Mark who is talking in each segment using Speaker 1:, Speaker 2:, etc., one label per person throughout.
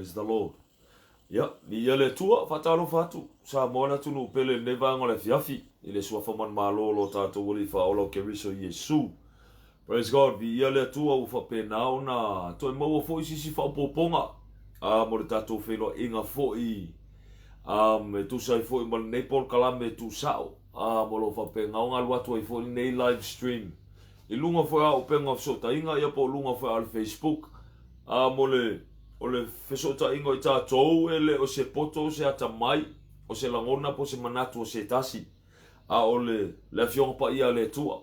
Speaker 1: Praise the Lord. Ya, ni yale tua fatalo fatu. Sa moana tunu pele neva ngole fiafi. Ile sua faman malolo tato wuli fa olo keriso Yesu. Praise God. Vi yale tua ufa penao na to mo fo isi fa poponga. Mo tato felo inga fo I. Me tu sai fo mo Nepal kalame tu sao. Mo lo fa pengao nga lwatu I fo nei live stream. Ilunga fo a upenga so ta inga ya po lunga fo al Facebook. Mo le o le fesota ingo I tātou ele o se poto o se atamai o se langona po se manatu o se tasi o le fiong pa ia le tua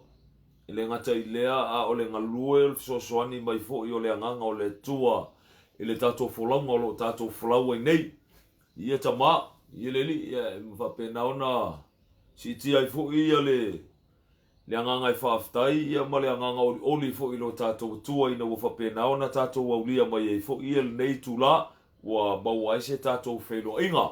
Speaker 1: I le ngata I lea o le ngalue so soani mai fo I o le anganga o le tua I le tātou folaunga o lo tātou folau ai nei ia tama ia le li ia mwhapena ona si tia I fo ia le anganga I whaaftai ia ma le anganga oli fo I lo tātou tua ina whapena ona tātou aulia mai e fo ia le nei tula wa maua se tātou whelo inga.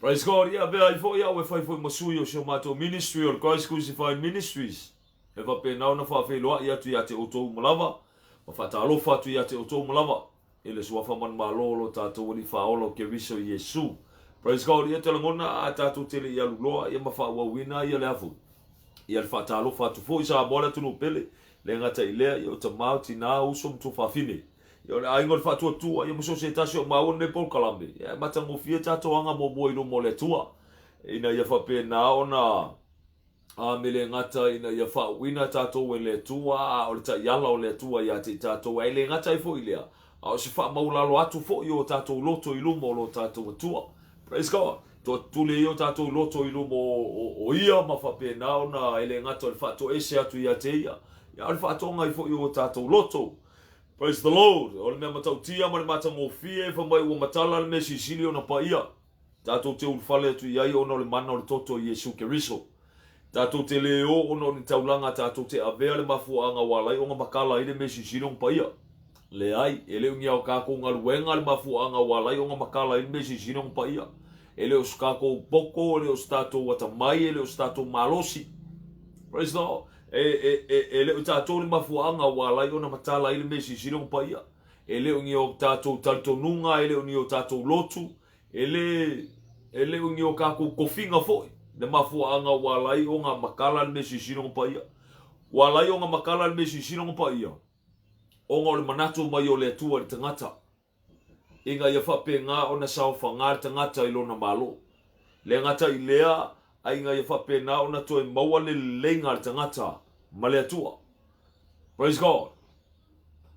Speaker 1: Praise God, ia bea I fo ia we whai fo masui o sio mātou ministry o Christ Crucified Ministries. E whapena ona whawheloa ia tu ia te otou malawa, ma whatalofa tu ia te otou malawa. Ele sua whaman malolo tātou wali whaolo ke riso Yesu. Praise God, ia te langona a tātou tele ia luloa, ia ma whawawina ia le afu. Ia le whatalo whatu fo I sa mola tunu pele, le ngata I lea, ia o ta mauti nā usom tu whawhine. Ia o le aingo le whatu atua, ia muso se tasi o maua Nepal kalame. Ia matango fia tātou anga mo moino mo le tua. Ina ia whape nā ona me le ngata ina ia whawina tātou e le tua, o le ta iala o le tua ia te tātou, e le ngata I fo I lea. O se wha maulalo atu fo I o tātou loto I lumo o lo tātou atua. Praise God. To tule yo tātou loto I lumo o ia ma whape nao na ele ngata le whato ese atu ia te ia. Ia le whatonga I fo I o tātou loto. Praise the Lord. O le mea matau tia ma le matango fie fa mai ua matala le mesi sili o na pa ia. Tātou te ulfale atu ia I ona le mana o le toto I Yesu Keriso. Tātou te leo ono ni taulanga tātou te avea le mafuanga walai o ngā makala i le mesi sinong paia. Le ai, ele ungi au kako ngaruenga le mafuanga walai o ngā makala i le mesi sinong paia. Ele o skako poko, ele o statou watamai, ele o statou malosi. Praise the Lord. Ele o tātou le mafuanga walai o na matala i le mesi sinong paia. Ele ungi o tātou talitonunga, ele ungi o tātou lotu. Ele ungi o kako kofinga foi. Le mafuanga walai o ngā makala le mesi sinong paia. Walai o ngā makala le mesi sinong paia. O ngā le manatu mai o le atua le tangata. Inga ia whape ngā o na sauwha ngā le tangata i lona malo. Le ngata i lea, a inga ia whape ngā o na toi maua le lenga le tangata ma le atua. Praise God.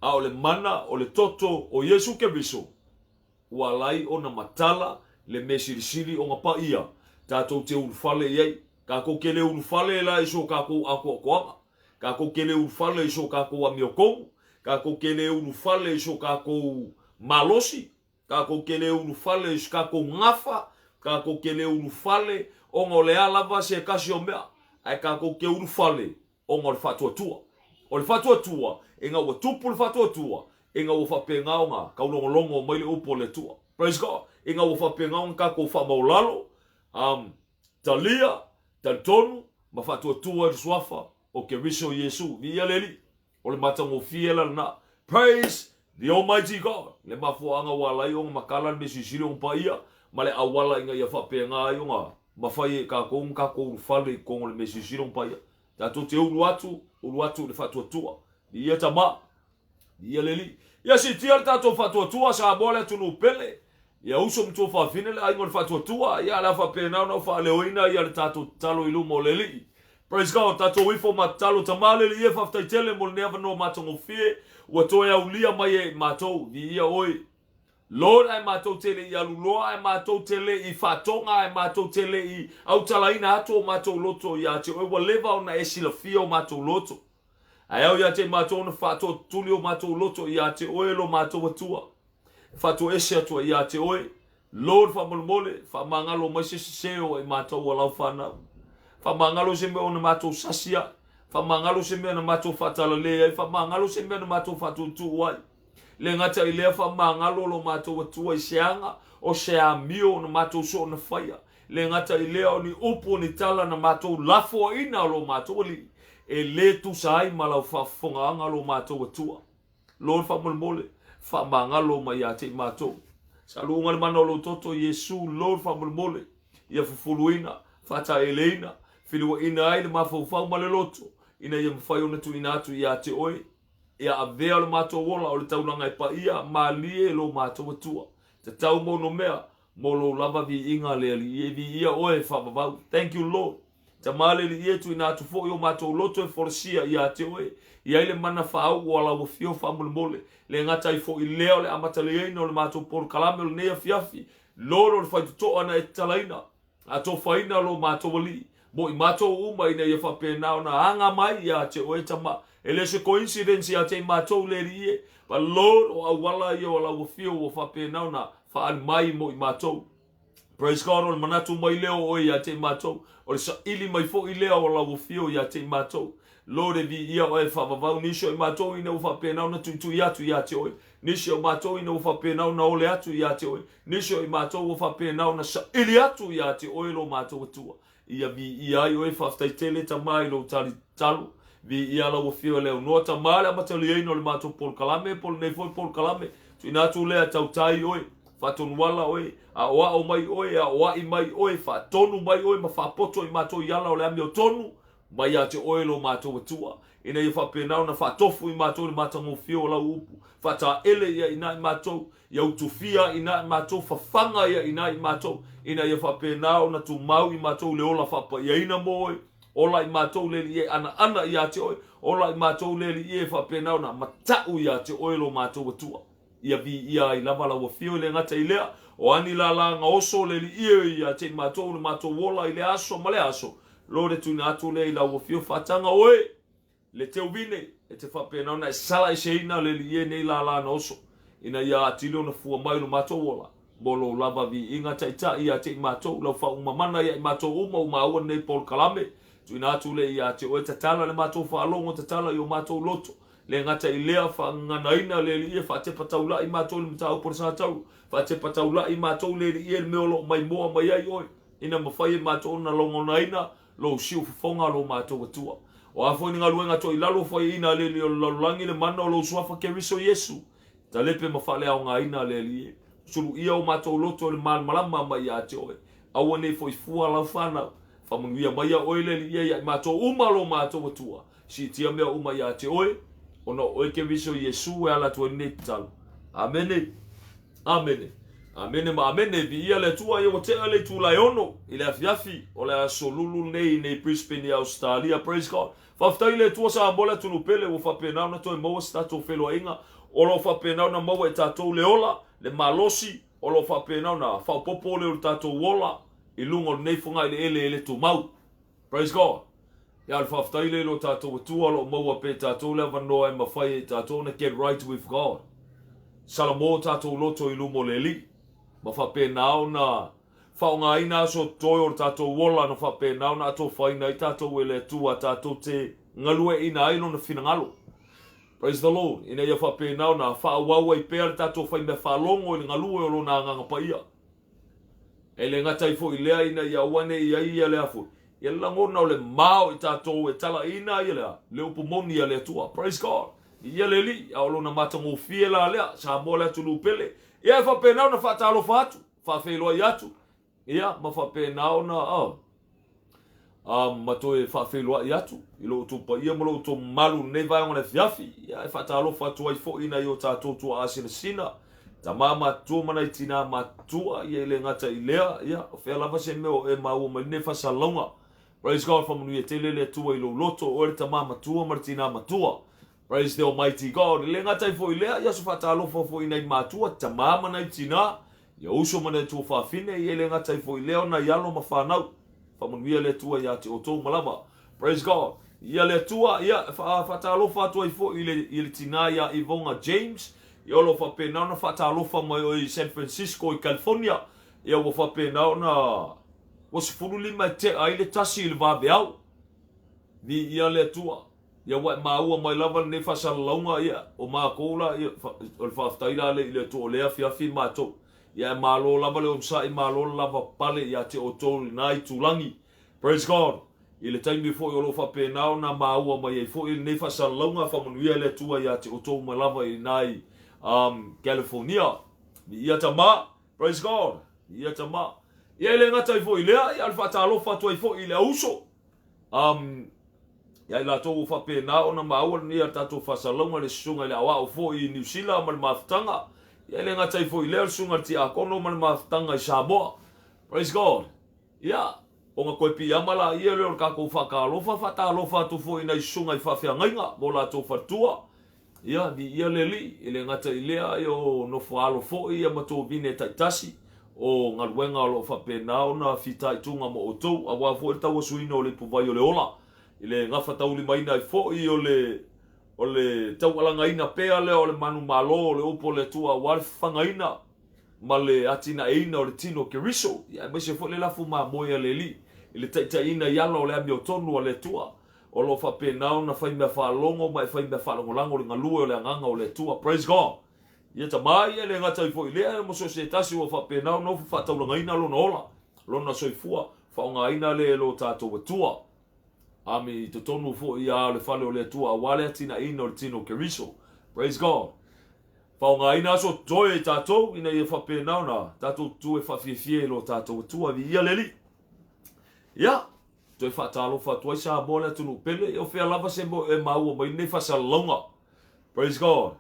Speaker 1: A o le mana o le toto o Yesu Keriso. Walai o na matala le mesirisiri o ngā paia. Tātou te urufale iei. Kako kele urufale la iso kako ako akoanga. Kako kele urufale iso kako amiokongu. Kako kele urufale iso kako malosi. Kako kele urufale iso kako ngafa. Kako kele urufale o ngole alava se kasi o mea. Ai kako ke urufale o ngole fatua tua. O le fatua tua. Inga ua tupu le fatua tua. Inga ua whapenga o ngā kaulongolongo mai le upo le tua. Praise God. Inga ua whapenga o ngā kako whamaulalo. Talia, talitonu, mafatua tua suafa, o Keriso Yesu, via leli, o le matango fiela na. Praise the Almighty God. Le mafuanga walai o makala le mesisiri o paia, ma le awala inga ia whapenga i o ngā mawhai kako urufale kongo le mesisiri o paia. Tato te uru atu le fatua tua. Ia tama, ia leli. Ia si tia le tato fatua tua sa mole tunu pele. Ia uso mtu whawhine le aingon whatua tua. Ia la whapena na whaaleoina. Ia le tato talo ilu mo leli. Praise God. Tato wifo matalo tamale li ia whaftaitele mo le neava no matongo fie. Ua toe au lia mai e matou. Vi ia oi. Lord ai matou tele i aluloa. Ai matou tele i whatonga. Ai matou tele i autalaina ato o matou loto. Ia te oi waleva o na esila fia o matou loto. Ai au ia te matou na whato tuli o matou loto. Ia te oi lo matou atua. Fatu ese atua ia te oe. Lord whamolmole, whamangalo mai se seo e mātou walau whanau. Whamangalo se mea o na mātou sasia. Whamangalo se mea na mātou whatala lea. Whamangalo se mea na mātou whatu tuwai. Le ngata i lea whamangalo lo mātou atua i seanga. O sea mio na mātou so na whaia. Le ngata i lea o ni upo ni tala na mātou lafo ina lo mātou li. E le tu sai malau whafonga lo mātou atua. Lord whamolmole. Whamangalo mai a te mātou. Sa lunga le mana o lo toto Yesu, Lord whamolmole. Ia fufuluina, whata eleina, whilua ina ai le mawhauwhau ma le loto. Ina ia mwhai o natu ina atu i a te oe. Ia avea le mātou wola o le taulanga i pa ia, ma lie lo mātou atua. Te tau mono mea, mo lo lava vi inga le li, vi ia oe whamavau. Thank you Lord. Ta male li ietu ina atu fo i o mātou loto e forsia i a te oe. Ia ile mana whaau wala o fio whamolmole. Le ngata i fo i leo le amataleina o le mātou polo kalame o le nea fiafi. Loro le whaitu toa na e talaina. A to whaina lo mātou wali. Mo i mātou uma ina ia whapena o na anga mai ia te oe tama. Ele se coincidence ia te mātou le rie. But Lord o awala ia o la o fio o whapena o na whaan mai mo i mātou. Praise God o le manatu mai leo o ia te mātou. O le sa ili mai fo i leo o la o fio ia te mātou. Lord vi ia o e whavavau nisho i mātou ina uwha pēnau na tuitu i atu i ate oi. Nisho i mātou ina uwha pēnau na ole atu i ate oi. Nisho i mātou uwha pēnau na sa ili atu i ate oi lo mātou atua. Ia vi ia i oi whaftai tele ta mai lo tali talu. Vi ia la wafio leo noa ta maale amatali eino le mātou pol kalame, pol neifoi pol kalame. Tu inatu lea tau tai oi. Whatonu wala oi. A oa o mai oi, a oa i mai oi. Whatonu mai oi, ma whapoto i mātou iala o le ami o tonu. Mai a te oelo mātou atua. Ina i whapenau na whatofu i mātou ni mātango fio la upu. Whata ele ia ina i mātou. Ia utufia ina i mātou. Whawhanga ia ina i mātou. Ina i whapenau na tu mau i mātou le ola whapa. Ia ina moe. Ola i mātou le li e ana i a te oi. Ola i mātou le li e whapenau na matau i a te oelo mātou atua. Ia vi ia i lava la wafio le ngata i lea. O ani la nga oso le li i a te mātou le mātou wola i le aso ma le aso. Lord tu na tu le la wo fio fatanga oe le te ubine e te whapena na sala i seina le li e nei la noso ina ia atilo na fua mai no mato wola bolo lava vi inga taita ia te mato lo fa uma mana ia mato uma uma nei pol kalame tuina atu le ia te o te tala le mātou whaalongo te tala i o mātou loto. Le ngata i lea whanganaina le li ia whaate pataula i mātou le mtau por sa tau. Whaate pataula i mātou le li ia le meolo mai moa mai ai oi. Ina mawhai mātou na longonaina lo siu whafonga lo mātou atua. O a fo ni ngaluenga to i lalo fo ina le li o lalulangi le mana o lo suafa ke riso Yesu. Ta lepe mawhale au ngā ina le li. Suru ia o mātou loto le malama mai a te oi. Awane fo i fua lau whanau. Whamanguia mai a oi le li ia i mātou umalo mātou atua. Si tia mea uma i a te oi. Ona oi ke riso Yesu e ala tua nei pitalu. Amene. Amene. Amene ma amene vi ia le tua i o te ale tu lai ono. I le afiafi o le asolulu nei Brisbane i Australia. Praise God. Whaftai le tua sa ambola tunu pele o whapenau na toi maua stato whelo inga. O lo whapenau na maua e tatou le ola, le malosi. O lo whapenau na whaupopo le o tatou wola. I lungo nei funga i le ele tu mau. Praise God. Ia le whaftai le lo tatou tua lo maua pe tatou le wanoa e mawhai e tatou na get right with God. Salamo tatou loto i lumo le li. Ma whapenau na whaonga ina so toi o tatou wola na whapenau na ato whaina i tatou e le tua tatou te ngalue ina ailo na finangalo. Praise the Lord. Ina ia whapenau na whawawa i pēr tatou whai me whalongo i ngalue o lo na nganga paia. E le ngatai fo i lea ina ia wane i ia lea fo. Ia langona o le mao i tatou e tala ina ia lea. Le upumoni ia lea tua. Praise God. Ia le li. A olo na matango fie la lea. Sa mo lea tulu pele. Ia whapenau na whatalo whatu. Whawheloa i atu. Ia ma whapenau na matoe whawheloa i atu. I lo utupa ia mo lo utu malu ne vai ngone fiafi. Ia e whatalo whatu ai fo ina i o tatou tua asina sina. Ta mama tua mana i tina matua. Ia ile ngata i lea. Ia o whea lava se meo e maua mai ne whasalonga. Praise God from nuia tele le tua i lo loto. O ta mama tua martina matua. Praise the Almighty God. Ile ngata i fo i lea. Ia so whatalo fo ina i matua. Ta mama na i tina. Ia uso mana e tua whawhine. Ia ile ngata i fo i lea na ialo ma whanau. Whamanuia le tua ia te otou malama. Praise God. Ia le tua, ia whatalofa atua i fo i le tina ia i vonga James. Ia lo whapenau na whatalofa mai o i San Francisco i California. Ia wa whapenau na wasifuru lima te ai le tasi i le vabeau. Ni ia le tua. Ia wa maua mai lava ne whasalaunga ia. O maa koula ia o le whaftaira le i le tua lea fiafi mātou. Ia e malo lava le omsa i malo lava pale ia te otou nai tulangi. Praise God. I le taimi fo i o lo whapenau na maua mai e fo i ne whasalaunga whamanuia le tua ia te otou mai lava i nai California. Ni ia ta ma. Praise God. Ni ia ta ma. Ia le ngata i fo i lea. Ia le whatalofa tua i fo i le auso. Ia la tō whapenau na maua ni ia tatou whasalaunga le sunga i le awa o fo i New Zealand ma le mawhtanga. Ia le ngata i fo i lea sunga ti a kono ma le mawhtanga i Samoa. Praise God. Ia. O ngā koe pi amala ia leo kako whakalofa whatalofa atu fo i nei sunga i whawhiangainga mo la tō whatua. Ia ni ia le li. I le ngata i lea i o no whaalo fo i ia mato vine taitasi. O ngā ruenga o lo whapenau na whitai tunga mo o tau. A wā fo i tau asuina o le puvai o le ola. I le ngā whatauli maina i fo i o le tau alangaina pea leo o le manu malo o le upo le tua wale whangaina. Ma le atina eina o le tino ke riso. Ia me se fo le lafu ma moia le li. I le taitaina iala o le ami o tonu o le tua. O lo whapenau na whai mea whalongo mai whai mea whalongo lango le ngalue o le anganga o le tua. Praise God. Ia ta mai e le ngata i fo i lea mo so se tasi o whapenau no whataulangaina lo na ola. Lo na soifua. Whaongaina le lo tātou tua. Ami te tonu fo i a le whale o le tua. Wale atina eina o le tino ke riso. Praise God. Whaongaina so toe tātou. Ina i e whapenau na. Tātou tu e whawhiewhie lo tātou tua. Vi ia le li. Ia, toi whatalo whatua i sa mole atunu pele, e o whea lava se mo e maua mai nei whasalonga. Praise God.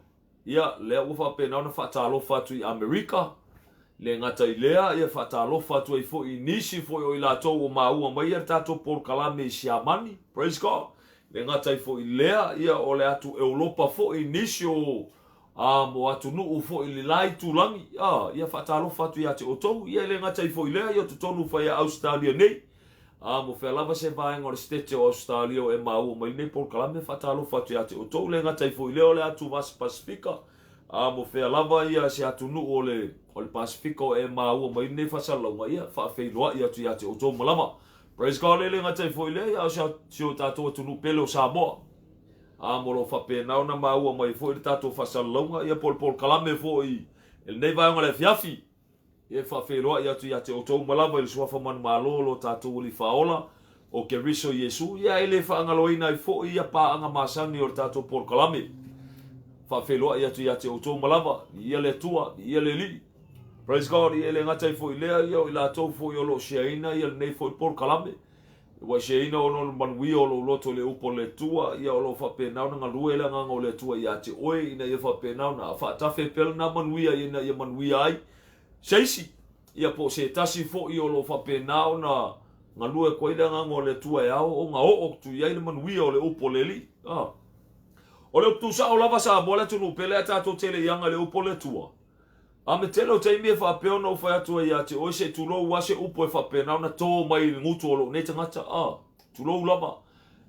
Speaker 1: Ia, lea ua whapenau na whatalo whatu i Amerika. Le ngata i lea, ia whatalo whatu i fo i nisi fo i o i latou o maua mai ia tatou por kalame i siamani. Praise God. Le ngata i fo i lea, ia o le atu Europa fo i nisi o mo atu nuu fo i lilai tulangi. Ia whatalo whatu i ate o tou. Ia le ngata i fo i lea, ia tutonu whai a Australia nei. Mo whea lava se vaenga o le stete o Australia o e maua mai nei por kalame whatalo whatu i ate o tou le ngatai fo i leo le atu Vasi Pasifika. Mo whea lava ia se atu nu o le Pasifika o e maua mai nei whasalaunga ia whawheiloa i atu i ate o tou malama. Praise God, ele ngatai foi le ya sio tato tunu pelo Samoa. Molo fa pena na maua mai foi tato fa salonga ia pol kalame foi. El nei vai ngale fiafi. E fa fero ia tu ia te oto malava il sua fa man malolo tato uli faola o ke riso Yesu ia ele fa ngaloina i foi ia pa anga masani o tato pol kalame. Fa fero ia tu ia te oto malava ia le tua ia le li. Praise God, ele ngatai foi le ia o la to foi o lo sheina ia nei foi pol kalame. Wa sheina o no manui o lo loto le upo le tua ia o lo fa pena na ngalue la ngao le tua ia te oi ina ia fa pena na fa ta fe pel na manui ina ia manui ai seisi ia po se tasi fo i o lo fa pena na ngalue ko ina ngao le tua ia o ngao o tu ia ina manui o le upo le li o le tu sa o lava sa bola tu no pele ata to tele yanga le upo le tua me telo te me fa pe no fa tu ia te o se tu lo wa se upo fa pe na to mai ngutu o lo ne tangata tu lo lava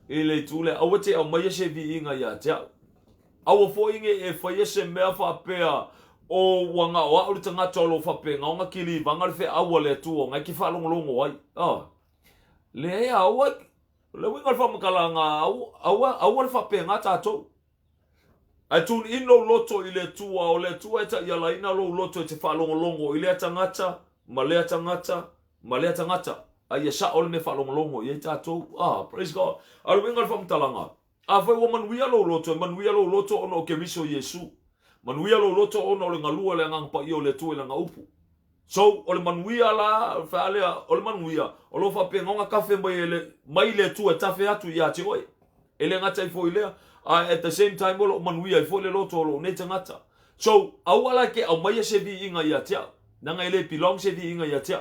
Speaker 1: ele tu le o te o mai se vi inga ia te au fo inge e fa se me fa pe o wanga o le tangata o lo fa pe nga kili vanga fe au le tu nga ki fa longo ai le au le winga fa makalanga au fa pe nga tato ai tun ino loto ile tua o le tua eta ia la ina lo loto te fa longo ile tangata ma le tangata ai sa ol me fa longo ye tato praise God al winga fa mtalanga foi woman wi lo loto ono ke miso Yesu man wi lo loto ono le ngalua le ngang pa io le tua le ngaupu so ol man wi la fa ale ol man wi o lo fa pe ngonga kafe mai le tua ta fe atu ya te oi ele ngata fo ile at the same time lo manui ai fo le loto lo ne tangata so awala ke au mai se vi inga ia tia nanga ele pilong se vi inga ia tia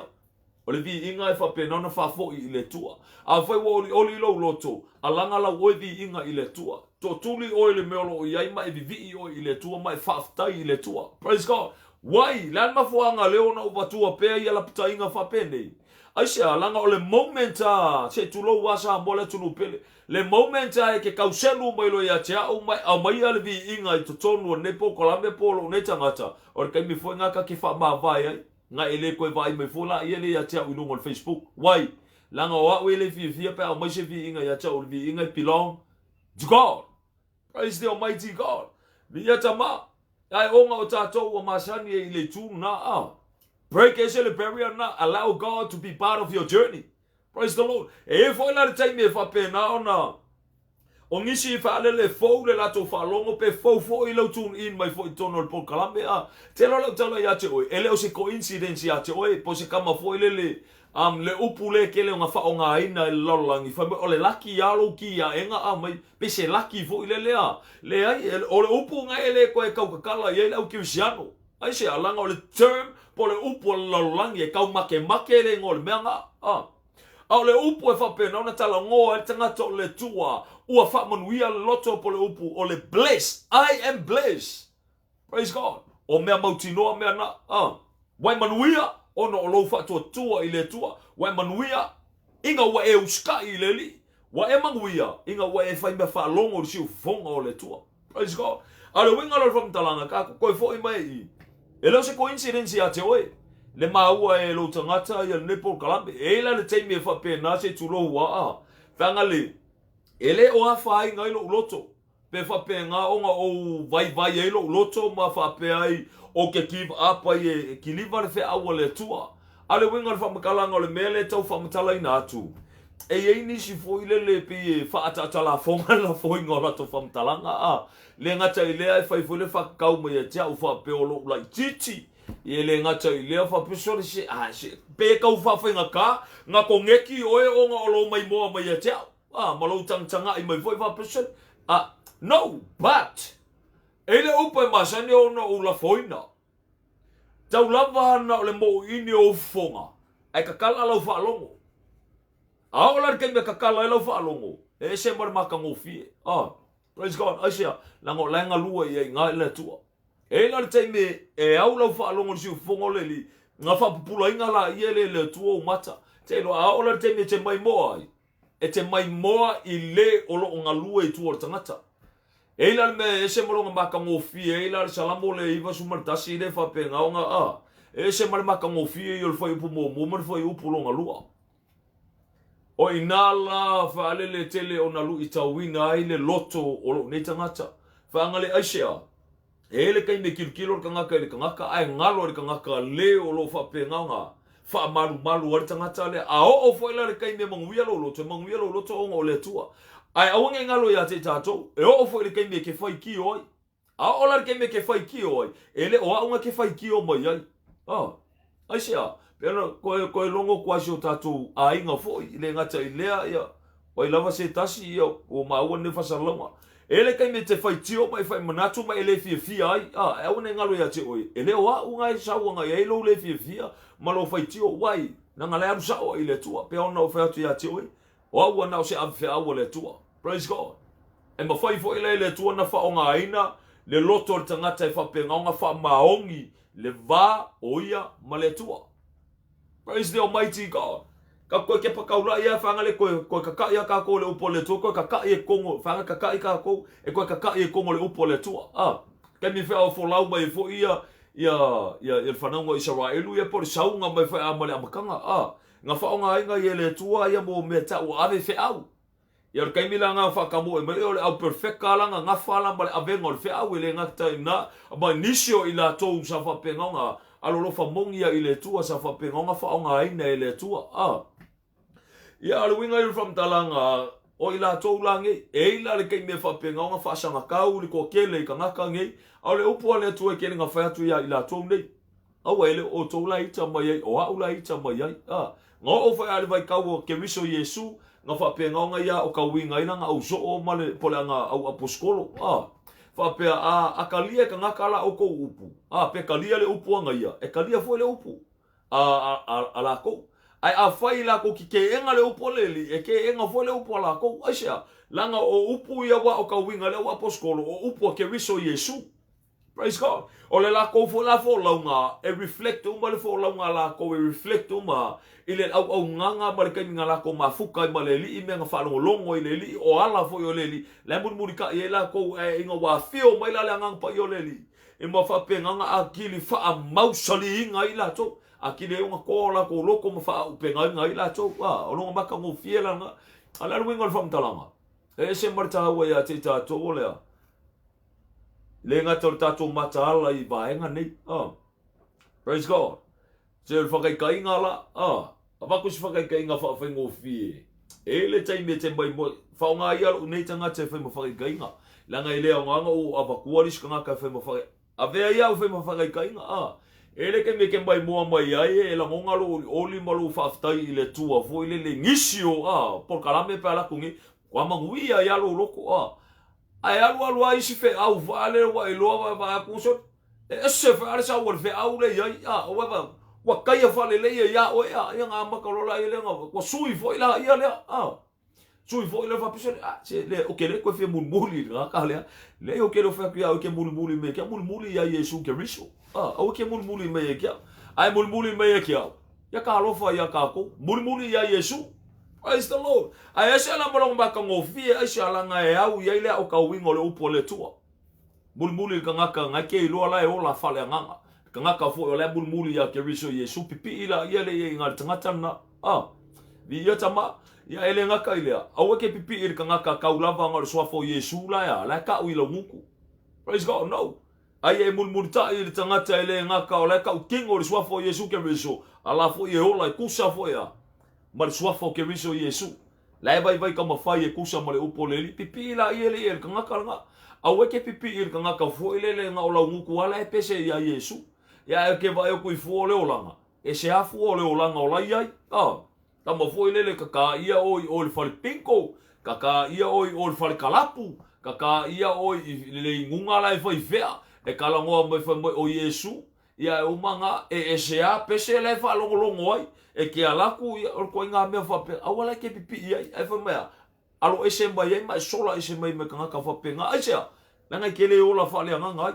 Speaker 1: o le vi inga fa pe na fa fo i le tua foi oli lo loto alanga la wo vi inga i le tua to tuli o le meolo ia mai vi o i le tua mai fa i le tua praise God why lan ma fo anga leona o batua pe ia la puta inga fa pende aisha langa o le moment se tu lo wasa bola tu no pele le moment e ke kauselu mai lo ia tia o mai ale vi inga i tonu ne po kolame polo ne tangata o ke mi fo nga ka ki fa ma vai ai nga ele ko vai me fo la ele ia tia u no Facebook why langa wa we le fi pa o mai se vi inga ia tia o vi inga belong to God praise the almighty God vi ia tama ai onga o tato o masani e le tu na break the barrier na allow God to be part of your journey. Praise the Lord. E foi la te me fa pena ona. O ngisi fa le fo le la to fa longo pe fo i lo tun in mai fo tono po kalambe te lo tala ya te oi. Ele o se coincidence ya te oi po se kama fo le le upule ke le nga fa o nga ina lolangi fa o le laki ya lo ki ya enga mai pe se laki fo le le ai o le upu nga ele ko e kau kala ye le o kirsiano. Ai se alanga o le term po le upu lolangi e kau make le ngol menga au le upu e fa pena ona tala ngoa e tangata o le tua ua fa manuia loto po le upu o le blessed I am blessed praise God o mea mautinoa mea na wai manuia ono o lo fa tua i le tua wai manuia inga wa e uska i le li wa e manuia inga wa e fa me fa longo o siu fonga o le tua praise God ale winga lo fa mtalanga ka ko fo i mai e lo se coincidence ya te oe le maua e lo tangata ia le po kalambe e la le teimi e fa pe na se tu lo wa fanga le ele o afa ngai lo loto pe fa pe nga o nga o vai e lo loto ma fa pe ai o ke give up ai ki liva fe awale tua ale winga fa makalanga le mele tau fa mtala ina atu e ni si fo ile le pe fa ata la fonga la fo ngola to fa mtalanga le ngata ile ai fa fo le fa kau mo ye tia o fa pe o lo like titi e le ngata i lea fa pesori se pe kau fa whainga ka nga ko ngeki oe o nga olo mai moa mai a teo malo tangtanga i mai foi fa pesori no but ele upa e masani o na ula foina tau lava na ole mo ini o fonga ai kakala lau fa longo ao la ke me kakala lau fa longo e se mar maka ngofie praise God asia lango langa lua i nga le tua e la te me e au lau fa longo si fongo le li nga fa pupula inga la iele le tua o mata te lo ao la te me te mai moa e te mai moa i le olo o nga lua i tua tangata e la me e se moronga maka ngofie e la salamo le iwa sumartasi le fa pe nga o nga e se mar maka ngofie i o le fai upu mo mo mar fai upu longa lua O inala whaalele tele o na lu i tauina ai le loto o lo nei tangata. Whaangale aisea. Ele kai me kilo ka ngaka le ka ngaka ai ngalo le ka ngaka le o lo whapengaunga. Wha malu ari tangata le. A o whaila le kai me manguia lo loto. Manguia lo loto o le tua. Ai awange ngalo ia te tātou. E o whaile kai me ke whai ki oi. A o la kai me ke whai ki oi. Ele o aunga ke whai ki o mai ai. Aisea. Pero koe longo kwasi o tātou a inga foi, le ngata i lea ia, o i lava se tasi ia, o maua ne whasalonga. Ele kai me te whai tio mai whai manatu mai ele fia ai, e awane ngalo ia te oi. Ele o a unga i sauanga ia ilo le fia, malo whai tio wai, na ngale aru sao i le tua, pe ona o whai atu ia te oi, o au ana o se awhia au le tua. Praise God. E ma whai fo ile le tua na whaonga aina, le loto le tangata i whape ngaunga wha maongi, le va o ia ma le tua. Praise the Almighty God. Ka koe ke pakaula ia whangale koe kaka ia ka ko le upo le tua, koe kaka i e kongo, whanga kaka i ka ko, e koe kaka i e kongo le upo le tua. Kai mi whea o wholau mai fo ia whanaunga Israelu ia pori saunga mai whea amale amakanga. Nga whaonga inga i le tua ia mo mea ta o ave wheau. Ia kai mi la ngā whakamu e mele o le au perfect langa ngā whala male avenga o le wheau i le ngakta i na, ma nisio i la tou sa whapenga alolo fa mongia i le tua sa whapenga whaonga aina i le tua. Ia aluinga i from talanga o i la tou langi, e ila le kei me whapenga o ngā whaasanga kau li ko kele i ka ngaka ngei, au le upua le tua e kele ngā whaiatu ia i la tou nei. Au ele o tou la ita mai ai, o au la ita mai ai. Ngā o whai ale vai kau o ke riso Yesu, ngā whapenga o ngā ia o ka winga ina ngā au so o male pole ngā au aposkolo. Whapea a kalia ka ngaka la o ko upu. Pe kalia le upu anga ia. E kalia foi le upu. A la ko. Ai a whai la ko ki ke enga le upu leli. E ke enga foi le upu a la ko. Aisea. Langa o upu ia wa o ka winga le o aposkolo. O upu a ke riso Yesu. Praise God. O le la ko fo la fo launga. E reflect uma le fo launga la ko. E reflect uma. Ile au nganga ma le kai nga la ko mafuka i ma le li. I me nga whalongo longo i le li. O ala fo i o le li. Le muri ka i e la ko e inga wa fio mai la le ngang pa i o le li. I ma whape nganga a kili wha a mausali inga i la to. A kili e unga ko la ko loko ma wha upe inga i la to. O longa maka ngō fie la nga. A le aluinga le whamtalanga. E se marita hawa ia te tātou o lea. Le ngata o tātou mata ala i vaenga nei. Praise God. Se le whakai inga la. A wako si whakai inga whawhai ngō fie. E le taime te mai mo. Whaonga ia lo nei tanga te whai mo whakai inga. Langa i lea nganga o awakuaris ka ngaka whai mo whakai. A vea ia o whai mo whakai inga. E le ke me ke mai moa mai ai. E la ngonga lo oli malo whaftai i le tua. Fo i le ngisio. Por kalame pe ala kungi. Kwa manguia ia lo loko. Ai alu ai si fe au vale wa iloa va kuso e se fe ara sa wor fe au le ia o wa kai vale le ia o ia nga makalola ile nga ko sui fo ila ia le sui fo ile va pise se le o ke le ko fe mulmuli nga ka le o ke lo fe kia o ke mulmuli me ke mulmuli ia Yesu ke riso o ke mulmuli me kia ai mulmuli me kia ya ka lo fa ya ka ko mulmuli ia Yesu. Praise the Lord. Ai ese ala molong baka ngofie ese ala nga e au ia ile o ka wingo le upo le tua. Mulmuli ka ngaka ngake i loa la e ola fale nganga. Ka ngaka fo o le mulmuli ya ke riso Yesu pipi ila ia le i ngal tangata na. Vi ia tama ia ele ngaka ile. Au ke pipi i ka ngaka ka ulava ngal swafo Yesu la ya la ka uila muku. Praise God. No. Ai e mulmulta i tangata ile ngaka o la ka kingo le swafo Yesu ke riso. Ala fo i ola kusa fo ya. Mal swafo ke riso Yesu. Lai vai ka mawhai e kusa male upo leli. Pipi la i ele ka ngaka nga. Au ke pipi i ka ngaka fo ilele nga o lau nguku ala e pese ia Yesu. Ia e ke vai o kui fo le olanga. E se hafu o le olanga o lai ai. Ta ma fo ilele ka ia oi o le fale pinko. Ka ia oi o le fale kalapu. Ka ia oi le ngunga la e fai fea. E kalangoa mai fai o Yesu. Ia e umanga e se a pese le fa longo ai. E ke alaku o ko inga me fa pe awala ke pipi ai fa mea alo ese mai ai mai sola ese mai me kanga ka fa pe nga asia nanga ke le ola fa le nga ai.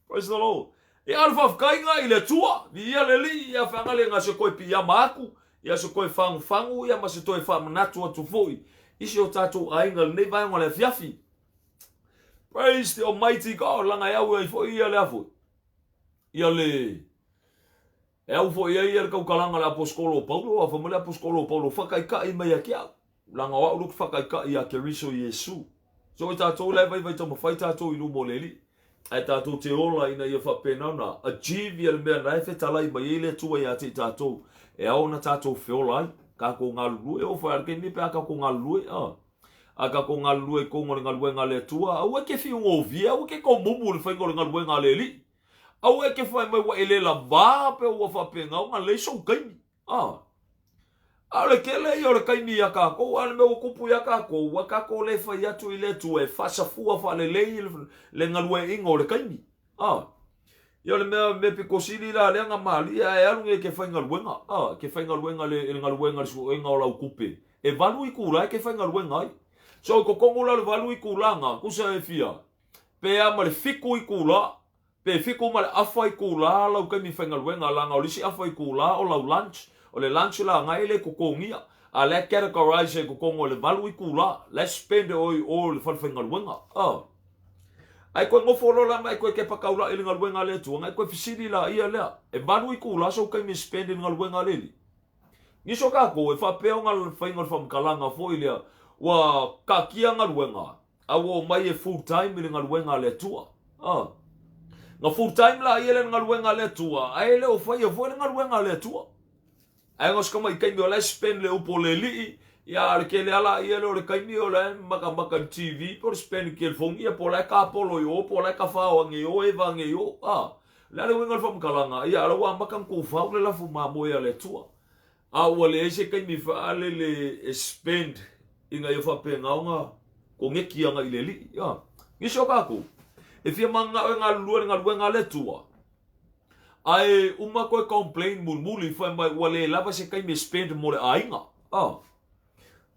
Speaker 1: Praise the Lord. E alfa kai nga ile tua vi ia le li ia fa nga le nga se ko pi ya maku ia se ko fangu ia ma se to fa na tua tu foi isi o tatu ai nga ne vai ngole fiafi. Praise the Almighty God langa ia we fo ia le afo ia le E au fo ia ia kau kalanga la apostolo Paulo, a famole apostolo Paulo, whakaika mai a kia. Langa wa ulu whakaika i a Keriso Yesu. So i tātou lai vai tama whai tātou inu mo leli. Ai tātou te ola ina ia whapenana. A jivi al mea nai whetalai mai ele tua i a te tātou. E au na tātou whiolai. Ka ko ngā lue, o whai arke nipe a ka ko ngā lue. A ka ko ngā lue ko ngore ngā lue ngā le tua. Au e ke whiungo via, au e ke ko mumu le whai ngore ngā lue ngā le li. Au e ke whai mai wa ele la vā pe ua whapengau ngā le so kaimi. Ale kele i ora kaimi a kako, ale me o kupu i a kako, wa kako le whai atu i le tu e whasafua whale le ngalue ingo le kaimi. I ole mea me piko siri la leanga mali, e alunge ke whai ngaluenga. Ke whai ngaluenga le ngaluenga le su inga o lau kupe. E valu i kura ke whai ngaluenga ai. So ko kongola le valu i kulanga, kusa e fia. Pe ama le fiku i kula, pe fiku ma le afa i kula, lau kaimi whai ngaluenga, langa o lisi afa i kula o lau lunch. O le lunch la ngai le kokongia. A le categorize e kokongo le valu i kula. Let's spend oi o le whalwhenga luenga. Ai koe ngofolo la mai koe ke pakaula i le ngaluenga le tua. Ngai koe fisiri la ia lea. E valu i kula so kai me spend i le ngaluenga le li. Niso kako e whapeo ngā whainga le whamkalanga fo i lea. Wa kakia ngaluenga. Awo mai e full time i le ngaluenga le tua. Nga full time la ia le ngaluenga le tua. Ai le o whai e fo i le ngaluenga le tua. Ai ngos kama i kaimi o le spend le upo le li ia le ke le ala ia le o le kaimi o le maka TV por spend ke le fongi ia po le ka polo yo po le ka fao ange yo e vange yo le ale winga le whamkalanga ia ala wa maka mko fao le lafu mamoia le tua ua le eise kaimi fa ale le spend inga yo whapenga o nga ko ngeki anga i le li ngisho kako e fia manga o nga lua le tua ai uma koe complain mulmuli whai mai ua le lava se kai me spend mo le ainga.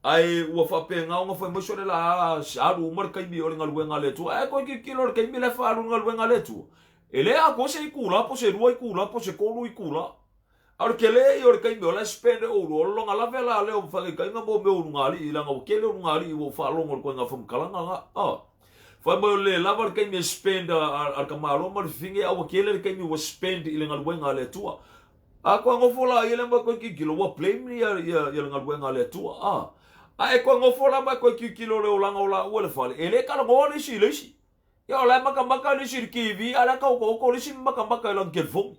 Speaker 1: Ai ua whapenga o nga whai moso le la aru umar kai me o le ngaluenga le tua. Ai koe ki kilo le kai me le whaaru ngaluenga le tua. E le a ko se i kula, po se rua i kula, po se kolu i kula. Aru ke le i o le kai me o le spend o uro longa la vela leo whai kai nga mo me o nungari i langa o kele o nungari i o whaalongo koe nga whamkalanga nga. Fai mo le lava kai me spend al kamaro mar finge au kele kai me was spend i le ngaluenga le tua. A ko ngofola i le ma ko ki kilo wa blame ni ya le ngaluenga le tua. A e ko ngofola ma ko ki kilo le olanga ola o le fale. Ele ka ngo le si le si. Ya la maka le si ki vi ala ka ko le si maka la ngelfo.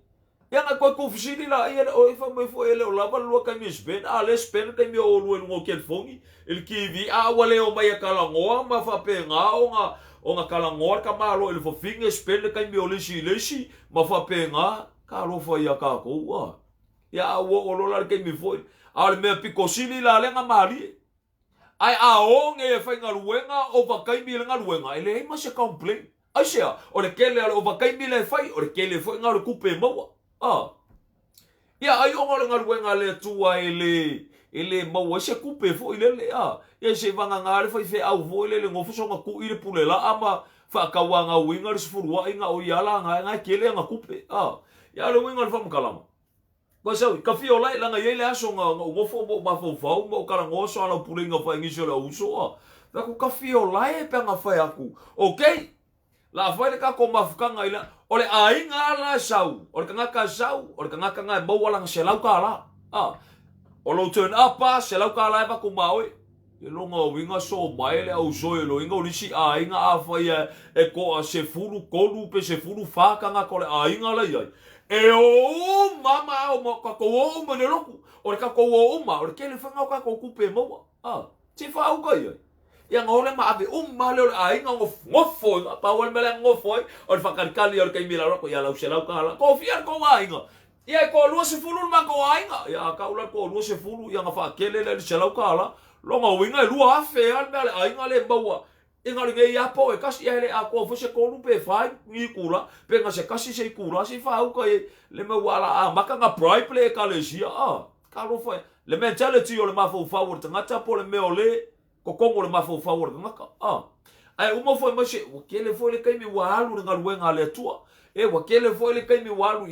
Speaker 1: Ya nga ko ko fisili la ia o fa mo fo ele o lava lo kai me spend a le spend kai me o lo ngo kelfongi. Il ki vi a wale o mai ka la ngo ma fa pe nga o nga kalangoa ka malo ele fo finge spend kai me o lesi ma fa penga ka ro fo ia ka ko ya o lo la kai me fo al me piko sili la lenga mali ai a o nge fa nga luenga o va kai me nga luenga ele ma se complain ai se o le kele o va kai me le fai o le kele fo nga le kupe mo ya ai o nga luenga le tua ele mau se kupe fo ile le ia se vanga ngare fai fe au vo ile le ngofu so nga ku ile pulela ama fa ka wanga winga le sfurwa inga o yala nga kele nga kupe ya le winga fa mkalama ko sa ka fi ola la nga yele aso nga ngofu mo ma fo fo mo kala ngoso ala pulinga fa ngi so la uso fa ku ka fi ola e pe nga fa aku okay la fa le ka ko mafukanga ila ole ainga la sau ole ka sau ole ka nga mo wala nga se lau ka la o lo turn up se lau ka la ba ku mawe e longa o winga so mai le au so e lo inga o lisi a inga a fai e ko a se furu kolu pe se furu whaka nga ko le a inga lai ai e o mama o mo ka ko o mo ne roku o le ka ko o ma o le kele whanga o ka ko kupe mo te whau kai ai ia ngore ma ave ma le a inga ngofo pa o le mele ngofo o le whakarikali o le kai mila roko ia lau se lau ka la ko fiar ko a inga ia ko lua se furu ma ko a inga ia ka ula ko lua se furu ia nga whakele le se lau ka la longa winga lua afe al mele ainga le baua inga le ia po e kasi ele a ko fo se ko lu pe fai ni kula pe nga se kasi se kula si fa u ka le me wala a maka nga pride play ka le sia ka lo fa le mentality o le mafo forward tanga po le me ole ko kongo le mafo forward ngaka ai uma foi mas o que ele foi le kai mi walu nga luenga le tua e wa kele foi le kai mi walu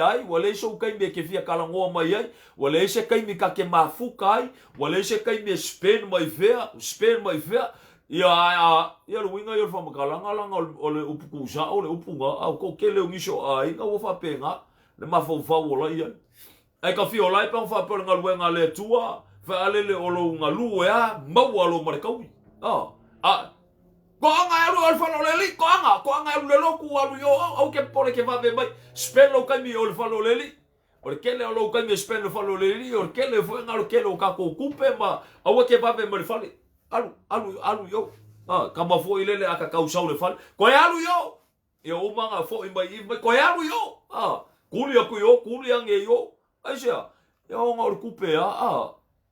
Speaker 1: ai wale so kai mi ke fia kala ngoa mai ai wale se kai mi ka ke mafuka ai wale se kai mi spend mai fair ia lo winga yo fama kala ngala o le upukusa o le upunga au ko kele ngiso ai nga wo fa penga le mafau o lai ai ka fi o lai pa fa pe nga luenga le tua fa ale le o lo nga lu ya mau alo marekau ko anga alu al fa le li ko anga alu le loku alu yo au ke pore ke va be mai spelo ka mi o le fa le li o le kele o lo ka mi spelo fa le li o kele fo nga lo kele o ka ko kupe ma au ke va be mai fa alu yo ka ma fo ile le aka ka usau le fa ko alu yo o manga fo i mai ko alu yo kuli aku yo kuli ange yo aisia yo nga o kupe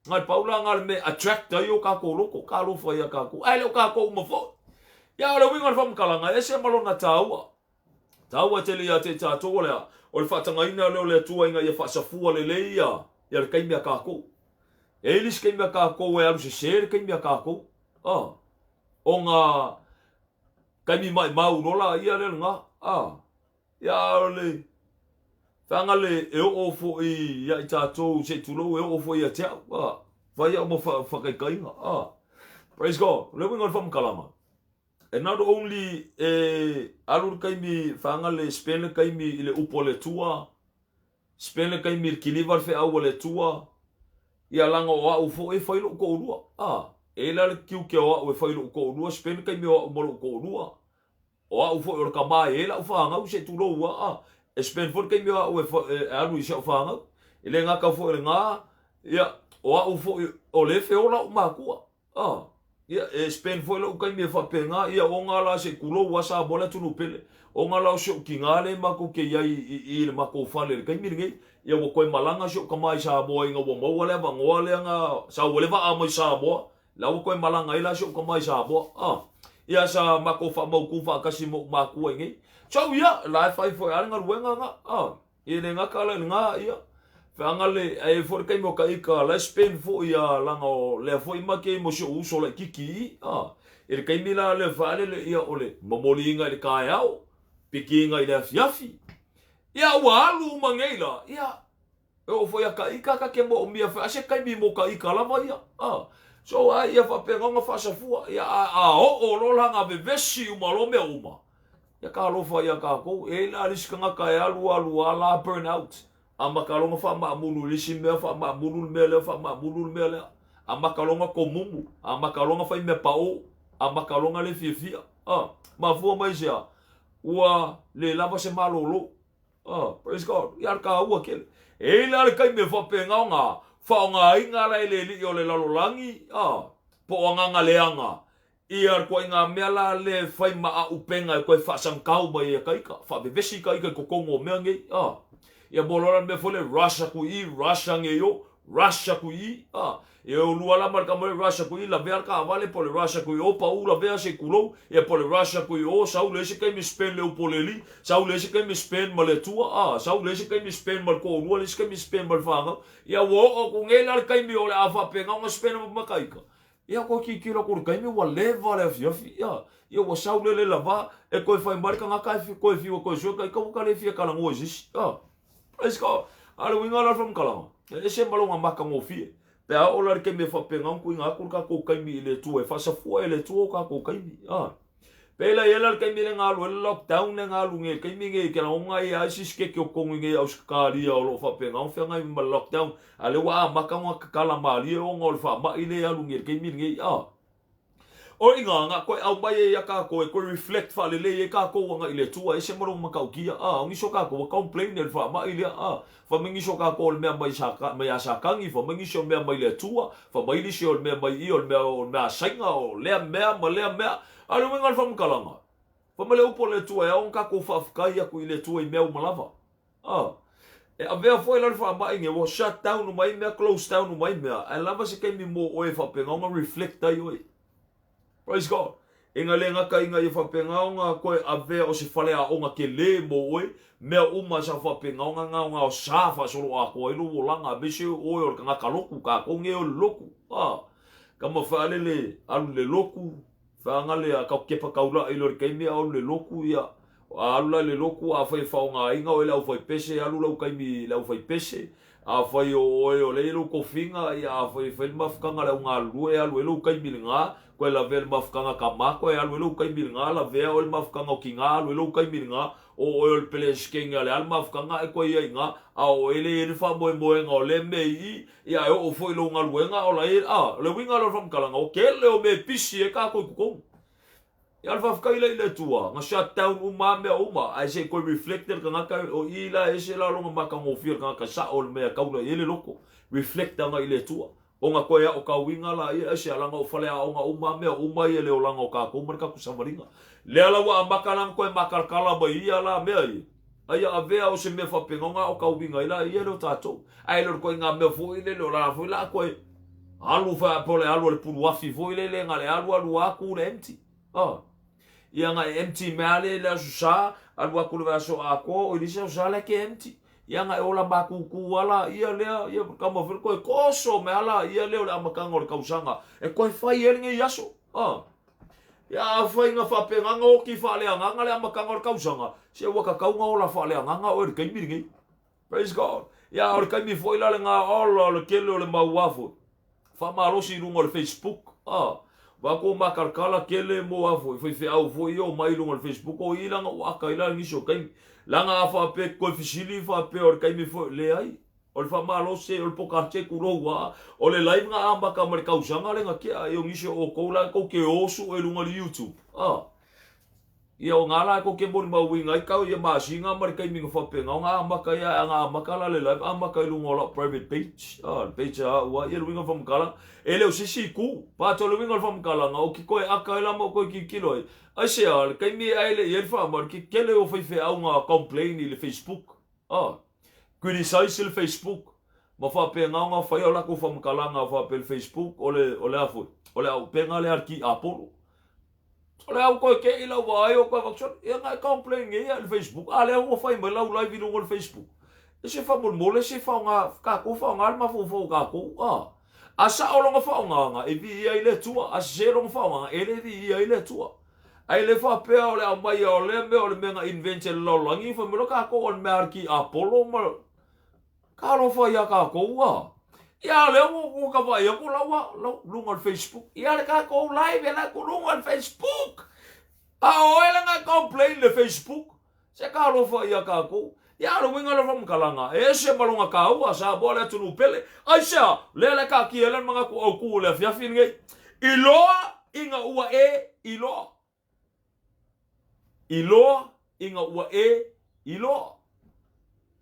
Speaker 1: ngai paula ngal me attract yo ka ko loko ka lo fa ya ka ko ai lo ka ko mo fo ya le winga fam kalanga ese malona taua tele ya te tato le o le fatanga ina le tua inga ia fa safua le leia ya le kaimia ka ko elis kaimia ka ko e alu se ser kaimia ka ko o nga kaimi mai mau rola ia le nga ya le fanga le e o fo i ya tato se tulo e o fo ia te vai o mo fa kai nga praise God le winga fam kalanga. And not only alur kaimi fanga le spele kaimi ile upo le tua spele kaimi kilivar fe au le tua ia langa o fo e failo ko rua la le kiu ke o failo ko rua spele kaimi o mo ko rua o fo o ka mai la fanga u se tu rua spele fo kaimi o alu se fanga ile nga ka fo nga ia o fo o le fe o la ma ku ia spend foi lo kai me fa penga ia o ngala se kulo wa sa bola tu pele o ngala so kingale ma ko ke ia i le ma ko fa le kai mirnge ia wo koi malanga so ka mai sa bo inga wo mo wala ba ngole nga sa wole va a mo sa bo la wo koi malanga ila so ka mai sa bo ia sa ma ko fa mo ku fa ka si mo ma ku nge so ia la fa foi anga wenga nga ia le nga kala nga ia fangale ai for kai mo kai ka la spend fo ia langa o le fo ima ke mo so uso la kiki ele kai mila le vale le ia ole momolinga le kai au pikinga ile fiafi ia walu mangeila ia o fo ia kai ka ke mo mia fa se kai mi mo kai ka la vai so ia fa penga nga fa sa fu ia o lo langa be vesi uma lo me uma ia ka lo fa ia ka ko e la riskanga kai alu ala burn out amakalonga fa ma mulu lisi me fa ma mulu mele fa ma mulu mele amakalonga komumu amakalonga fa me pao amakalonga le fifia ma fu mai ja wa le lava se malolo praise God ya ka wa kel e la kai me fa penga nga fa nga inga la le li yo le lalolangi po nga le anga ia ko inga mela le fa ma upenga ko fa sang kau ba ia kai ka fa be vesi kai ko kongo me ngi ia bolora me fole Russia ku nge yo Russia ku e o lua la marca mo Russia ku la ver ka vale pole Russia ku o pa u la ver se kulo e pole Russia ku o sa u le se kai mi spend le poleli sa u le se kai mi spend ma le tua sa u le se kai mi spend ma ko u le se kai mi spend ma fanga ia wo o ku nge la kai mi o le afa penga mo spend ma kai ka ia ko ki kilo ku kai mi wa le vale ia wo sa u le lava e ko fa embarca nga kai fi ko fi ko so kai ko ka le fi ka la ngo jis praise God. Ala winga la from kalama. E se malonga maka ngo fie. Pe a ola ke me fa penga ku inga ku ka ko kai mi le tu e fa sa fu ele tu ka ko kai mi. Pe la yela ke mi le nga lo lockdown nga lu nge ke mi nge ke la nga ia sis ke ko ko nge auskari o lo fa penga o fa nga mi lockdown. Ale wa maka ngo kala mali o ngol fa ma ile ya lu nge ke mi nge o inga nga ko au mai ya ka ko reflect fa le le ka ko nga ile tu e se mo ma ka kia ngi so ka ko complain le fa ma ile fa mingi so ka ko me mai sa ka me ya sa ka ngi fa mingi so me mai le tu fa mai li so me mai i o me senga o le me ale winga fa mo kalanga fa me le upo le tu e on ka ko fa ka ya ko ile tu e me o malava e a vea foi la fa mai nge wo shut down no mai me close down no mai me a lava se ke mi mo o e fa pe nga reflect ai oi. Praise God. Inga le nga ka inga i fa penga nga ko ave o se fale a onga ke le mo oi me uma sa fa penga nga o sa fa solo a ko i lu langa be se o o ka ka loku ka ko nge o loku ka mo fa le alu le loku fa nga le ka ke pa ka ula i lo ke me o le loku ia alu le loku a fa nga inga o le o fa pese alu lo ka mi le o fa pese a fai o le lo ko finga ia fai mafkanga le nga lue alu lo kai milinga ko la vel mafkanga kama ko alu lo kai milinga la ve o mafkanga kinga alu lo kai milinga o el peles kenga le al mafkanga e ko ia nga a o ele fa mo nga o le mei ia o foi lo nga luenga o la le winga lo from kalanga o kele o me pisi e ka ko ia alfa fkai le tua nga shutdown uma me uma ai se ko reflector ka ngaka o ila e se la longa maka ngo fil ka ka sa o me ka ula ele loko reflector nga ile tua o nga ko ia o ka winga la ia se ala nga o fale a nga uma me uma ile o langa o ka ko marka ku samaringa le ala wa maka lang ko maka kala ba ia la me ai avea o se me fa pengonga o ka winga ila ia lo tato ai lo ko nga me fo ile lo la fo la ko alu fa pole alu le pulu afi fo ile le nga le alu aku le empty ia nga empty male la sa alu aku le so ako o ilisa sa le ke empty ia nga ola makuku wala ia le ia kama fil ko koso me ala ia le la makanga o kausanga e ko fai ele ngi yaso ia fai nga fa penga ngo ki fa le nga le makanga o kausanga se wa ka kaunga ola fa le nga o ke miringi praise god ia o ka mi foi la nga ola le kelo le mawafo fa malo si lungo le facebook wa ko makarkala kele mo afo foi fe au foi o mai lungo le facebook o ilanga wa ka ila ni so kai langa fa pe ko fisili fa pe or kai mi foi le ai o fa malo se o pokache kuro wa o le live nga amba ka mer kausanga le nga ke yo ni so o ko la ko ke osu e lungo le youtube ia o ngala ko ke bon ba winga i ka ia ma singa mar kai mi fa pe nga amba ka ia nga amba ka la le live amba ka lungo la private page page wa ia winga fa mkala ele o sisi ku pa to le winga fa mkala nga o ki ko aka ela mo ko ki kilo ai se al kai mi ai le ia fa mar ki kele o fe au nga complain le facebook criticize le facebook ma fa pe nga fa ia la ko fa mkala nga fa pe facebook o le afo o le au pe nga le arki apolo ole au ko ke ila wa yo ko vaxon e nga complain nge al facebook ale o fa imba la live no ngol facebook e se fa mol mole se fa nga ka ko fa nga ma fo ka ko asa o longa fa nga e vi ia ile tua a se longa fa nga e le vi ia ile tua ai le fa pe ole a mai ole me ole me nga invention lo langi fa me lo ka ko on marki apollo ma ka lo fa ia ka ko ia le o ka vai ko lawa lungo facebook ia le ka ko live la ko lungo facebook o ele nga complain le facebook se ka lo fa ia ka ko ia lo winga lo from kalanga e se malunga ka u sa bola tu pele ai sa le ka ki ele mga ko o ku le fia fin ngai iloa inga ua iloa inga ua iloa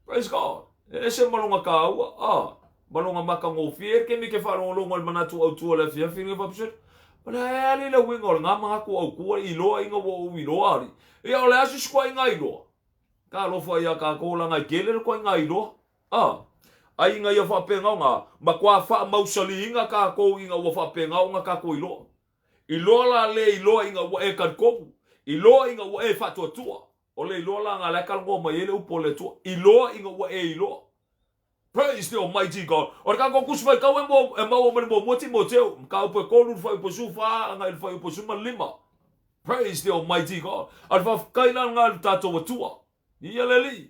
Speaker 1: praise god e se malunga ka u balonga maka ngo fier ke mi ke fa lo ngol manatu au tu la fia fini fa pse ona ali la wingol nga ma ko au ku ilo inga wo ilo ari e ole asu sko inga ilo ka lo fa ya ka ko la nga kele ko inga ilo ai inga ya fa pe nga ma kwa fa mausali inga ka ko inga wo fa pe nga ka ko ilo la le ilo inga wo e ka ko ilo inga wo e fa to ole ilo la nga la ka ngo ma yele upole to ilo inga wo e ilo. Praise the Almighty God. Or ka ko kusfai ka mo mo Timoteo ka po ko lu fa po sufa nga fa po suma lima. Praise the Almighty God. Ar fa kaina nga tato tua. Yeleli.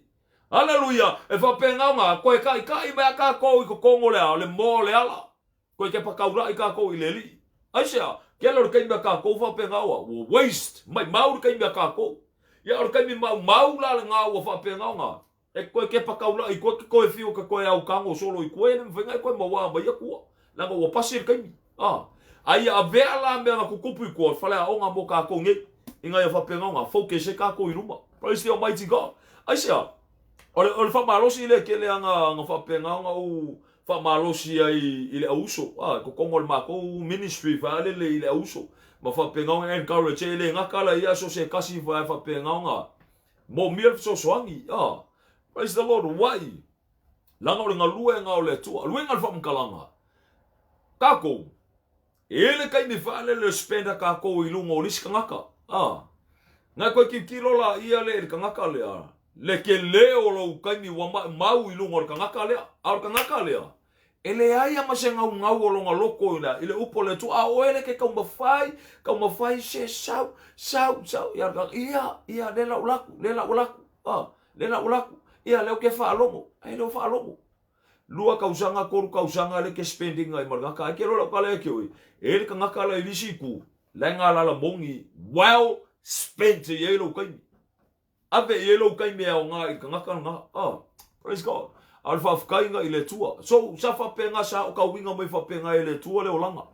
Speaker 1: Hallelujah. E fa penga nga ko kai me ka ko ngole le mo le ala. Ko ke pa kaura ka ko ileli. Aisha, ke lor kai me ka ko fa penga wa waste. Mai mau kai me ka ko. Ya or kai me mau la nga wa fa penga nga. E koe ke pakaula i koe fio ka koe au kango solo i koe ne mwhenga i koe mawa mai a kua langa ua pasir kaimi ai a vea la mea nga kukupu i koe whale a onga mo ka ko nge inga ia whapenga nga focus e ka ko i ruma praise the Almighty God ai sea ole whamalosi i le ke le anga whapenga nga u whamalosi ai i le auso ko kongo le mako ministry whale le i le auso ma whapenga nga encourage e le ngakala ia so se kasi whapenga nga mo mia so soangi praise the Lord. Why? Langa o nga lue nga o le tua. Lue nga wha mkalanga. Kako. Ele kai mi whaale le spenda kako i lunga o lisi kangaka. Nga koe ki kilola ia le kangaka lea. Le ke leo lo kai mi mau i lunga o kangaka lea. Au kangaka lea. Ele aia mase ngau o longa loko ina. Ile upo le tua. O ele ke kau mawhai se sau. Ia lela ulaku. Lela ulaku. Ia leo ke whaalongo. Ai leo whaalongo. lua kausanga koru kausanga le ke spending ai margaka ke lo ka le ke oi e ka ngaka la ilisiku la ngala la mongi well spent ye lo kai ave ye lo kai me o nga ka ngaka nga praise God alfa fkainga ile tua so sa fa penga sa o ka winga mai fa penga ile tua le olanga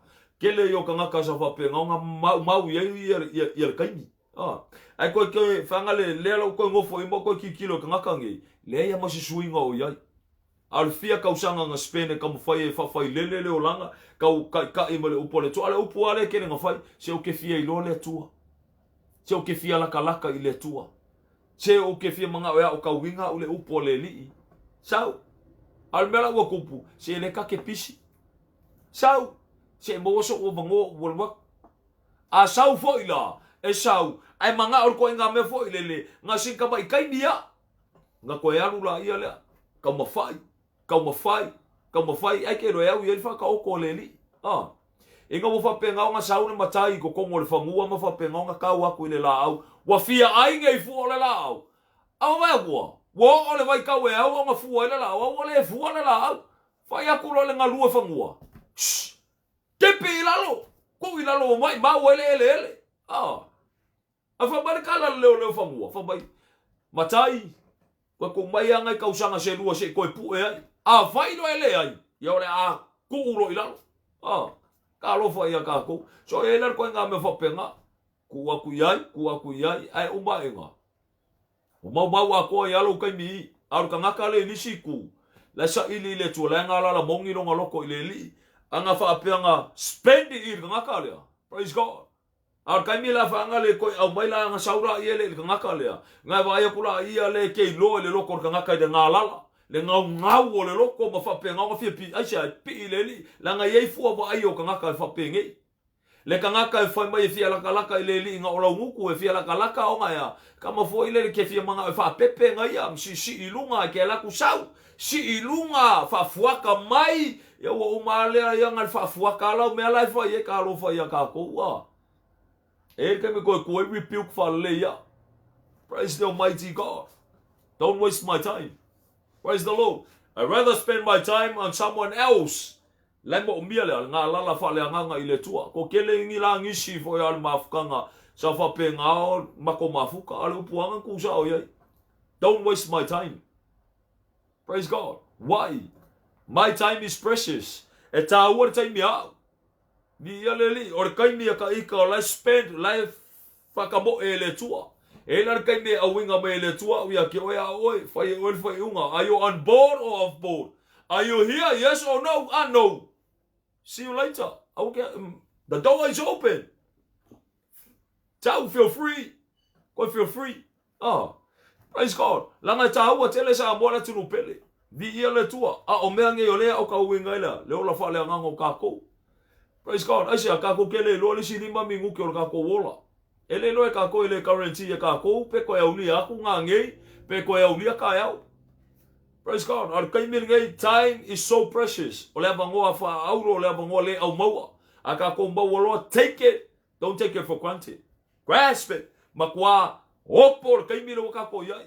Speaker 1: kele yo ka ngaka sa fa penga nga mau ye kai ai ko ke fanga le lo ko ngofo i mo ko kilo ka ngaka ngi le ya mo si suinga o yai alfia kausanga nga spene ka mo fai fa fai le olanga ka i mo le upole to ale upu ale ke nga fai se o ke fia i lo le tua se o ke fia la kalaka i le tua se o ke fia manga o ka winga o le upole li sau almela wo kupu se le ka ke pisi sau se mo so o bango wolwa a sau fo ila e sau ai manga o ko nga me fo ile nga sinka mai kai dia nga ko ya lula ia le ka mafai ai ke lo ya wi fa ka o ko le li e nga mo fa penga nga sau ne matai ko ko mo le fangua mo fa penga nga ka wa ku ile la au wa fia ai ngai fu le la au va wo ole vai ka we au nga fu ile la au ole fu ile la au fa ya ku lo le nga lua fangua ke pi la lo ko ila lo mai ma ele a fa ba ka la le fangua fa bai matai ko mai anga ka usanga se lua se ko pu e a vai no ele ai ya ole a ku ro ila ka lo fa ya ka ko so ele ko nga me fa penga ku aku yai ai umba enga o mau wa ko ya lo kai mi ar ka ngaka le lisiku la sa ili le tu la ngala la mongi lo ngalo ko ile li anga fa penga spend ir ngaka le praise God ar kai mi la fa ngale ko au mai la nga saura ile le ngaka le nga va ya kula ia le ke lo ko ka ngaka de ngala le ngau le lo ko ma fa penga nga fi pi ai sa pi ile li la nga ye fu va ai o ka ngaka fa penga le kangaka e foi mai fia la kalaka ile li nga ola nguku e fia la kalaka o nga ya kama foi ile ke fia manga e fa pepe nga ya si ilunga ke la kusau si ilunga fa fuaka mai ya o male ya nga fa fuaka la me la fa ye ka lo fa ya ka ko wa e ke me ko rebuke fa le ya praise the almighty God don't waste my time praise the Lord I'd rather spend my time on someone else lai mo mia le nga la fa le nga ile tua ko kele ngi la ngi si fo ya mafukanga sa fa pe nga mako mafuka ale puanga ku sa o ye don't waste my time praise God why my time is precious e ta wor time ya ni ya le li or kai mi ka ika la spend life fa ka mo ele tua e la kai me a winga me ele tua wi a ke o ya oi fa ye fa unga are you on board or off board are you here yes or no no see you later. Okay, the door is open. Ciao, feel free. Go feel free. Praise God. Langa tahu tele sa mola tunu pele. Di ia le tua. O mea nge ole o ka winga ila. Le ola fa le ngango kako. Praise God. Asia kako kele lo le sinima mingu ke o kako wola. Ele lo e kako ele currency e kako pe ko e uni aku ngange pe ko e uni ka yau. Praise God. Ar kai milngai time is so precious. Ole bango fa auro ole bango le au maua. Aka ko maua lo take it. Don't take it for granted. Grasp it. Makwa opor kai milo ka ko yai.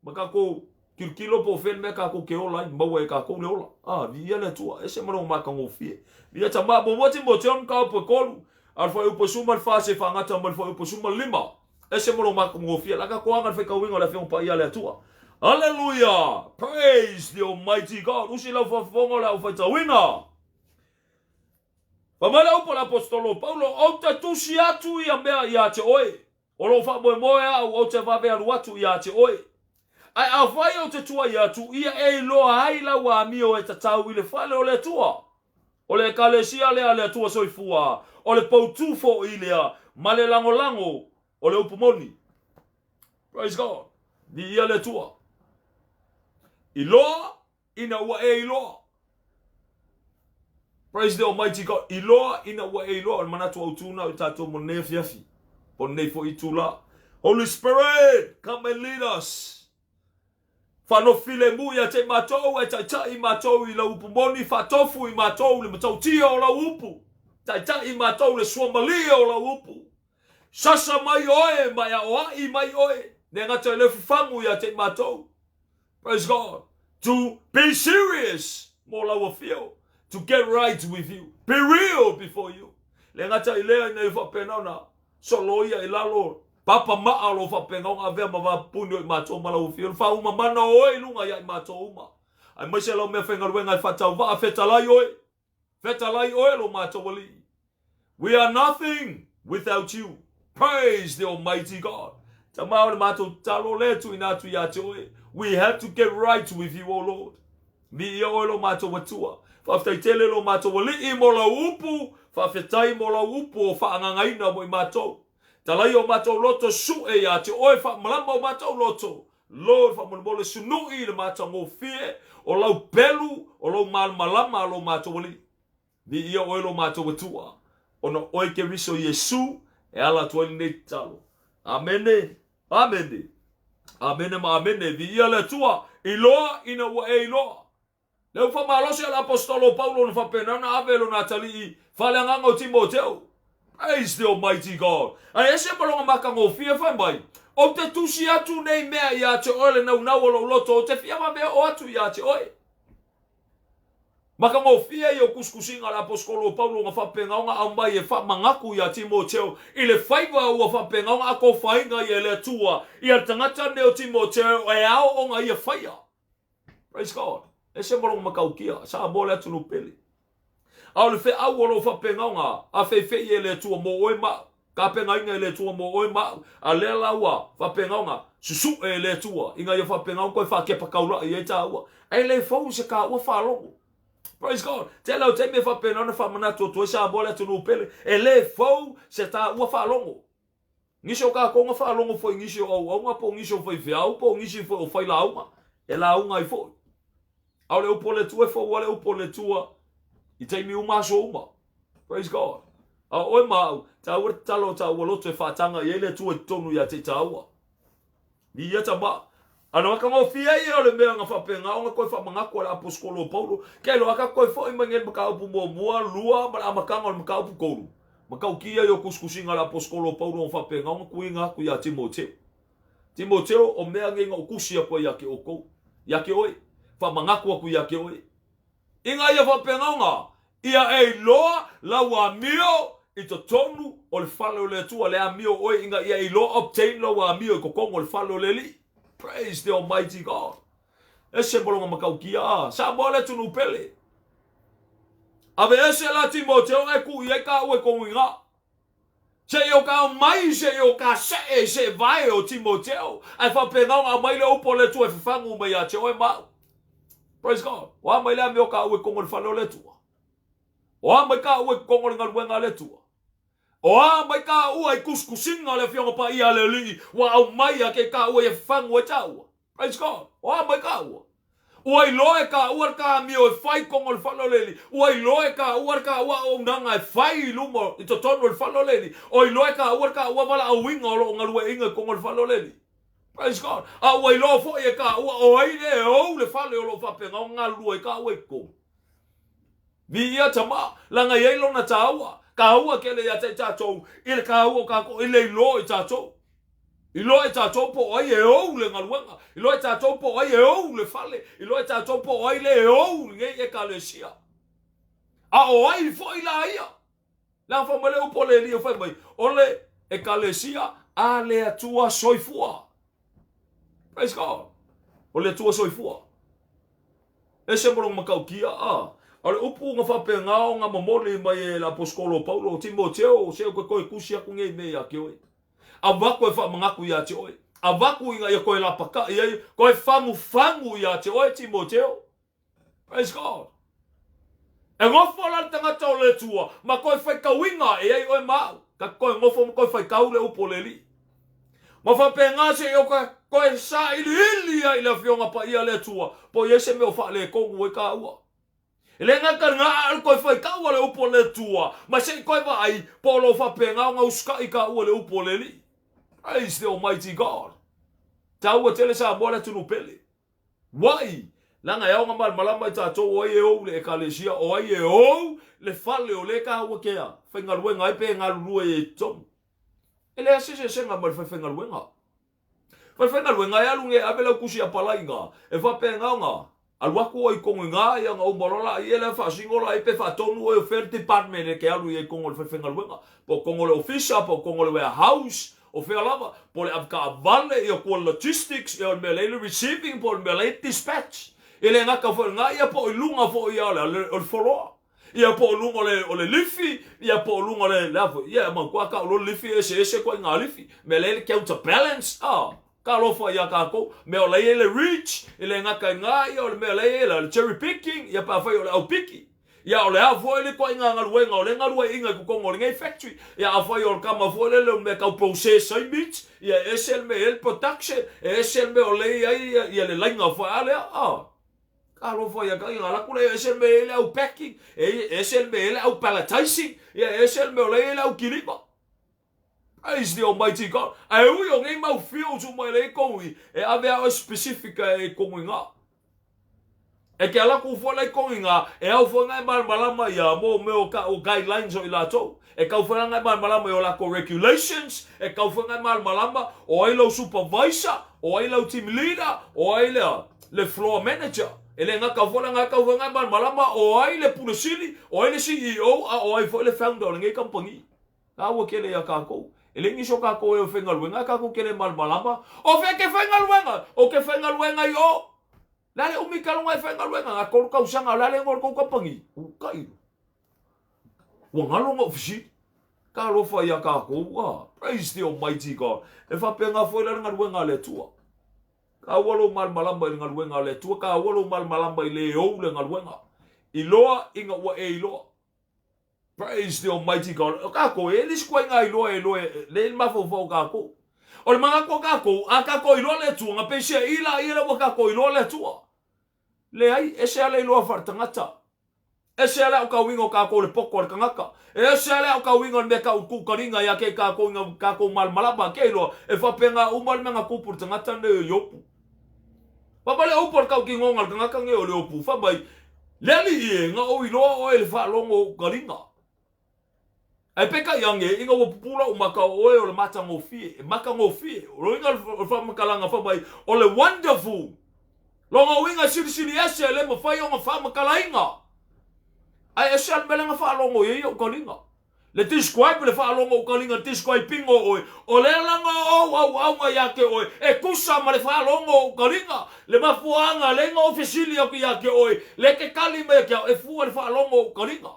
Speaker 1: Maka ko kilo po fel me ka ko ke ola maua ka ko le ola. Dia le tua. Ese maro maka ngofie. Dia tama bo moti motion ka po kolu. Ar fa u posuma fa se fa ngata mal fa u posuma lima. Ese maro maka ngofie. Laka ko anga fa ka winga la fion pa ia le tua. Hallelujah! Praise the Almighty God. Usila fa fongo la ufata winga. Pamala upo l'apostolo Paulo o te tusi atu ia mea ia te oe. O lo fa moe moe au o te vabe anu atu ia te oe. Ai a fai o te tua ia tu ia e loa haila wa amio e tatau ile fale o le tua. O le kalesia le tua soifua. O le pautufo ilea. Ma le lango lango. O le upumoni. Praise God. Ni ia le tua. Iloa ina ua e iloa. Praise the Almighty God. Iloa ina ua e iloa. Manatu au tuna o tato mo ne fiafi. O ne fo itula. Holy Spirit, come and lead us. Fano file mu ya te matou e tai matou i la upu moni fatofu i matou le matou tia o la upu. Tai matou le suamalia o la upu. Sasa mai oe, mai a oai mai oe. Ne ngata le fufangu ya te matou. Praise God. to be serious, mo lawa fio, to get right with you, be real before you. Le ngata ilea ina ifa pena na solo ia ilalo papa maa lo fa pena nga vea ma puno I mato malawa fio fa uma mana oi lunga ya mato uma. Ai mese lo me fenga ruenga fa tau va feta lai oi lo mato wali. We are nothing without you. Praise the Almighty God. Tamao mato talo letu inatu ya joy. We have to get right with you, O Lord. Mi ia o lo mato watua. Fa ftaitele lo mato wali I mo la upu. Fa fetai mo la upu o fa angangaina mo I mato. Talai o mato loto su e ya te oe fa malama o mato loto. Lord fa mo sunu I le mato ngo fie. O lau pelu o lo malama lo mato wali. Mi ia o lo mato watua. Ono oe ke riso Yesu. E ala tuani nei talo. Amene. Amene. Amene ma amene. Vi ia le tua. Iloa ina wa e iloa. Leu fa malose al apostolo Paulo no fa penana avelo Natali. Fale angango Timoteo. Praise the Almighty God. A ese malonga makango fia fa mai. O te tusi atu nei mea ia te oe na unau lo loto. O te fia ma mea o atu ia te oe. Maka mo fia I o kuskusinga la apostolo Paulo nga fa pengaunga au mai e fa mangaku ia Timoteo. I le faiva ua fa pengaunga ako fainga I le tua. I a tangata neo Timoteo e ao o nga ia faia. Praise God. E se morong makaukia. Sa mole atu no pele. Au le fe au lo fa pengaunga. A fe fe I le tua mo oi ma. Ka pengaunga I le tua mo oi ma. A le laua fa pengaunga. Susu e le tua. Inga ia fa pengaunga koe fa kepa kaula I e ta ua. E le fau se ka ua fa longo. Praise God. Tell out me fa penona fa mana to sa bola to no pele. Ele fo se ta ua fa longo. Ngisho ka ko nga fa longo fo ngisho o nga po ngisho fo fe au po ngisho fo fa la uma. E la uma I fo. Au le o pole tu fo wale o pole tua. I te mi uma so uma. Praise God. A o ma ta ur talo ta wolo te fa tanga ye le tu tonu ya te taua. Ni ya tamba. Ano ka mo fia I o le mea nga fa penga o nga koe fa mangako la apostolo Paulo ke lo aka koe fo I mangen makaupu mua lua ma amakanga o makaupu koulu makau kia I o kuskusinga la apostolo Paulo o fa penga o nga kuinga ku ya Timoteo o mea ngenga o kusia koe ya ke o kou ya ke oi fa mangako ku ya ke oi inga ia fa penga o nga ia e loa la wa mio I to tonu o le fale o le tua le amio oi inga ia I loa obtain lo wa mio I kokongo o le fale o le li. Praise the Almighty God. Ese bolonga makaukia. Sa mole tunu pele. Ave ese la Timoteo e ku ye ka ue konginga. Se yo ka mai se yo ka se vai o Timoteo. Ai fa penga mai le upo le tu e fangu mai a te oi ma. Praise God. Wa mai le me ka ue kongo falo le tu. Wa mai ka ue kongo ngalwenga le tu. Oa mai ka ua I kuskusinga le fionga pa ia le li. Wa au mai a ke ka ua e fangu e taua. Praise God. Oa mai ka ua. Ua I loe ka ua ka mio e fai kongo le falo leli. Ua I loe ka ua o nanga e fai lumo I totono le falo leli. O I loe ka ua wala a winga o lo ngalue inga kongo le falo leli. Praise God. A ua I loe fo e ka ua o aile o le falo o lo fapenga o ngalue ka ua I ko. Vi ia tama langa yeilo na taua. Ka ua kele ya te tatou ile ka ua ka ko ile lo I tatou ilo e tatou po ai e ou le ngaluanga ilo e tatou po ai e ou le fale ilo e tatou po ai le e ou nge e kalesia a o ai fo ila ia la fa mele o pole li o fa mai ole e kalesia a le atua soifua. Praise God. Ole atua soifua e se mo makau kia a ale upu nga fa penga o nga momole mai e la apostolo Paulo Timoteo se ko ko kusia ku nge me ya ke oi. Avaku e fa mangaku ya te oi. Avaku inga ya koe la paka ia koe fangu ya te oi Timoteo. Praise God. E ngofo la tangata o le tua ma koe fai kawinga e ai oi mau. Ka koe ngofo koe fai kau le upo le li. Ma fa penga se yo koe sa ili ai la fionga pa ia le tua. Po yese me o fa le kongu e ka ua. Ele ngaka nga koe fai ka ua le upo le tua. Ma se koe va ai polo fa penga nga uska I ka ua le upo le li. Praise the Almighty God. Taua tele sa mola tunu pele. Wai. Langa yao nga malama I tatou o e ou le ekalesia o ai e ou le fale o le ka ua kea. Fai ngaluenga ai pe ngalurua e tomu. Ele asese senga mal fai ngaluenga. Fai ngaluenga e alunge abela kusi a palainga. E fa penga nga. alua ko I kongo nga ia nga umalola ia le fa singola I pe fa tonu o fair department ke alu I kongo le fenga luenga po kongo le officer po kongo le warehouse o fe lava po le avka vale ia ko logistics ia me le receiving po me le dispatch ele nga ka fo nga ia po lunga fo ia le follow ia po lunga le lifi ia po lunga le lavo ia ma kwa ka lo lifi ese ko nga lifi me le counterbalance ka lo fo ia ka ko me o le reach ele nga ka nga ia o me le cherry picking ia pa fa o picking ia o le avo ele ko nga ngaluenga o le ngalue inga ku kongo ngai factory ia avo o kama vo le me ka process ai meat ia esel me el production esel me o le ia le lainga fo ale Kalo fo ia ka ngala kule esel me ele au packing esel me ele au palletizing ia esel me ole ele au kilipa Praise the Almighty God ai ui o ngai mau fio tu mai le kongi ave a specifica kongi nga ke ala ku fo le kongi nga au fo ngai malama ia mo me o ka o guidelines o ilato ka fo ngai malama o la ko regulations ka fo ngai malama o ilo supervisor o ilo team leader o ilo le floor manager ele nga ka vola nga ka vonga malama o ai le punosili o ai le CEO o ai fo le founder ngai company ka wo kele ya ka ko ele ngi so ka ko e fenga luenga ka ko kele malama o fe ke fenga luenga o ke fenga luenga yo la le umi ka luenga fenga luenga ka ko ka usanga la le ngor ko company u kai wo ngalo ngo fisi ka lo fa ya ka ko praise the Almighty God e fa penga fo le nga luenga le tua ka walo mal malamba I ngaluenga le tua ka walo mal malamba I le o le ngaluenga iloa inga wa e iloa praise the Almighty God ka ko e lis ko inga iloa le mafo fo ka ko o le manga ko ka ko aka ko iloa le tua nga pese ila wa ka ko iloa le tua le ai ese ale iloa fartangata ese ale o ka wingo ka ko le poko le kangaka ese ale o ka wingo me ka ku karinga ya ke ka ko mal malamba ke iloa e fa penga umal menga ku por tangata ne yopu Papa le opor kau ki ngongal ka ngaka nge o le opu fa bai leli ie nga o iloa o ele fa longo karinga ai peka yange inga o pupula o maka o le mata ngofie maka ngofie o inga o fa makalanga fa bai o le wonderful longo winga siri ese le mo fa yo fa makalainga ai ese al belenga fa longo ye o karinga le describe le fa longo o karinga describe pingo o le langa o nga yake o e kusa ma le fa longo o karinga le mafuanga le nga ofisili o yake o le ke kalime ke e fu le fa longo o karinga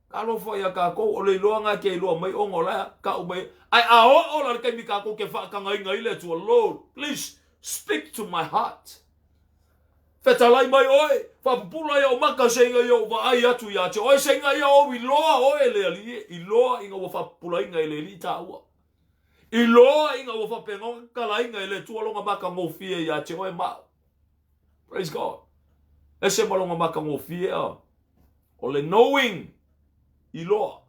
Speaker 1: kalo fo ya ka ko o le loanga ke lo mai o ngola ka o mai ai o la ke mi ka ko ke fa ka ngai ngai le to Lord please speak to my heart Fetalai mai oi, fa pula yo maka senga yo va ai atu ya che oi senga yo I loa o ele ali I loa inga wo fa pula inga ele li taua I loa inga wo fa penga kala inga ele tua longa maka ngofie ya che oi ma praise God ese malonga maka ngofie o le knowing I loa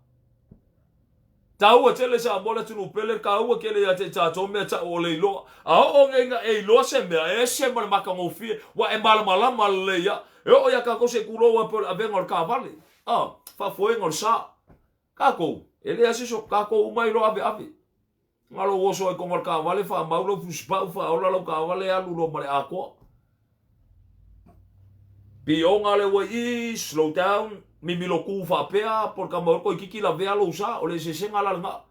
Speaker 1: Tau tele sa mola tunu pele ka ua kele ya te tato mea ta o le iloa. A o ngenga e iloa se mea e se mara maka ngofie wa e malama le ya. E o ya kako se kuloa pe a venga o ka vale. Fa foenga o sa. Kako, ele asiso kako uma ilo ave. Ngalo oso e konga ka vale fa maulo fuspa fa ola lo ka vale alu lo mare ako. Pionga le wa slow down. Mi lo kufa pea por kamor ko kiki la vea lo usa o le se senga la nga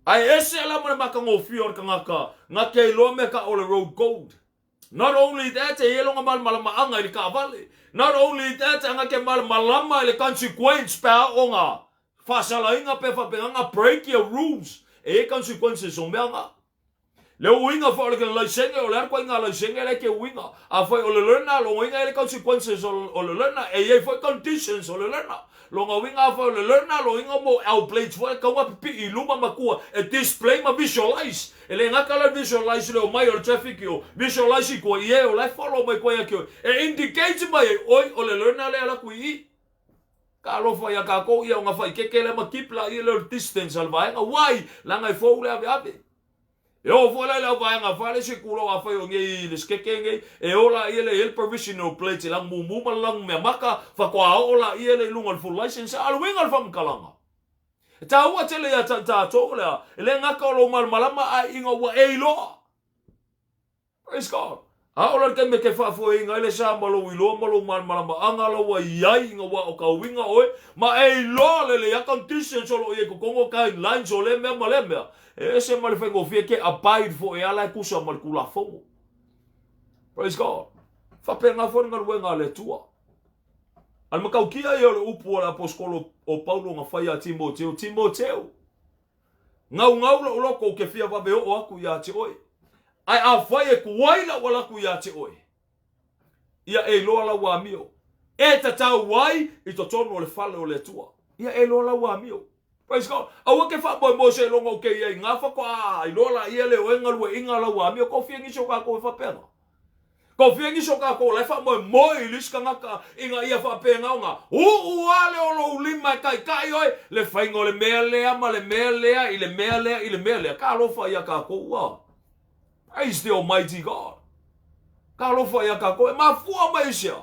Speaker 1: ai ese ala ma ka ngofio or nga ke lo me ka o le road gold not only that e lo nga mal malama anga I ka vale not only that nga ke mal malama le consequence pa o nga fa sala inga pe fa nga break your rules e consequences o me nga le winga fa le la senga o le ko inga la senga le ke winga a fa o le lerna lo winga le consequences o le lerna e ye fa conditions o le lerna lo nga winga fa le lerna lo winga mo au plate fa ka wa pi I luma makua e display ma visualize ele nga kala visualize le mai o traffic yo visualize ko ye o le follow mai ko ya ke e indicate mai o le lerna le ala ku I ka lo fa ya ka ko ia nga fa ke le ma kipla I le distance al vai nga why la nga fo le ave Yo fola la vai nga fale se kulo a fai o ngi le skekenge e ola ile el provisional plate lang mumu lang me maka fa ko ola ile lungal full license al wingal fam kalanga ta wa tele ya ta to le nga ka lo mal malama a inga wa e lo praise God A ola ke me ke fa fo inga ele sa malo ilo malo mal malama anga lo wa yai nga wa o ka winga oe ma e lo le ya condition so lo ye ko kongo ka line so le me male me e se mal fengo fie ke abide fo e ala ku so mal kula fo. Praise God. Fa pe nga fo nga wenga le tua. Al makau kia e o upu ala apostolo o Paulo nga fai a Timoteo. Timoteo. Ngau lo ko ke fia va be o aku ya te oe. Ai a fai e kuwaila wala ku ya te oe. Ia e loa la wa mio. E ta tau wai i to tono le fale o le tua. Ia e loa la wa mio. Praise God. Awa ke fa boy mo se longo ke ia nga fa ko ai loa la ia le o enga lu inga la wa mio ko fia ngi so ka ko fa pena. Ko fia ngi so ka ko le fa mo i lis ka nga inga ia fa pena nga. U ale o lo lima kai oi le fa ngo le mele ma le mele i le mele ka lo fa ia ka ko wa. Praise the Almighty God. Kalo fa ya ka ko ma fu ma isia.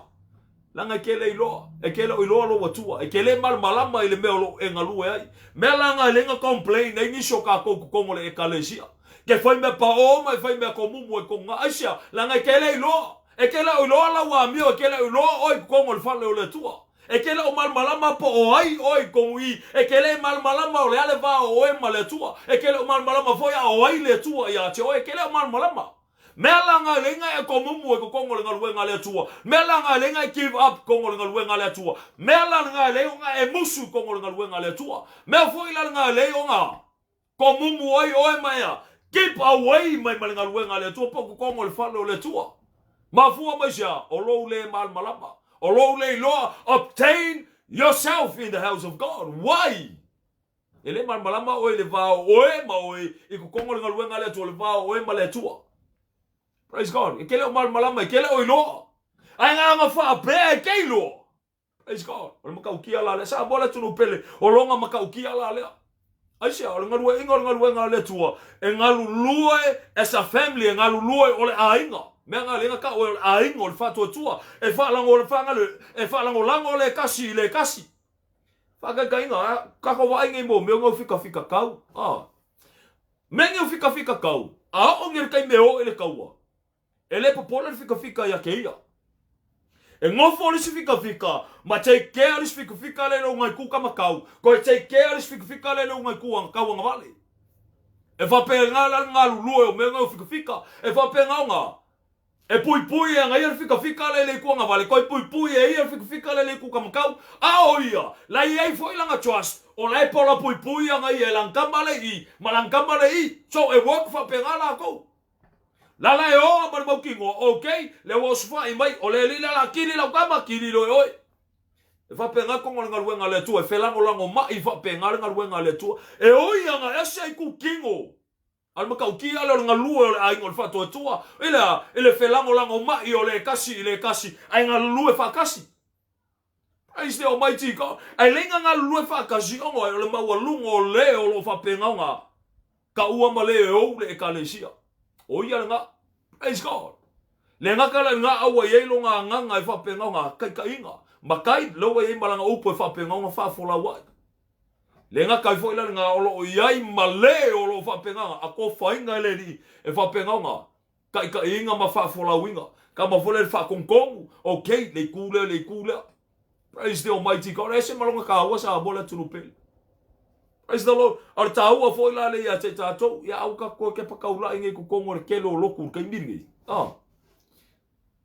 Speaker 1: Langa kele ilo, e kele ilo lo watua, e kele mal malama ile melo engalu ai. Melanga lenga complain e ni shoka ko ko le ekalesia. Ke foi me pa o ma foi me ko mumu e ko nga asia. Langa kele ilo, e kele ilo la wa mi o kele ilo oi ko le fa le tua. E kele o mal malama po o ai oi ko wi, e kele mal malama o le ale va o e mal tua. E kele o mal malama foi o ai le tua ya te o e kele o mal malama. Melanga lenga e komumu e kongo le ngaluenga le tua. Melanga lenga e give up kongo le ngaluenga le tua. Melanga lenga e musu kongo le ngaluenga le tua. Mel foi la nga lenga komumu oi oi maya. Keep away mai ngaluenga le tua poko kongo le falo le tua. Mafua maisha olo le mal malama. Olo le lo obtain yourself in the house of God. Why? Ele mal malama oi le va oi ma oi e kongo le ngaluenga le tua le va oi ma le tua. Praise God. E kele o mal malama, e kele o ilo. Ai nga fa be e ke ilo. Praise God. O makau kia la le sa bola tunu pele. O longa makau kia la le. Ai sia o ngalua inga le tua. E ngalu lue as a family, e ngalu lue o le ainga. Me nga le ka o le ainga o le fatu tua. E fa lango le fa ngalu, e fa lango lango le kasi. Fa ka inga ka ko wa inga mo me ngo fika kau. Me ngo fika kau. A o ngir kai me o ele kaua. Ele popola fika ya keia. E ngofo le fika, ma take care le fika le no ngai kuka makau. Ko take care le fika le no ngai kuang kau ngavale. E fa pe ngala ngalu luo me ngau fika. E fa pe nga. E pui ngai fika le kuang ngavale. Ko pui e fika le kuka makau. A oia, la ia foi langa trust. O la pola pui ngai e langkamba le I, malangkamba le I. So e work fa pe ngala ko. La e o ma mo kingo, okay? Le was fa mai o le lila la kili la kama kili lo oi. E fa penga ko ngol wenga le tu e fela ngolango ma I fa penga ngal wenga le tu. E oi nga esa ku kingo. Al ma ka ki ala ngalu ai ngol fa to tu. Ele fela ngolango ma I o le kasi ai ngalu e fa kasi. Praise the Almighty God. Ai lenga ngalu e fa kasi o le ma walungo le o lo fa penga nga. Ka ua ma le o le ekalesia. O ia nga, praise God. Le nga kala nga awa ye lo nga fa penga nga kai inga. Makai lo ye malanga upo fa penga nga fa fola wa. Le nga kai fo ila nga o ia male o lo fa penga nga ako fa inga le ni e fa penga nga kai inga ma fa fola winga. Ka ma fola fa kongkong. Okay, le kula. Praise the Almighty God. Ese malanga ka wa sa bola tunupel. Praise the Lord. Ar taua foi la le ia te tatou ia au ka ko ke pakaula inge ku kongo le kelo loku kai mingi.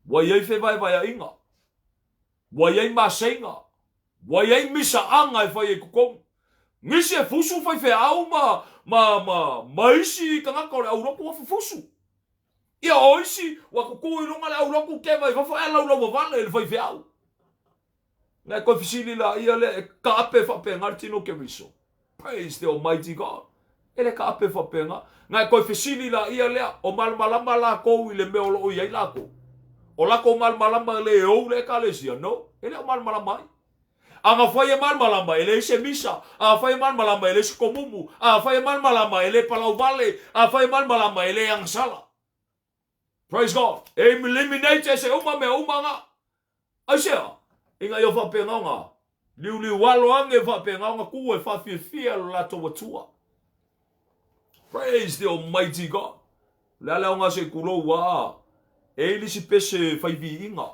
Speaker 1: Wa ye fe vai inga. Wa ye masenga. Wa ye misa anga e fai ku kongo. Ngise fusu fai fe au ma isi ka ngaka le au loku wa fusu. Ia oisi wa ku ko ilonga le au loku ke vai fa ala lo vale le fai fe au. Na ko fisili la ia le ka ape fa pe ngartino ke viso. Praise the Almighty God. Ele ka ape fa penga. Ngai koe fesili la ia lea. O malmalama la kou i le meo lo iai lako. O lako malmalama le ou le kalesia. No. Ele o malmalama ai. Anga fai e malmalama ele se misa. Anga fai e malmalama ele se komumu. Anga fai e malmalama ele palau vale. Anga fai e malmalama ele yang sala. Praise God. Eliminate se uma me uma nga. Aisea. Inga yo fa penga nga. Liu walo ange fa penga nga ku e fa fia lo lato watua. Praise the Almighty God. Lala nga se kulo wa. e li si pese faivi inga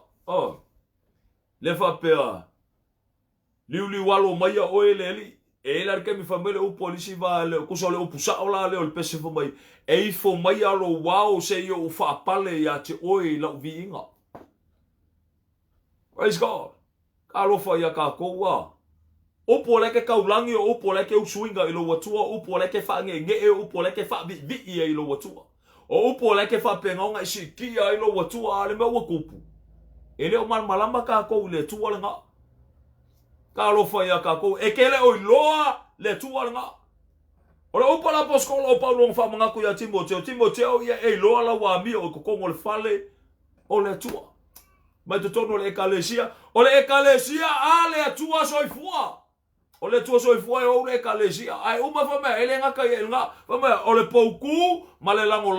Speaker 1: le fa pea liu walo mai o ele li e la ke mi famele o polisi va le ku so le o pusa ola le o pese fo mai e fo mai alo wow se yo fa pale ya te oi la vi inga. Praise God. Ka lo fa ya ka ko wa o pole ke kaulangi o pole ke usuinga ilo watua o pole ke fa nge o pole ke fa vi ia ilo watua o pole ke fa penga si kia ilo watua le me wa kupu ele o mal malamba ka ko le tua nga ka lo fa ya ka ko e ke le o loa le tua nga ora o pala poskola o paulo fa manga ku ya Timoteo ya e loa la wa mi o ko ngol fale o le tua ma te tono le ekalesia o le ekalesia ale atua soifua o le tua soifua o le ekalesia ai uma fa me ele nga ka nga fa me o le pouku ma le lango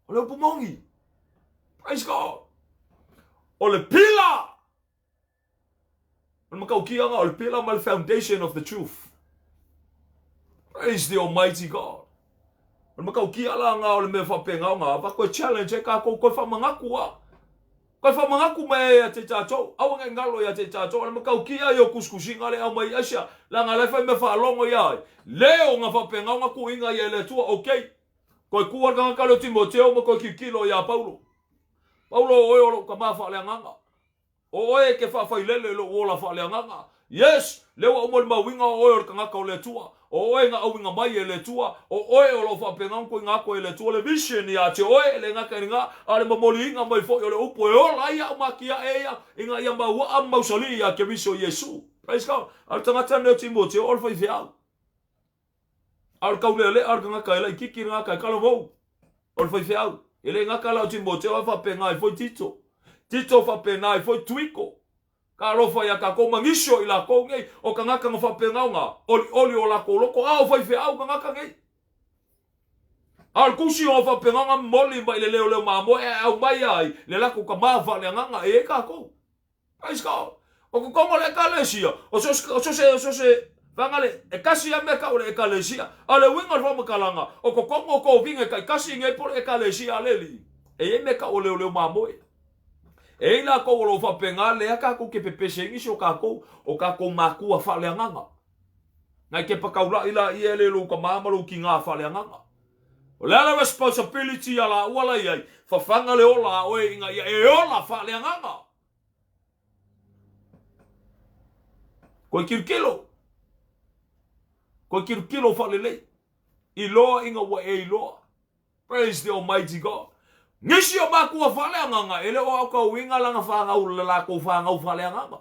Speaker 1: o le pumongi. Praise God. O le pila o makau kia nga o le pila ma le foundation of the truth. Praise the Almighty God. O makau kia la nga o le me fa penga nga va ko challenge ka ko fa mangakua ko fa mangaku me ya te tato au nga ngalo ya te tato le makau kia yo kuskusi ngale au mai asia la nga le fa me fa longo ya leo nga fa penga nga ku inga ye le tua okay ko ku wa nga ka Timoteo mo ko kilo ya Paulo o ka ma fa le nga o e ke fa ilele lo o la fa le nga yes le o mo ma winga o ka nga ka le tua o e nga o winga mai le tua o lo fa penga ko nga ko le tua le vision ya te o le nga ka nga ale mo moli nga mai fo le o po o la ya makia e ya inga ya ma wa ma soli ya ke viso Yesu. Praise God. Al tanga tane Timoteo o fa fia al ka le al nga ka le kiki nga ka lo mo o fa fia ele nga ka la Timoteo fa penga fo Tito fa penga fo tuiko ka lo fa ya ka ko mangisho ila ko ngai o ka nga ka fa penga nga oli o la ko loko a o fa fe au ka nga ka ngai al kusi o fa penga nga moli ba le ma mo e au mai ai le la ko ka ma fa le nga e ka ko. Praise God. O ko ko le kalesia o so se vangale e kasi ya me ka o le kalesia ale winga ro mo kalanga o ko ko vinga ka kasi ngai por e kalesia leli e me ka o le ma mo e la ko lo fa penga le ka ko ke pepese ngi so ka ko o ka ko maku fa le nga na ke pa ka ula ila ile lo ka mama lo ki nga fa le nga o la responsibility ala wala ia fa fanga le ola o e nga e ola fa le nga ko kirkilo fa le i lo inga wa e lo. Praise the Almighty God. Nisi o maku fa le nga ele o ka winga la nga fa nga ula ko fa nga fa le nga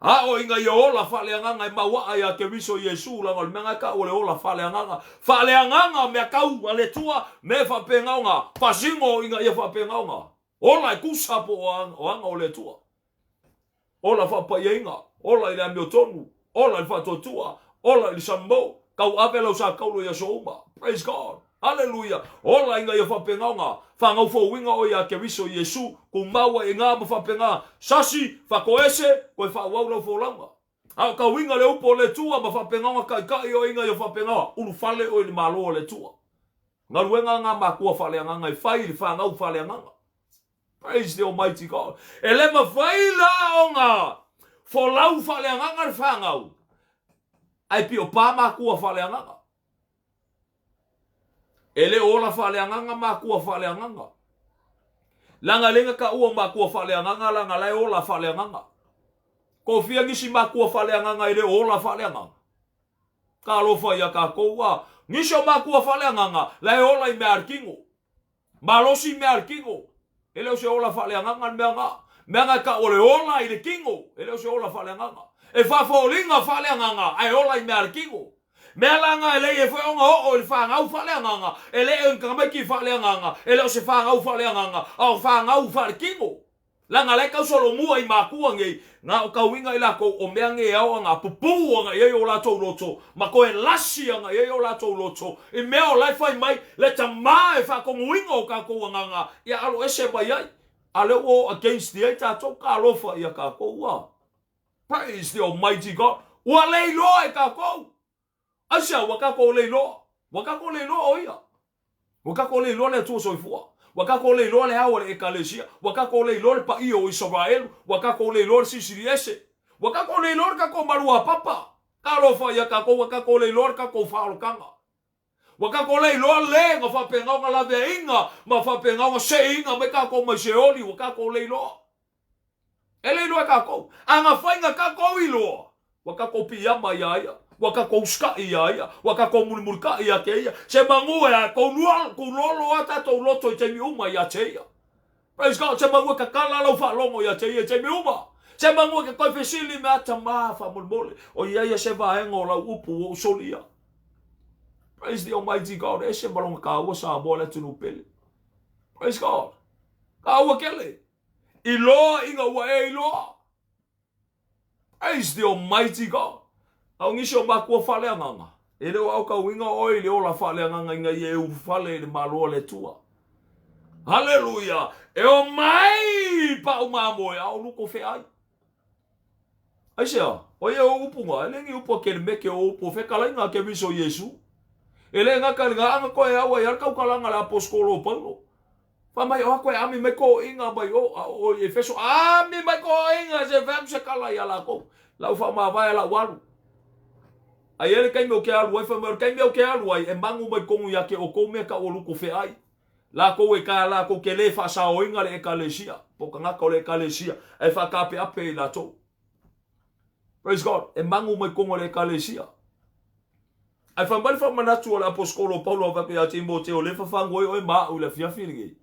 Speaker 1: a o inga yo la fa le nga ma wa ya ke viso Yesu la ngol menga ka o le ola fa le nga me ka u le tua me fa penga nga fa singo inga ye fa penga nga ola ku sapo o nga o le tua ola fa pa yenga ola ile mi tonu ola fa totua ola ile sambo ka u apelo sa ka lo ya souma. Praise God. Hallelujah. Ola inga ye fa penga nga fa nga fo winga o ya ke viso Yesu ku mawa inga mo fa penga sasi fa ko ese ko fa wa lo fo langa a ka winga le upo le tua ma fa penga nga ka yo inga yo fa penga ulu fale o ni malo le tua nga luenga nga ma ku fa le nga fa il fa nga u fa le nga. Praise the Almighty God. Ele ma fa ila onga fo la u fa le nga fa nga u ai pi o pa ma ku fa le nga ele ola fa le nga ma ku fa le nga langa lenga ka u ma ku fa le nga langa la ola fa le nga ko fia ngisi ma ku fa le nga ele ola fa le nga ka lo fa ya ka ko wa ngisho ma ku fa le nga la ola i me arkingo ma lo si me arkingo ele o se ola fa le nga me nga ka ole ola i le kingo ele o se ola fa le nga e fa fo linga fa le nga ai ola i me arkingo me langa ele e foi onga o fa nga u fa le nga ele en ka me ki fa le nga ele o se fa nga u fa le nga o fa nga u fa kingo langa le ka solo mua i maku ngai nga ka winga ila ko o me nge au nga pupu nga ye o la to loto ma ko e lasi nga ye o la to loto e me o life ai mai le tama e fa ko winga o ka ko nga ya alo ese ba ya ale o against the eta to ka lo fa ya ka ko wa. Praise the Almighty God. Wa le lo e ka ko asia wa ka ko le lo o ya wa ka ko le lo le to so fu waka ko le lo le hawa le ekalesia, waka ko le lo le pa o Israel, waka ko le lo sisiriese, waka ko le lo ka ko marua papa, ka lo fa ya ka ko waka ko le lo ka ko fa o kanga. Waka ko le lo le nga fa penga nga la veinga, ma fa penga nga seinga me ka ko ma seoli, waka ko le lo. Ele lo ka ko, anga fa nga ka ko i lo, waka ko piyama ya. Waka ko ska ia waka ko mulmulka ia ke ia se mangu ya ko lolo ata to loto te mi uma ia te ia. Praise God, se mangu ka kala lo fa longo ia te ia te mi uma se mangu ka ko fesili me ata ma fa mulmole o ia se va engo la upu o solia. Praise the Almighty God. E se balonga ka wa sa bola tunu pele. Praise God, ka wa kele ilo inga wa e ilo. Praise the Almighty God. Au ngisho makua fale anganga. Ele o au ka winga oi le ola fale anganga inga ye u fale le malo le tua. Hallelujah. E o mai pa o mamoe au luko fe ai. Aisha, o ye o upunga, ele ngi upo ke meke o upo fe kala inga ke miso Yesu. Ele nga ka nga anga ko e au ya ka kalanga la apostolo Paulo. Pa mai o ko e ami me ko inga mai o Efeso ami me ko inga se vem se kala ya la ko. La ufa ma vai la walu. Ai ele kai me o ke alu ai fa me kai me o ke alu ai e mangu mai kongu ya ke o ko me ka o luko fe ai. La ko e ka la ko ke le fa sa o inga le ekalesia. Po ka nga ko le ekalesia e fa ka pe ape la to. Praise God. E mangu mai kongu le ekalesia. Ai fa mal fa manatu o la apostolo Paulo va pe a Timoteo le fa fango o e ma o le fia filingi.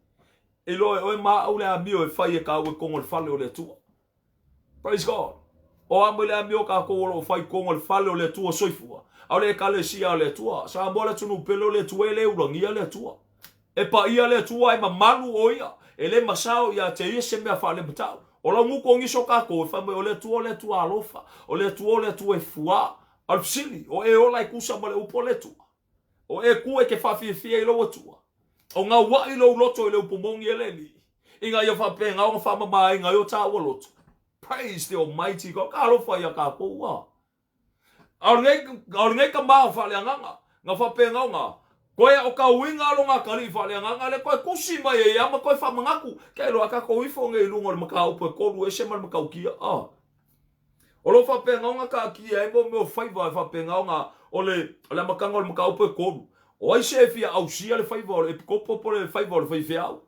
Speaker 1: E lo o e ma o le amio e fa e ka o kongu le fale o le tua. Praise God. O amele amio ka ko o fai kongo le fale o le tua soifua. Au le ekalesia o le tua. Sa ambola tunu pelo le tua ele urangia le tua. E pa ia le tua e mamalu o ia. E le masao ia te ia se mea fale matau. O la nguko ngiso ka ko e fame o le tua alofa. O le tua e fua. Al sili. O e ola e kusa ma le upo le tua. O e ku e ke fafifia i lo tua. O ngā wa i lo loto i le upumongi e le li. Inga ia fa pe ngā o fama mai inga yo ta o loto. Praise the Almighty God. Ka alofa ia ka ko ua. Au ngai ka maa whale anganga. Nga whapenga o ngā. Koe o ka uinga alo ngā kari whale anganga. Le koe kusi mai e ama koe whamangaku. Kei loa ka ko ifo ngai lunga le maka upo e koru e se mara maka ukia. O lo whapenga o ngā ka kia e mo me o whaiva e whapenga o ngā. O le makanga o le maka upo e koru. O ai se fia au sia le whaiva o le epikopo po le whaiva o le whaifea au.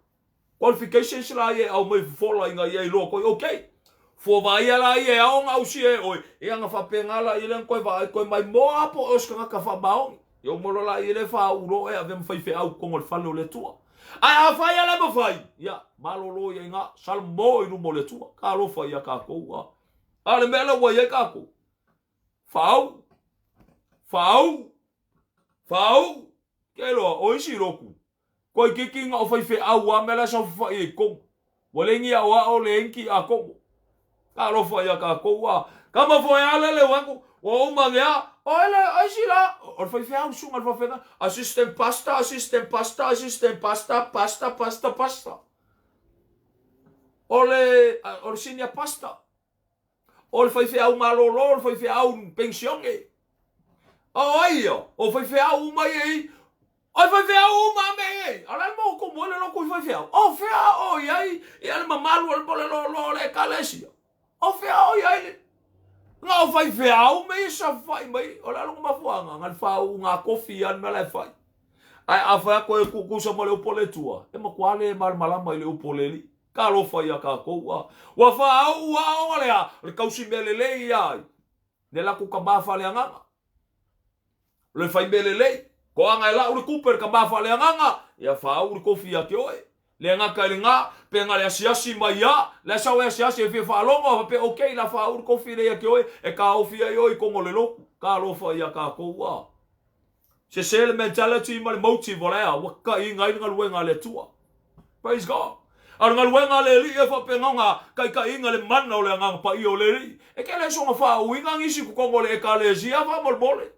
Speaker 1: Qualification sila e au mai whola inga i e loa koe. Okay. Fo vai ala e a nga usi e oi e nga fa pengala i len koe vai koe mai mo apo os ka ka fa baong yo mo la i le fa uro e avem fai fe au ko fale o le tua ai a fai ala mo fai ya malolo e nga sal mo i no mo le tua ka lo fai ka ko wa ale mele wa ye ka ko fau ke lo o si roku ko ki nga fai fe au wa mele so fai ko wole ngi a wa o le enki a ko ka lo fo ya ka ko wa ka ma fo ya le wangu o ma ya o ele ai si la o fo fa un al fo fa assistant pasta o sinia pasta o fo fa un malo lo fo fa un pension e o ai o fo fa un mai e o fo fa un ma me ala mo ko mo le lo ko fo fa o fa o ai e ala ma malo lo le kalesia. O fea o ia ele. Ngā o fai fea au mei sa fai mei. O la longa mafuanga. Ngā whau ngā kofi an me lai fai. Ai a fai a koe kukusa ma le upo le tua. E ma kuale e malmalama i le upo le li. Ka lo fai a ka koua. Wa whau ua o lea. Le kausi me le lei ai. Ne la ku ka mafa le anganga. Le fai me le lei. Ko anga e la ure kuper ka mafa le anganga. Ia whau ure kofi a ke oe. Le ngaka le ngā, pe ngā le asiasi mai ia, le sao e asiasi e fia whaalonga, pe okei la whaur kofi rea ke oe, e ka ofia i oi kongo le loku, ka lofa ia ka koua. Se le mentality ma le motive o lea, waka i ngai ngā luenga le tua. Praise God. Ar ngā luenga le li e whapenga kai ka inga le mana o le ngā pa i o le li. E ke le songa whau inga ngisi ku kongo le e ka le zia wha molmole.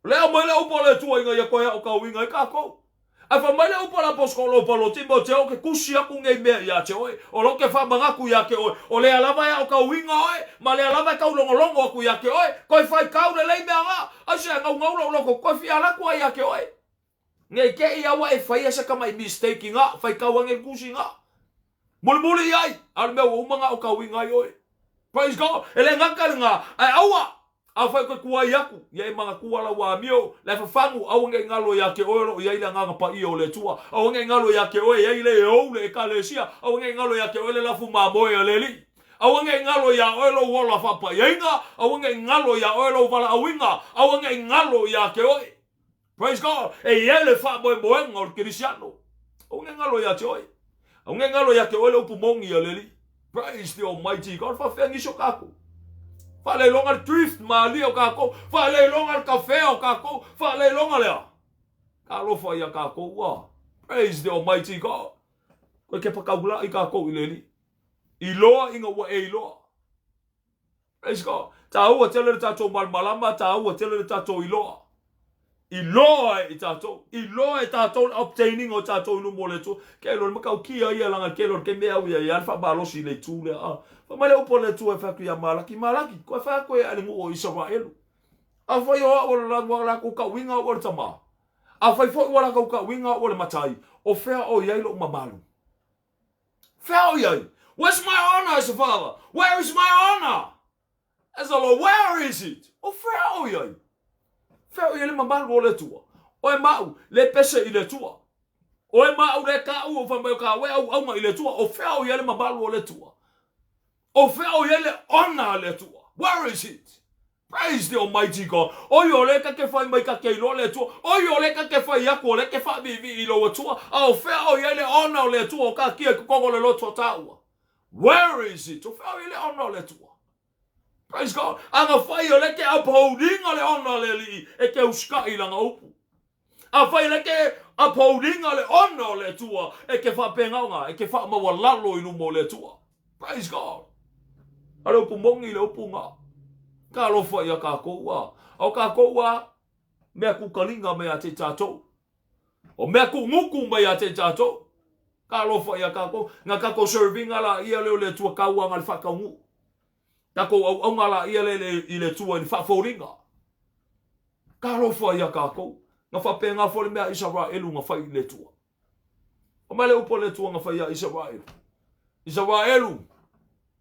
Speaker 1: Lea mai le upo le tua inga ia koe o ka winga i ka kou. A fa mai le upo la poskolo palo Timoteo ke kusi aku ngai mea ia te oe. O lo ke whamangaku ia ke oe. O le alava ia o ka winga oe. Ma le alava kau longolongo aku ia ke oe. Koe whai kau le lei mea ngā. Aise ngau ngau lo loko. Koe fi alaku ia ke oe. Ngai ke ia wa e fai asa ka mai mistake nga, fai ka wange kusi nga. Muli ai, al me o manga o ka winga oi. Praise God. Ele ngaka nga, ai awa. A fai ko kua yaku, ia e mga kuala wa mio, la fa fangu au nge ngalo ya ke oilo ia ila nga pa io le tua. Au nge ngalo ya ke oi ia ile o le kalesia, au nge ngalo ya ke oi la fu mamoe leli. Au nge ngalo ya oilo wala fa pa yenga, au nge ngalo ya oilo wala awinga, au nge ngalo ya ke oi. Praise God. E ele fa boe moenga o Cristiano. Au nge ngalo ya ke oi. Au nge ngalo ya ke oi le upumongi leli. Praise the Almighty God. Fa fengi shokaku. Fale longa drift mali o kako, fale longa café o kako, fale longa lea. Kalo fa ya kako wa. Praise the Almighty God. Ko ke pakaula I kako ileli. Iloa inga wa e iloa. Praise God. Ta ua tele tato malmalama, ta ua tele tato iloa. Iloa e tato. Iloa e tato obtaining o tato inu mole tu. Kelo makau kia ia langa kelo ke mea uia ia alfa balosi le tu le a. Male upo le tu e faku ya malaki. Ko faku e alimu o Israelu. A foi o la ko ka winga o le tama. A foi fo wala ko ka winga o le matai. O fea o ia lo mamalu. Fea o ia. Where's my honor as a father? Where is my honor? As a Lord, where is it? O fea o ia. Fea o ia le mamalu o le tua. O e mau le pese I le tua. O e mau le ka u o fa mai ka we au ma I le tua. O fea o ia le mamalu o le tua. O fea o ia le honor le tua. Where is it? Praise the Almighty God. O yo le ka ke fai mai ka ke lo le tua. O yo le ka ke fai ya ko le ke fa vivi I lo tua. O fea o ia le honor le tua ka ki ko ko le lo tua. Where is it? O fea o ia le honor le tua. Praise God. Anga fai o le ke upholding le honor le li e ke uska I langa upu. A fai le ke upholding le honor le tua e ke fa penga e ke fa mawalalo I mo le tua. Praise God. Ale upu mongi le upu nga. Ka lo fa ya ka koua. O ka koua mea ku kalinga mea te tatou. O mea ku nguku mea te tatou. Ka lo fa ya ka ko nga ka ko serving ala ia le tua kaua ngal fa ka ngu. Ka ko au ngala ia le tua ni fa foringa. Ka lo fa ya ka ko nga fa penga fo le mea Israelu nga fa le tua. O male upo le tua nga fa ya Israelu. Israelu.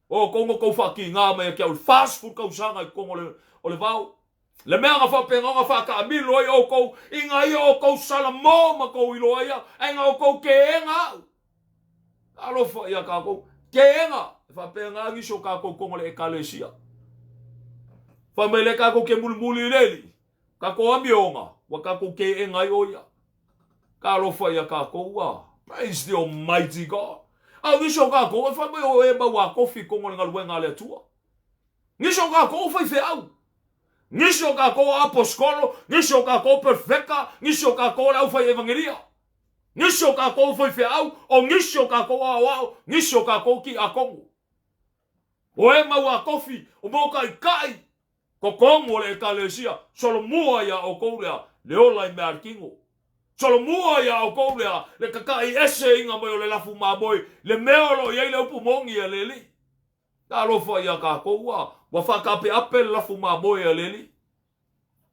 Speaker 1: O kongo ko faki nga me ke o fast food ka usanga I kongo le vau. Le mea nga fa penga nga fa ka milo o ko inga I o ko salamo ma ko ilo ia. Enga o ko kenga. Alo fa ya ka ko kenga. Fa penga gi so ka ko kongo le ekalesia. Fa me le ka ko ke mulmuli leli. Ka ko amionga wa ka ko kenga I o ia. Ka lo fa ya ka ko wa. Praise the Almighty God. A ngisho ka ko fa me o e ba wa kofi ko ngol ngal wenga le tua. Ngisho ka ko fa fe au. Ngisho ka ko apostolo, ngisho ka ko perfecta, ngisho ka ko la fa evangelia. Ngisho ka ko fa fe au, o ngisho ka ko wa, ngisho ka ko ki akongo. O e ma wa kofi, o mo kai ko kongo le kalesia, solo mua ya o ko le ola I merkingo. Solo mua ya o koulea le kakai ese inga mo le lafu maboi le meolo ia le upu mongi a leli. Ka lofa ia ka koua wa fa ka pe apel lafu maboi a leli.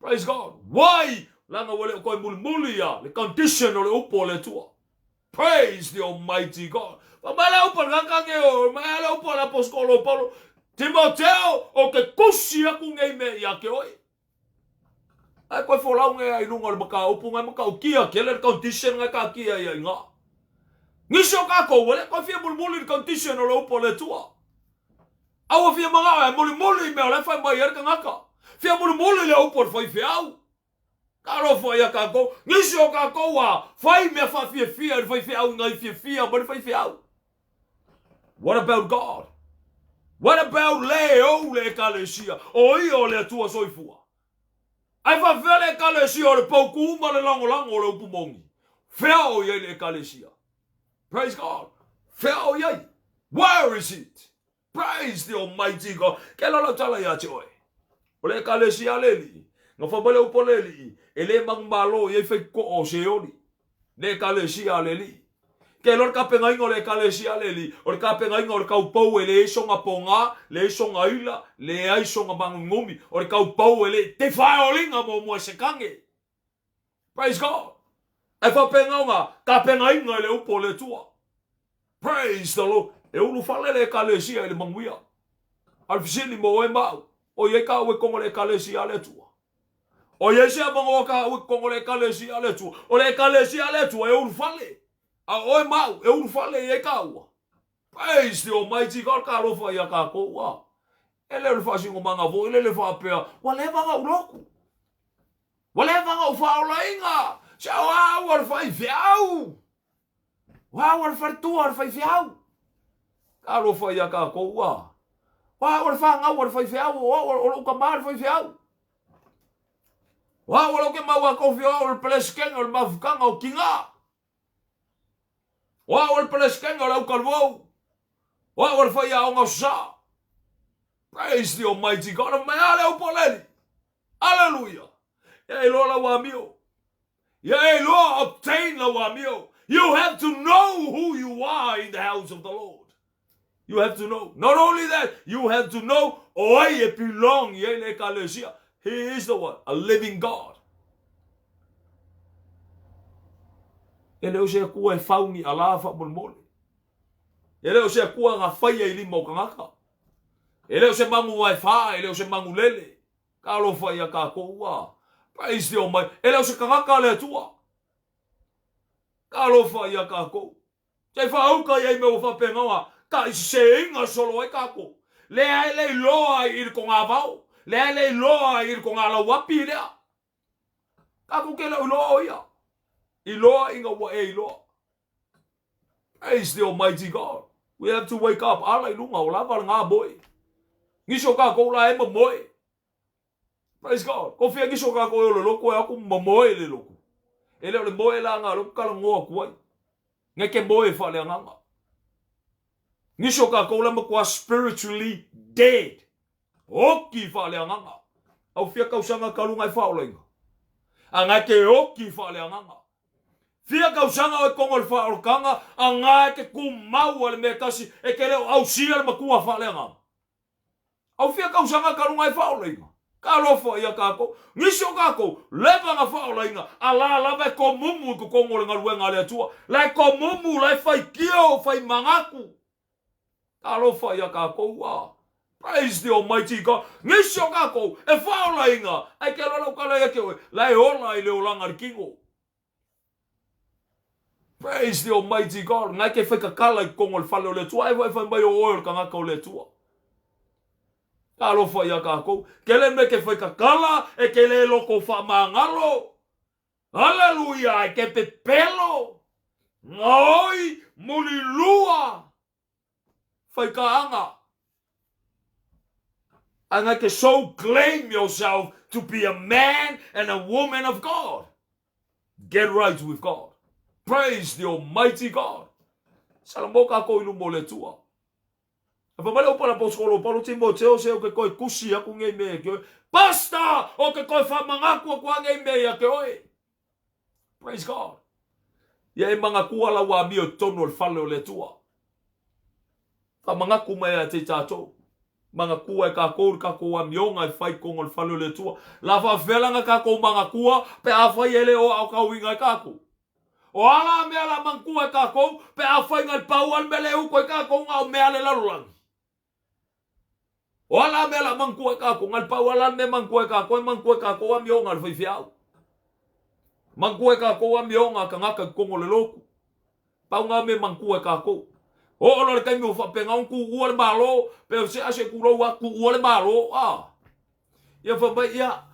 Speaker 1: Praise God. Why? Langa wale ko mulmuli ya le condition le upo le tua. Praise the Almighty God. Pa mala upo ngaka o mala upo la apostolo Paulo Timoteo o ke kusi aku ngai me ya ke oi. Ai ko fo la ngai ai lunga le maka upu ngai maka kia ke le condition ngai ka kia ia nga. Ngisho ka ko wale ko fia mulmuli le condition le upo le tua. Awa fia manga mulmuli me le fa mai er ngaka. Fia mulmuli le upo foi fiau. Karo foi ya ka ko ngisho ka ko wa fai me fa fia foi fiau ngai fia but foi fiau. What about God? What about Leo le kalesia? O le tua soifua. Ai fa vele kalesia o le pauku ma le lango le upu mongi. Fea o ye le kalesia. Praise God. Fea o ye. Where is it? Praise the Almighty God. Ke la tala ya te oe. O le kalesia leli. Nga fa bale upo leli. E le mang malo ye fe ko o se oli. Le kalesia leli. Ke lor ka penga ingo le kalesia leli. O le ka penga ingo le ka upau e le songa ponga, le songa ila, le ai songa mangumi. O le ka upau e le te whae o linga mo se kange. Praise God. Ai fa penga ka penga inga le upo le tua. Praise the Lord. E ulu fale le kalesia le manguia. Al fisili mo e mau. O ye ka we kongo le kalesia le tua. O ye se mango ka we kongo le kalesia le tua. O le kalesia le tua e ulu fale. A o e mau e ulu fale ye ka ua. Praise the Almighty God ka rofa ya ka ko wa. Ele le fa singo manga vo ele le fa pea. Wale vanga uloku. Wale vanga u fa ola inga. Sa wa fa fiau. Wa fa tua fa fiau. Ka rofa ya ka ko wa. Wa fa nga wa fa fiau o ka mal fa fiau. Wa lo ke ma ko fiau o plesken o mafkanga o kinga. Wa o plesken o kalvo. Wa fa ya o sa. Praise the Almighty God of my ale. Hallelujah. Ye Lord wa mio. Ye Lord obtain la wa mio. You have to know who you are in the house of the Lord. You have to know. Not only that, you have to know oye belong ye le kalesia. He is the one, a living God. Ele o se kua e faungi ala fa molmole. Ele o se kua nga faia ili mo kangaka. Ele o se mangu wifi, ele o se mangu lele. Ka lo faia ka koua. Praise the Almighty. Ele o se kangaka le tua. Ka lo faia ka kou. Te fa auka ye me o fa pengawa. Ka se inga solo e ka kou. Le loa ir ko nga vau. Le loa ir ko nga la wapi lea. Ka kou ke la loa ia. I loa inga wa e loa. Praise the Almighty God. We have to wake up. Ala i lunga o lava nga boy. Ngiso ka kou la e mamoe. Praise God. Ko fia ngiso ka kou le loko e aku mamoe le loko. Ele o le moe la nga loko kala ngoa kuai. Ngeke moe fa le nganga. Ngiso ka kou la makua spiritually dead. Oki fa le nganga. Au fia kausanga kalunga i fa o lenga. Anga ke oki fa le nganga. Fia kausanga o kongo le fa o kanga. Anga ke kumau le me kasi. E ke leo au sia le makua fa le nganga. Au fia kausanga kalunga i fa o lenga. Ka lofa ia kako. Ngiso kako. Leva nga fa o lenga. Ala lava e ko mumu ko kongo le ngaruenga le atua. La e ko mumu la e fai kio fai mangaku. Ka lofa ia kako wa. Praise the Almighty God. Ngiso kako. E fa o lenga. Ai ke lola ukala ia kewe. La e ola i le olanga le kingo. Praise the Almighty God. Ngai ke fai kakala i kongo le fale o le atua. Ai fai mai o oil ka ngaka o le atua. Ka lofa ia kako. Kele me ke fai kakala e ke le loko fa mangalo. Hallelujah. E ke pe pelo. Ngoi muli lua. Fai ka anga. Anga ke so claim yourself to be a man and a woman of God. Get right with God. Praise the Almighty God. Salamoka ko ilu mo le tua. Apa male o para poskolo palo Timoteo se o ke koi kusi aku ngei me ke pasta o ke koi fa mangaku aku ngei me ya ke oi. Praise God. Ya e mangaku ala wa mi o tono le fale o le tua. Fa mangaku mai a te tato. Mangaku e ka kou ka kou a mionga e fai kongo le fale o le tua. La fa velanga ka kou mangaku pe a fai ele o au ka winga ka kou. O ala me ala mangaku e ka kou pe a fai ngal pau al mele u ko e ka kou ngau me ale lalulang. O ala me ala mangaku e ka kou ngal pau ala me mangaku e ka kou a mionga le fai fiau. Mangaku e ka kou a mionga ka ngaka kongo le loku. Pau ngau me mangaku e ka kou. O olo le kai mi fa penga un ku ua le malo pe se ase ku ro wa ku ua le malo ia fa ba ia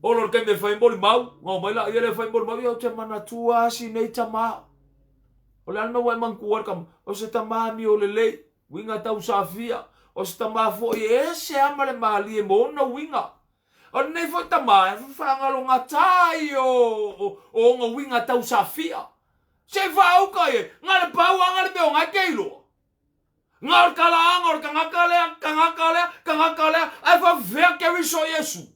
Speaker 1: olo le kai me fa mboli mau ngo mai la ia le fa mboli mau ia te mana tua si nei tama o le ana wa man ku kam o se tama mi o le winga tau safia o se tama fo e se ama le mali e mo no winga o nei fo tama fa ngalo ngatai o ngo winga tau safia. Se fa o kai, ngale pau ngale be o ngakeilo. Ngal kala ngor kangakale, ai fa ver ke wi so Yesu.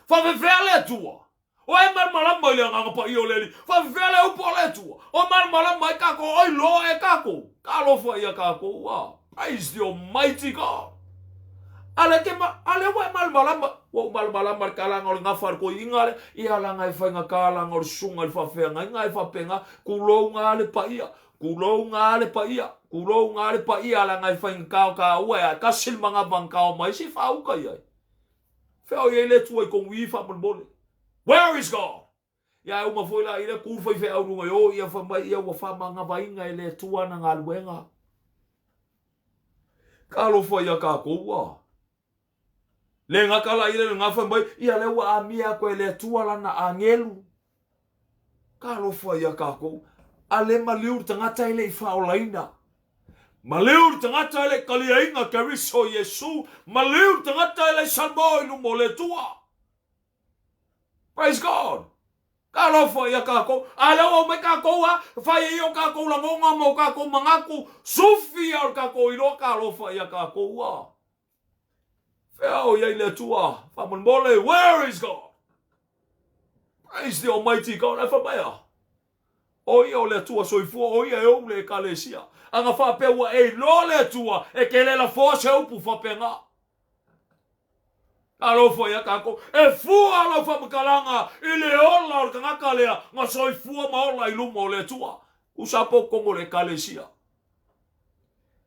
Speaker 1: Fa ver le tua. O e mar mala mai le nganga pa io le. Fa ver le o pole tua. O mar mala mai ka ko oi lo e ka ko. Ka lo fa ia ka ko wa. Praise the Almighty God. Ale ke ma ale wa mal mala Wo malmala markalanga o ngafar ko ingale ia langa e fainga kalanga o sunga le fafenga inga e fapenga kulonga le paia kulonga le paia langa e fainga ka ua ka silmanga banka mai si fauka ia feo ye le tu ko wi fa bole where is God ya uma foi la ile ku foi fe au no yo ia fa mai ia wa fa manga vainga ele tua na ngaluenga kalo foi ya ka ko wa le ngakala ile nga fa mai ia le wa amia ko ele tua la na angelu kalo foi ya ka ko ale maliur tangata ile fa olaina maliur tangata ile kaliainga kariso Yesu maliur tangata ile salmo no mole tua praise God kalo foi ya kako ala o me kako wa fai yo kako la ngonga mo kako mangaku sufi al kako ilo kalo foi ya kako wa feo ya ile tua fa mon mole where is God praise the almighty God afa baya o yo le tua soifu o yo le kalesia anga fa pe wa e lo le tua e kele la force upu fa penga alo foi ya kako e fua la fa mkalanga ile ola o kanga kalea nga soi fua ma ola ilu mo le tua usapo kongo le kalesia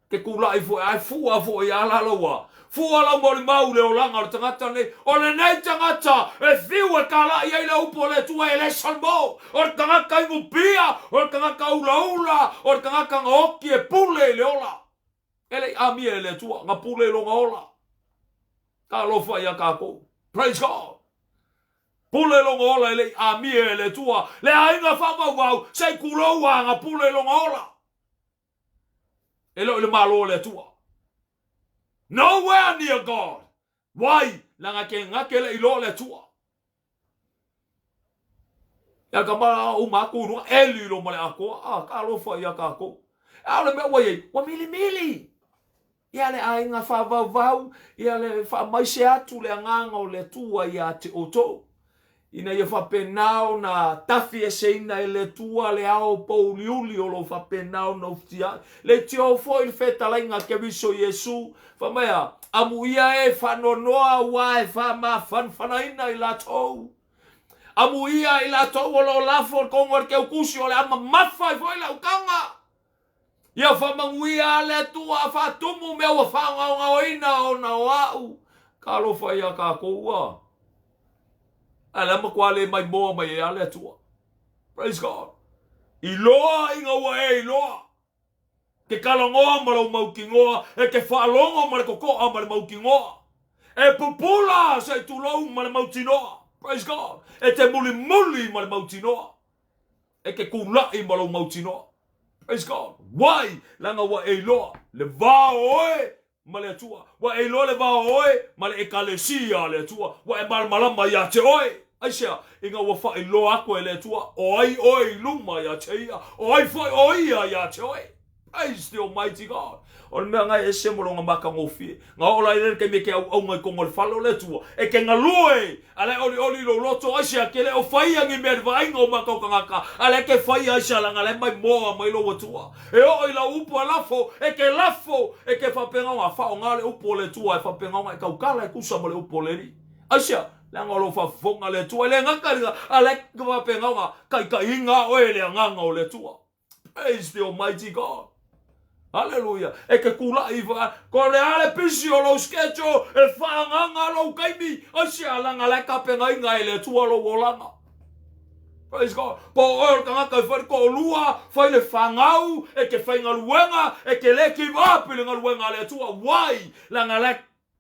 Speaker 1: ke kula i fua fo ya la loa fua la mo le mau le olanga o tangata ne o le nei tangata e fiu e kala ia ile upo le tua ele salmo o kanga kaingu pia o kanga kaula o kanga kanga oki e pule le ola ele ami ele tua nga pule longa ola kalo fa ya kako praise God pule longa ola ele ami ele tua le ainga fa mau sei kulo wa nga pule longa ola ele malo le tua nowhere near God why langa ke ngakele ilo le tua ya kama umaku no eli lo mole ako kalo fa ya kako ale me wa mili ia le ainga fa vau ia le fa mai se atu le nganga o le tua ia te oto ina ia fa penao na tafi e se ina le tua le ao pauliuli o lo fa penao no ftia le tio fo il feta la inga ke biso Yesu fa mea amu ia e fa nonoa wa e fa ma fan fanaina ila tou amu ia ila tou o lo lafo kongor ke ukusi o le ama mafa i foi la ukanga ia fa manguia le tua fa tumu me o fa nga ina o na wau kalo fa ia ka koua ala ma kwale mai mo mai ale tua praise God iloa inga wa iloa ke kalongoa malo mau kingoa e ke fa longo mal koko mal mau kingoa e popula se tu lo mal mau tinoa praise God e te muli mal mau tinoa e ke kula i mal mau tinoa praise God. Why? Langa wa eloa le va oe male tua. Wa eloa le va oe male ekalesia le tua. Wa e malama ya te oe. Aisha inga wa fa eloa ko le tua. Oi oi luma ya te ia. Oi foi oia ya te oe. Praise the almighty God. O me nga e se molonga maka ngofie. Nga ola ile ke me ke au ngai ko ngol falo le tua. E ke nga lue. Ale oli lo loto asia ke le o faia ngi me va ingo maka ngaka. Ale ke faia asia la ngale mai mo mai lo tua. E o ila upo lafo e ke fa penga nga fa ngale upo le tua e fa penga nga ka kala e kusa mo le upo le ni. Asia la ngolo fa fonga le tua le ngaka ale ke fa penga nga kai inga o le nganga o le tua. Praise the almighty God. Hallelujah. E ke kula iwa ko le ale pisi o lo skecho e whaanganga lo kaimi asi alanga le kapenga inga ele tua lo wolanga. Praise God. Po o kanga ka whare ko lua whai le whangau e ke whainga luenga e ke le ki wapi le luenga le tua wai langa le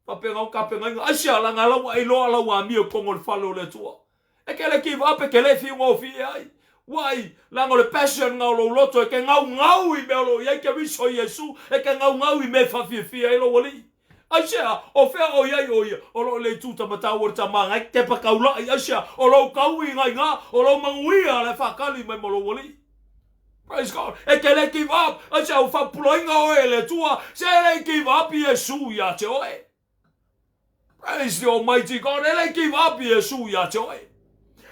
Speaker 1: kapenga inga asi alanga lau ai loa lau a mio kongo le whalo le tua. E ke le ki wapi ke le whiungo fi ai. Wai, lango le passion ngau lo loto e ke ngau i me lo ia ke viso Yesu e ke ngau i me fafifia e lo wali. Asia, o fea o iai o ia, o lo le tuta matau o tamanga e te pakaula i asia, o lo kaui ngai ngā, o lo manguia le whakali mai mo lo wali. Praise God. E ke le give up, asia o whapuloinga o e le tua, se le give up i Yesu ia te oe. Praise the almighty God, e le give up i Yesu ia te oe.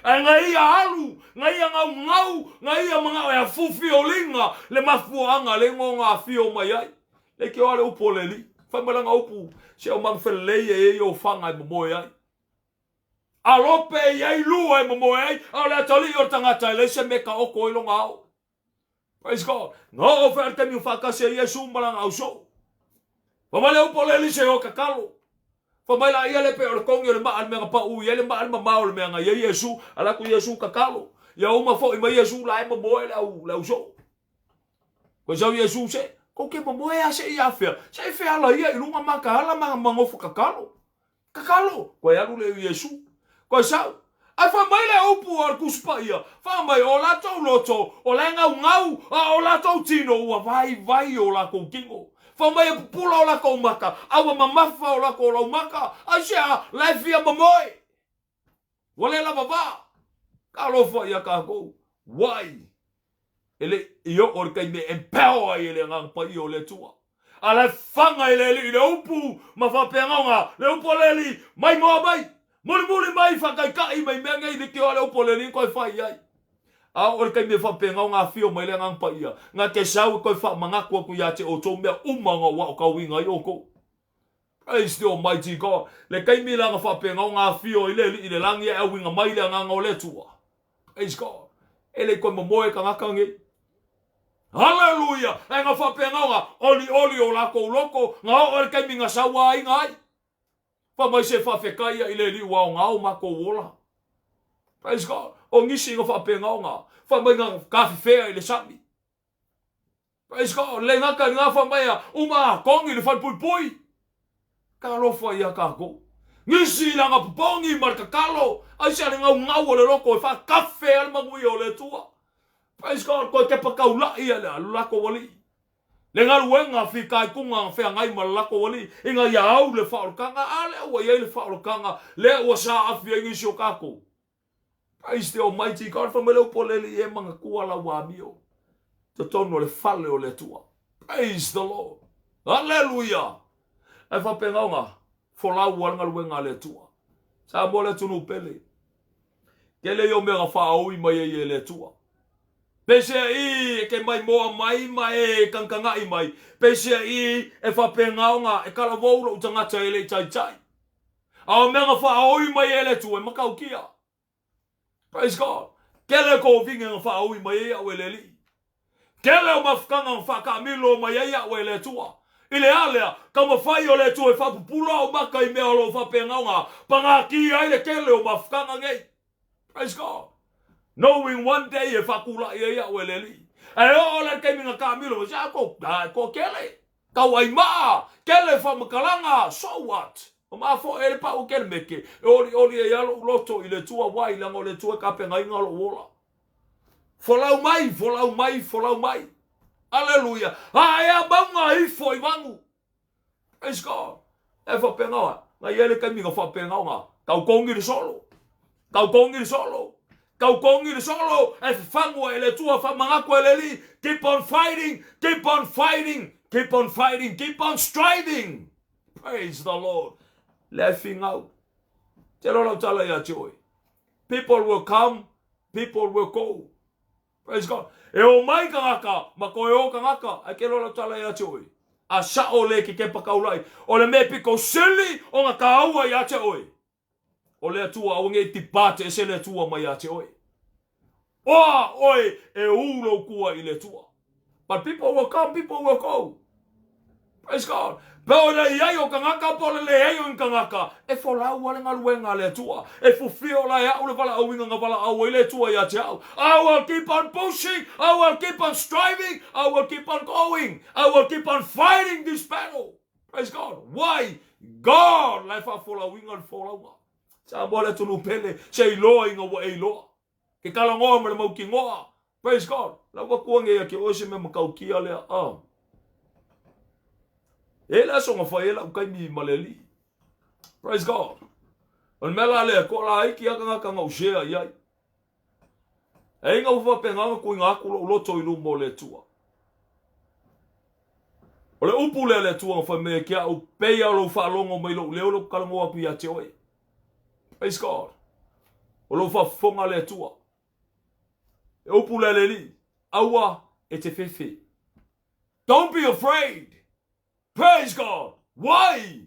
Speaker 1: Ngai alu, ngai ngau, ngai mga ya fufi olinga, le mafuanga le ngonga fio mai ai. Le ke ole upo le li. Fa malanga upu, se o mang fele e o fanga mo ai. Alope yai lua e momoe, ala tali o tangata le se meka o ko ilo ngao. Praise God. Ngao o whaar temi whakase Yesu marang au so. Pamale upo le li se o kakalo. Pamala ia le pe o le kongi o le maa mea pa u, ia le maa mao le mea ia Yesu, ala ku Yesu kakalo. Ia uma fo ima Yesu la e momoe le au so. Ko jau Yesu se, ko ke momoe a se ia fea. Se fea la ia ilunga maka ala mangofu kakalo. Kakalo. Ko ia le Yesu. Ko sau. Ai fa mai le upu al kuspa ia. Fa mai o la tau loto, o la ngau, o la tau tino, ua vai o la kingo. Fa mai pula o la ko maka, awa mamafa o la ko la maka, ai sea la fia mamoe. Wale la baba. Ka lo fa ia ka ko. Why? Ele io or kai me empower ele ngang pa io le tua. Ala fanga ele le upu, ma fa penga le upu le mai mo mai. Muli mai whakai kai mai mea ngai ni ki ole upo le ni koi whai ai. A ore kai me whapengau ngā whio mai le ngang pa ia. Ngā ke sau koi wha mangakua ku ia te o tō mea umanga wa o ka winga i oko. Praise the Almighty God. Le kai me langa whapengau ngā whio i le langi e winga mai le nganga o le tua. Praise God. Ele koi mamoe ka ngakangi. Hallelujah. E ngā whapengau ngā oli o lako loko. Ngā ore kai me ngā sawa ai ngai. Pa mai se whawhekaya i le li wao ngau mako wola. Praise God. O ngisi ngā whapengau ngā. Wha mai ngā kawhiwhea i le sami. Praise God. Le ngaka ngā wha mai a uma kongi le whanpui. Ka lofa ia ka ko. Ngisi la ngā pupongi marka kalo. Ai se ale ngau ngau o le loko e wha kawhea le mangui o le tua. Praise God. Koe ke pakau lai ale alu lako wali. Le ngā ruenga whikai kunga whea ngai malako wali. Inga ia au le whaolokanga. Ale ua iei le whaolokanga. Le ua sa awhi e ngisi o kako. Praise the Almighty God. Whamele upo leli e manga kuala wamio. Te tono le whale o le tua. Praise the Lord. Hallelujah. E whapengaunga. Wholau wanga ruenga le tua. Sa mo le tunu pele. Kele yo mega whaoi mai e le tua. Pese I ke mai moa mai kankanga I mai. Pese I e whapengaunga e karaworo utangata ele tai. Ao menga whaoi mai ele tu e makau kia. Praise God. Kele ko vinga whaoi mai e au ele li. Kele o mafkanga whakamilo mai e au ele tua. Ile alea, ka mawhai o le tu e whapupula o maka I mea lo whapengaunga. Pangaki ai le kele o mafkanga ngei. Praise God. Knowing one day e whakula I ea o ele li. E o le kei minga kamilo, sa ko kele. Kawai maa, kele whamakalanga, so what? O maa fo ele pa o kele meke. E oli e alo loto I le tua wai lango le tua kapenga inga lo wola. Folau mai. Hallelujah. Ea maunga ifo I wangu. Praise God. E whapengawa. Nga ele kei minga whapengawa. Kau kongi le solo. Kau kongi le solo, e whangua ele tua whamangako ele li. Keep on fighting, keep on striving. Praise the Lord. Laughing out. Te rolo tala ia tioi. People will come, people will go. Praise God. E o mai kangaka, ma ko e o kangaka, a ke rolo tala ia tioi. A sa o le ke pakaulai. O le me piko sili o nga kaua ia tioi. O le atua o nge tipate e se le atua mai ate oi. Oa oi e ulo kua I le tua. But people will come, people will go. Praise God. Peo le iai o kangaka po le iai o kangaka. E folau wale ngaluenga le tua. E fufio la ea ule wala awinga nga wala awa I le tua ia te au. I will keep on pushing. I will keep on striving. I will keep on going. I will keep on fighting this battle. Praise God. Why? God lai fa folau winga folau. Sa bola tunu pele se iloa inga wa iloa. Ke kalangoa me le mau ki ngoa. Praise God. La wa kuange ia ke ose me makau kia lea. Ela songa fa ela ukai mi maleli. Praise God. On mela lea ko la iki aka ngaka ngau shea iai. E inga ufa penganga ku inga aku loto ilu mo le tua. O le upu le tua fa me kia u peia lo fa longo mai lo leo lo kalangoa ku ia te oi. Praise God. O lo fa fonga le tua. E upu le li. Aua e te fefe. Don't be afraid. Praise God. Why?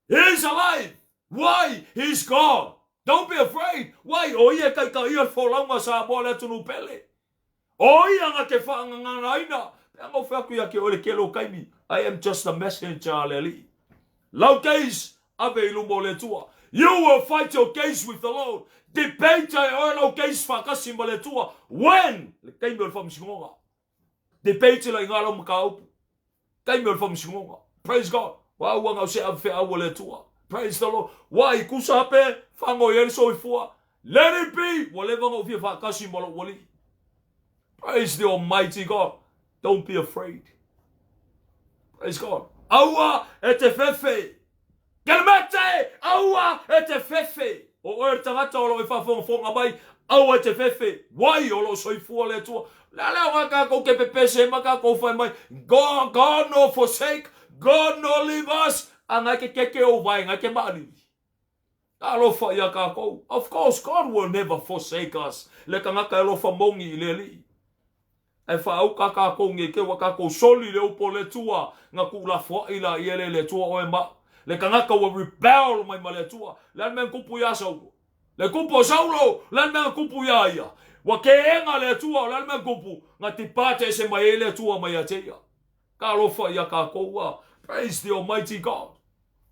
Speaker 1: He is alive. Why? He's God. Don't be afraid. Why? O ia kai ka ia wholaunga sa moa le tunu pele. O ia nga ke whaanganga aina. Peango whaku ia ke ole kelo kaimi. I am just a messenger, aleli. Lau case, ave ilumo le tua. You will fight your case with the Lord. Debate ai lau case whakasi ma le tua. When? Le kaimi ole whamsingonga. Debate la ingalo makaupu. Kaimi ole whamsingonga. Praise God. Wa wanga o se ave awa le tua. Praise the Lord. Why? Kusape, fango yeri soifua. Let it be. Whatever of you whakasi ma lo wali. Praise the Almighty God. Don't be afraid. Praise God. Aua ete fefe. Kelmete. Aua ete fefe. O e tangata o lo e whafonga mai. Aua ete fefe. Wai o lo soifua le tua. Lale waka ko ke pepese maka ko fai mai. God no forsake. God no leave us. Anga ke keke o vai nga ke mali. Alo fa ya ka ko. Of course God will never forsake us. Le kanga lo fa mongi le li. E fa au kaka ko nge ke waka ko soli le upo le tua nga ku la fo ila yele le tua o ma le kanga ko rebel mai ma le tua le men kupu ya sau le kupu saulo le men kupu ya ia wa ke enga le tua le men kupu nga tipate se mai le tua mai atea ka lo fa ya ka ko wa praise the Almighty God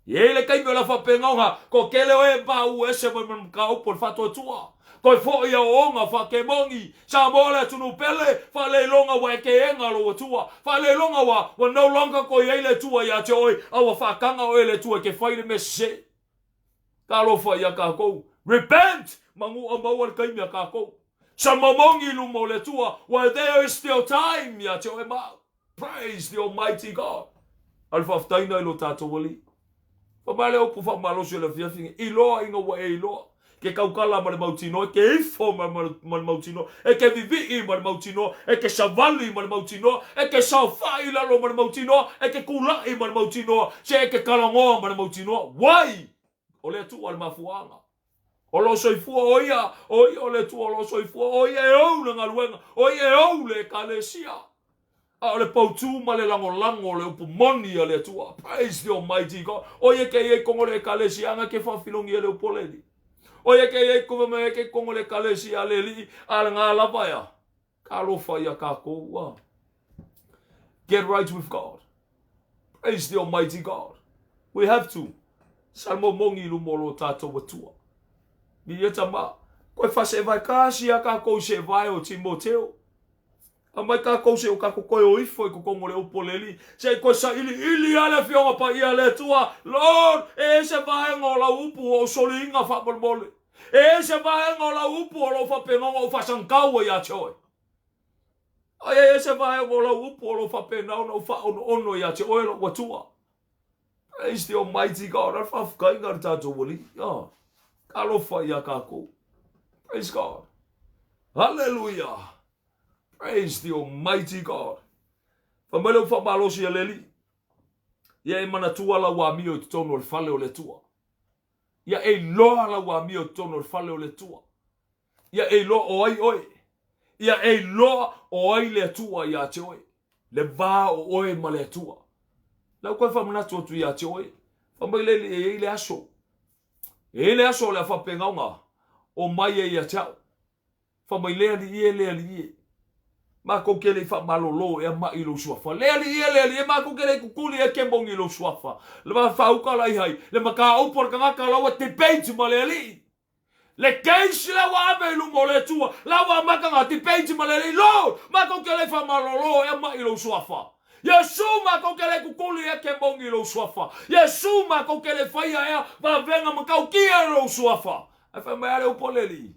Speaker 1: yele kai me la fa penga ko kele o e ba u ese mo ka upo fa to tua Koi fo ia onga fa ke mongi sa mola tunu pele fa le longa wa ke enga lo tua fa le longa wa no longer ko ile tua ya joy awa fa kanga o ile tua ke fa ile me se ka lo fa ia ka ko repent mangu o mo kai me ka ko sa mongi lu mo le tua while there is still time ya joy ma praise the Almighty God alfa ftaina lo tato wali fa male o fa malo se le fia finga ilo inga wa ilo ke kaukala ma le mautino ke ifo ma le mautino e ke vivi ma le mautino e ke savali ma le mautino e ke saufai la lo ma le mautino e ke kulai ma le mautino se e ke kalango ma le mautino wai o le tu al mafuanga o lo soifua oia o le tu o lo soifua oia e ou le ngaluenga oia e ou le kalesia o le pautu ma le lango le upumoni a le tua praise the Almighty God oia ke e kongo le kalesia nga ke fafilongi e le upoleli Oye ke ye ko me ke kongo le kalesi aleli al nga la baya. Kalo fa ya ka ko wa. Get right with God. Praise the Almighty God. We have to. Salmo mongi lu molo tato watua. Ni yeta ma. Ko fa se vai kasi ya ka ko se vai o Timoteo. Amai ka ko se o ka ko o ifo ko kongo le upoleli. Se ko sa ili ala fionga pa ia le tua. Lord, e se vai ngola upu o solinga fa bolbole. E se vai ngola upu o lo fa penonga o fa sankau ya choe. Ai e se vai ngola upu o lo fa penonga o fa ono ya choe lo watua. Praise the Almighty God. Al fa kai ngar tato woli. Ya. Kalo fa ya kako. Praise God. Hallelujah. Praise the Almighty God. Famelo fa malosi ya leli. Ya e mana tua la wa mio tono le fale o le tua. Ya e loa la wa mio tono le fale o le tua. Ya e loa o ai oe. Ya e loa o ai le tua ya te oe. Le va o oe ma le tua. La koe fa mana tua tu ya te oe. Famele e le aso. E le aso le fa pengaunga. O mai e ya tau. Famele le ali. Ma ko kele fa malolo e ma ilo suafa le ali ma ko kele kukuli e kembong ilo suafa le ma fa uka lai hai le ma ka o por ka ka lawa te page ma le ali le case la wa be lu mo le tua la wa ma ka te page ma le ali lo ma ko kele fa malolo e ma ilo suafa Yesu ma ko kele kukuli e kembong ilo suafa Yesu ma ko kele fa ia va venga ma ka ki ilo suafa a fa ma le o poleli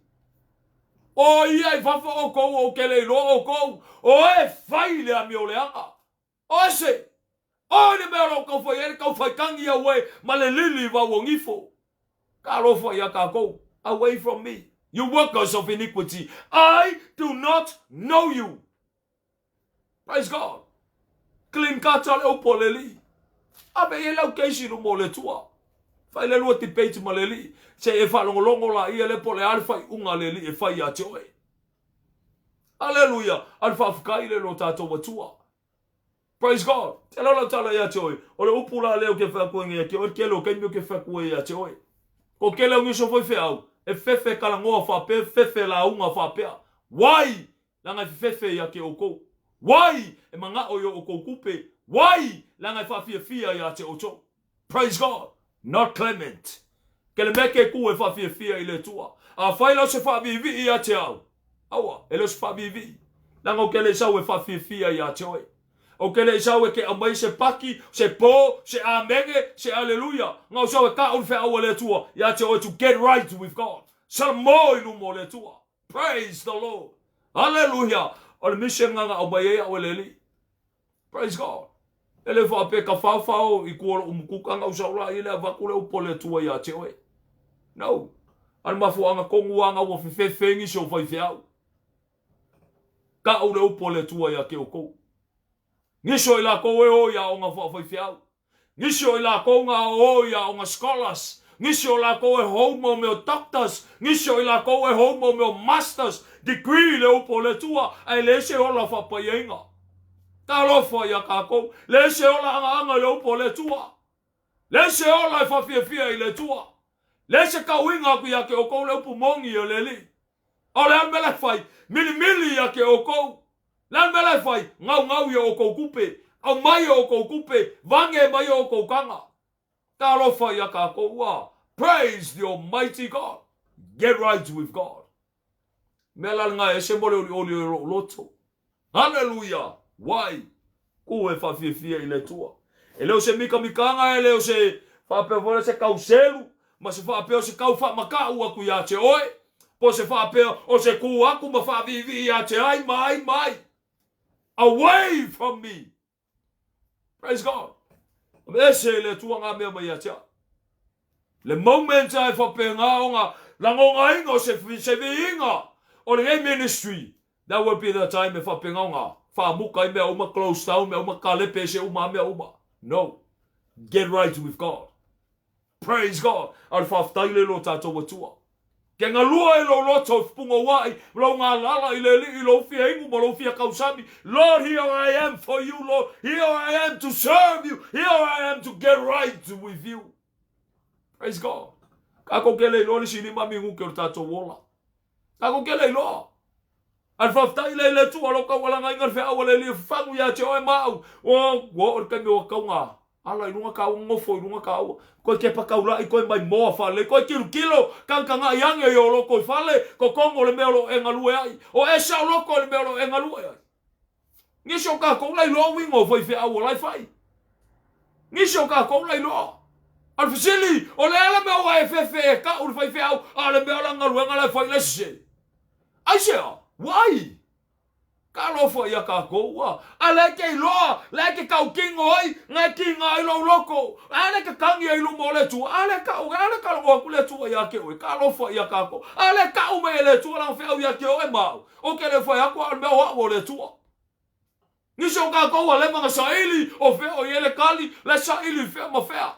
Speaker 1: O ia I fafa o kou o kele lo o kou. O e fai le a mi o le anga. O se. O ne mea lo kou fai ere kou fai kangi a we. Ma le lili wa wongifo. Ka lo fai a ka kou. Away from me. You workers of iniquity. I do not know you. Praise God. Clean kata le o poleli. Abe e lau keisi no mo le tua. Fai le lua ti peiti ma le li. Se e fa longo la ia le pole alfa unga le li e fai a te oe. Hallelujah. Alfa fukai le lo tato watua. Praise God. Te la tala ia te oe. O le upula leo ke whakua ngia ke oe ke lo ke mio ke whakua ia te oe. Ko kele o ngiso foi feau. E fefe kalangoa whape, fefe la unga whapea. Wai! Langa fefe ya ke oko. Wai! E manga o yo oko kupe. Wai! Langa whafia fia ya te ocho. Praise God. Not Clement. Kele meke ku e whafia fia ile tua. A whaila se whabivi ya te au. Awa, ele se whabivi. Langa o kele sau e whafia fia ya te oe. O kele sau e ke amai se paki, se po, se amenge, se aleluia. Ngau sau e ka unfe awa le tua. Ya te oe to get right with God. Samo inu mo le tua. Praise the Lord. Hallelujah. O le mise nganga o mai ea o leli. Praise God. Ele whape ka whawhao i kuora umukukanga usaura i le avakule upo le tua ya te oe. No. Ani mafuanga konguanga ua whiwhewhengi so whaiwheau. Ka ure upo le tua ya ke o kou. Niso i la kou e o ya o ngā whaiwheau. Niso i la kou ngā o ya o ngā scholars. Niso i la kou e homo meo doctors. Niso i la kou e homo meo masters. Degree le upo le tua. Ai le se o la whapaienga. Ka lofa ya ka kou. Le se o la anga le upo le tua. Le se o la whawhiawhia i le tua. Le se ka winga ku ya ke o kou le upo mongi o le li. O le amele whai. Mili ya ke o kou. Lan mele fai, ngau ya o kou kupe, au mai o kou kupe, vange mai o kou kanga. Ka lofa ya ka koua. Praise the Almighty God. Get right with God. Mela nga e se mole oli loto. Hallelujah. Why? Ku e whawhiawhia i le tua. E leo se mikanga e leo se whapewole se kauselu, ma se whapeo se kau whamakau aku ya te oe. Po se whapeo o se ku aku ma whavivi ya te ai mai. Away from me. Praise God. Ese le tuanga mea mai atia. Le moment ai whapenga o ngā langonga inga o se inga o le ministry. That will be the time e whapenga o ngā whamuka i mea uma close down, mea uma kalepe se uma mea uma. No. Get right with God. Praise God. Al whaftaile lo tātou watua. Ke ngā lua e lo loto punga wai, lo ngā lala i le li i lo fia ingu mo lo fia kausami. Lord, here I am for you, Lord. Here I am to serve you. Here I am to get right with you. Praise God. Kako kele lo ni sini mami ngu ke o tato wola. Kako kele lo. Al whaftai le tu alo ka wala ngai ngar whea wale li whangu ya te oe mau. O kai me o kau ngā. Ala i runga kau ngofo i runga kau. Koe ke pakaura i koe mai moa whale. Koe kilo kankanga i ange i o loko i whale. Ko kongo le meo lo e ngalue ai. O esa o loko le meo lo e ngalue ai. Ngisho ka kou lai lo wingo fai whea ua lai whai. Ngisho ka kou lai lo. Al fisili o le ala meo e whewhe ka uri whai whea au. Ale meo la ngalue ngalai whai lese. Aisea, why? Ka lofa ia ka koua. A leke i loa. Leke kau kingo ai. Ngai kinga i lo loko. A leke kangi i lumo le tua. A leke longo ku le tua ia ke oe. Ka lofa ia ka kou. A leke kau me le tua lang whea ia ke oe mau. O ke le whai aku al mea wao le tua. Niso ka koua le manga saili. O whea o iele kali. Le saili whea ma whea.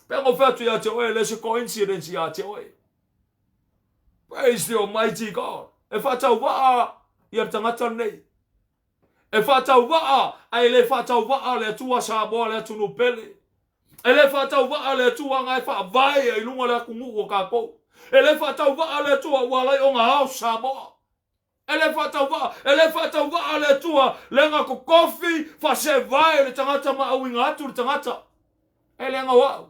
Speaker 1: Pea ma whea tu ia te oe. Le se coincidence ia te oe. Praise the Almighty God. E whatau waa. Ia tangata nei. E whatau waa, ai le whatau waa le tua sa moa le tunu pele. E le whatau waa le tua ngai wha vai ai lunga le kungu o kako. E le whatau waa le tua walai o ngā hao sa moa. E le whatau waa le tua le ngā ko kofi wha se vai le tangata ma au inga atu le tangata. E le ngā wau.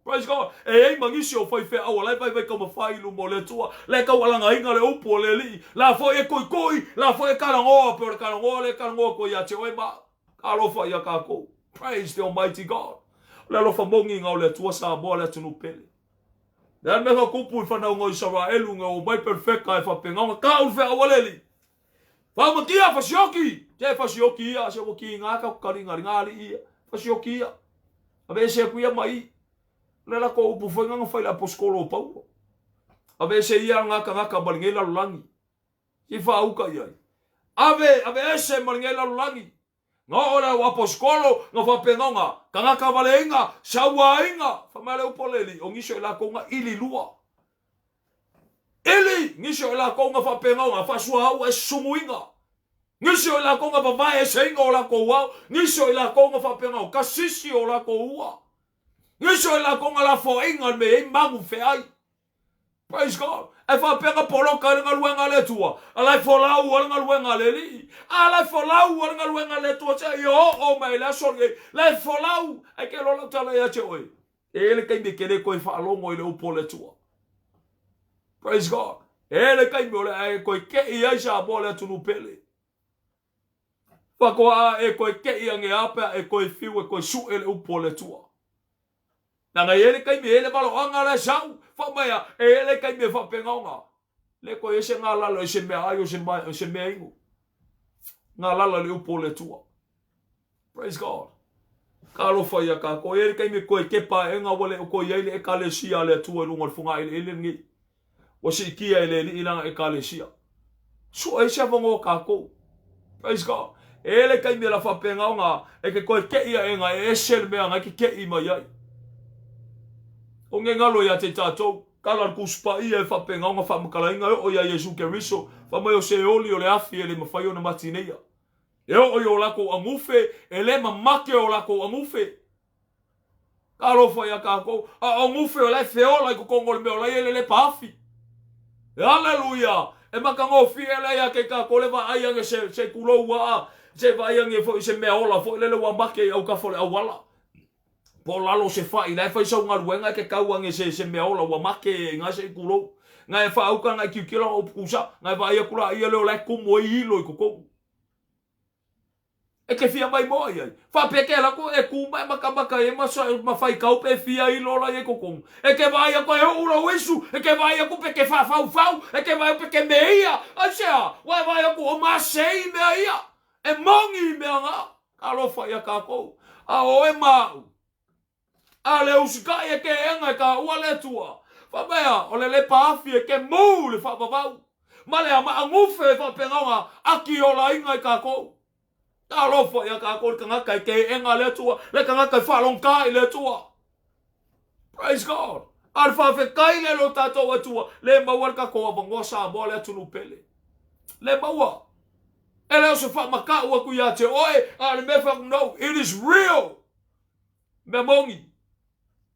Speaker 1: Praise God. E ei mangisi o whai whea awa. Lai vai ka mawhailu mo le tua. Lai ka walanga inga le upo le li. La whai e koi. La whai e karangoa. Pero karangoa le karangoa ko ia te oe ma. Ka lofa ia ka kou. Praise the Almighty God. Le lofa mongi ngau le tua sa moa le tunu pele. Le mega kupu i whanau ngau Israelu ngau o mai perfecta e whapenga. Ka ul whea awa le li. Whamakia whasioki. Te whasioki ia. Se waki ngā ka karinga ngāli ia. Whasioki ia. Awe se kuia mai. Le la ko upu foi nganga fai la poskolo pau. Ave se ia ngaka malingela lulangi. I fa uka ia. Ave ese malingela lulangi. Nga ora wa poskolo nga fa pengonga. Kangaka valenga, sawa inga. Fa male upoleli o ngisho la ko nga ili lua. Ili ngisho la ko nga fa pengonga fa sua u sumuinga. Ngisho la ko nga va e senga la ko wa. Ngisho la ko nga fa pengonga kasisi o la ko wa. Ngiso la konga la fo ingal me e mangu fe ai. Praise God. E fa penga polo ka nga luenga le tua. Ala fo la u nga luenga le li. Ala fo la u nga luenga le tua che yo o mai la so le fo la u e ke lo tala ya che oi. E le kai me kere ko fa longo ile upo le tua. Praise God. E le kai me le ko ke ia sha bo le tunu pele. Fa ko a e ko ke ia nge apa e ko fiu e ko su ele upo le tua. Nanga ele kai me ele balo anga la sau fa maya ele kai me fa penga le ko yese ngala lo se me ayo se me ingo ngala le upo le tua. Praise God. Kalo fa ya ka ko ele kai me ko ke pa enga wole ko yele e kalesia le tua lungo funga ele ngi o se kia ele ilanga e kalesia so e se vongo ka ko. Praise God. Ele kai me la fa penga e ke ko ke ia enga e sel me anga ke I mai. O nge ngalo ya te tatou, kala kuspa ia e whapenga onga whamukalainga o ia Yesu Keriso, whamai o se oli o le afi e le mawhai o na matineia. E o i o lako angufe, e le mamake o lako angufe. Kalo whai a kako, a angufe o lai whiola I kukongo le meo lai ele le paafi. E aleluia, e makango fi ele ia ke kako le wa aiange se kulou waa, se wa aiange fo I se mea ola, fo ele le wa make au ka fole awala. Po lalo se fa ina fa so ngal wenga ke kauange se me ola wa make nga se kulo nga e fa au ka nga ki kila o pusa nga va ia kula ia le la kumo I lo ko e ke fia mai mo ia fa peke la ko e ku mai makabaka e ma so ma fai ka pe fia I lo la e ko e ke va ia ko e ulo wesu e ke va ia ku peke fa e ke va peke me ia acha va ia ku ma sei me ia e mongi me nga alo fa ia ka ko a o e ma ale usika e ke enga ka ua le tua. Fa mea, o le paafi e ke mou le whapapau. Ma le ama angufe e whapengaunga aki o la inga I ka kou. Ta lofa I a ka kou le kangaka e ke enga le tua, le kangaka I whalonga I le tua. Praise God. Al whawhe kai le lo tatou e tua, le maua ka koa bangosa mo le tunu pele. Le maua. E le oso whamaka ua kuia te oe, ale me no, it is real. Me mongi.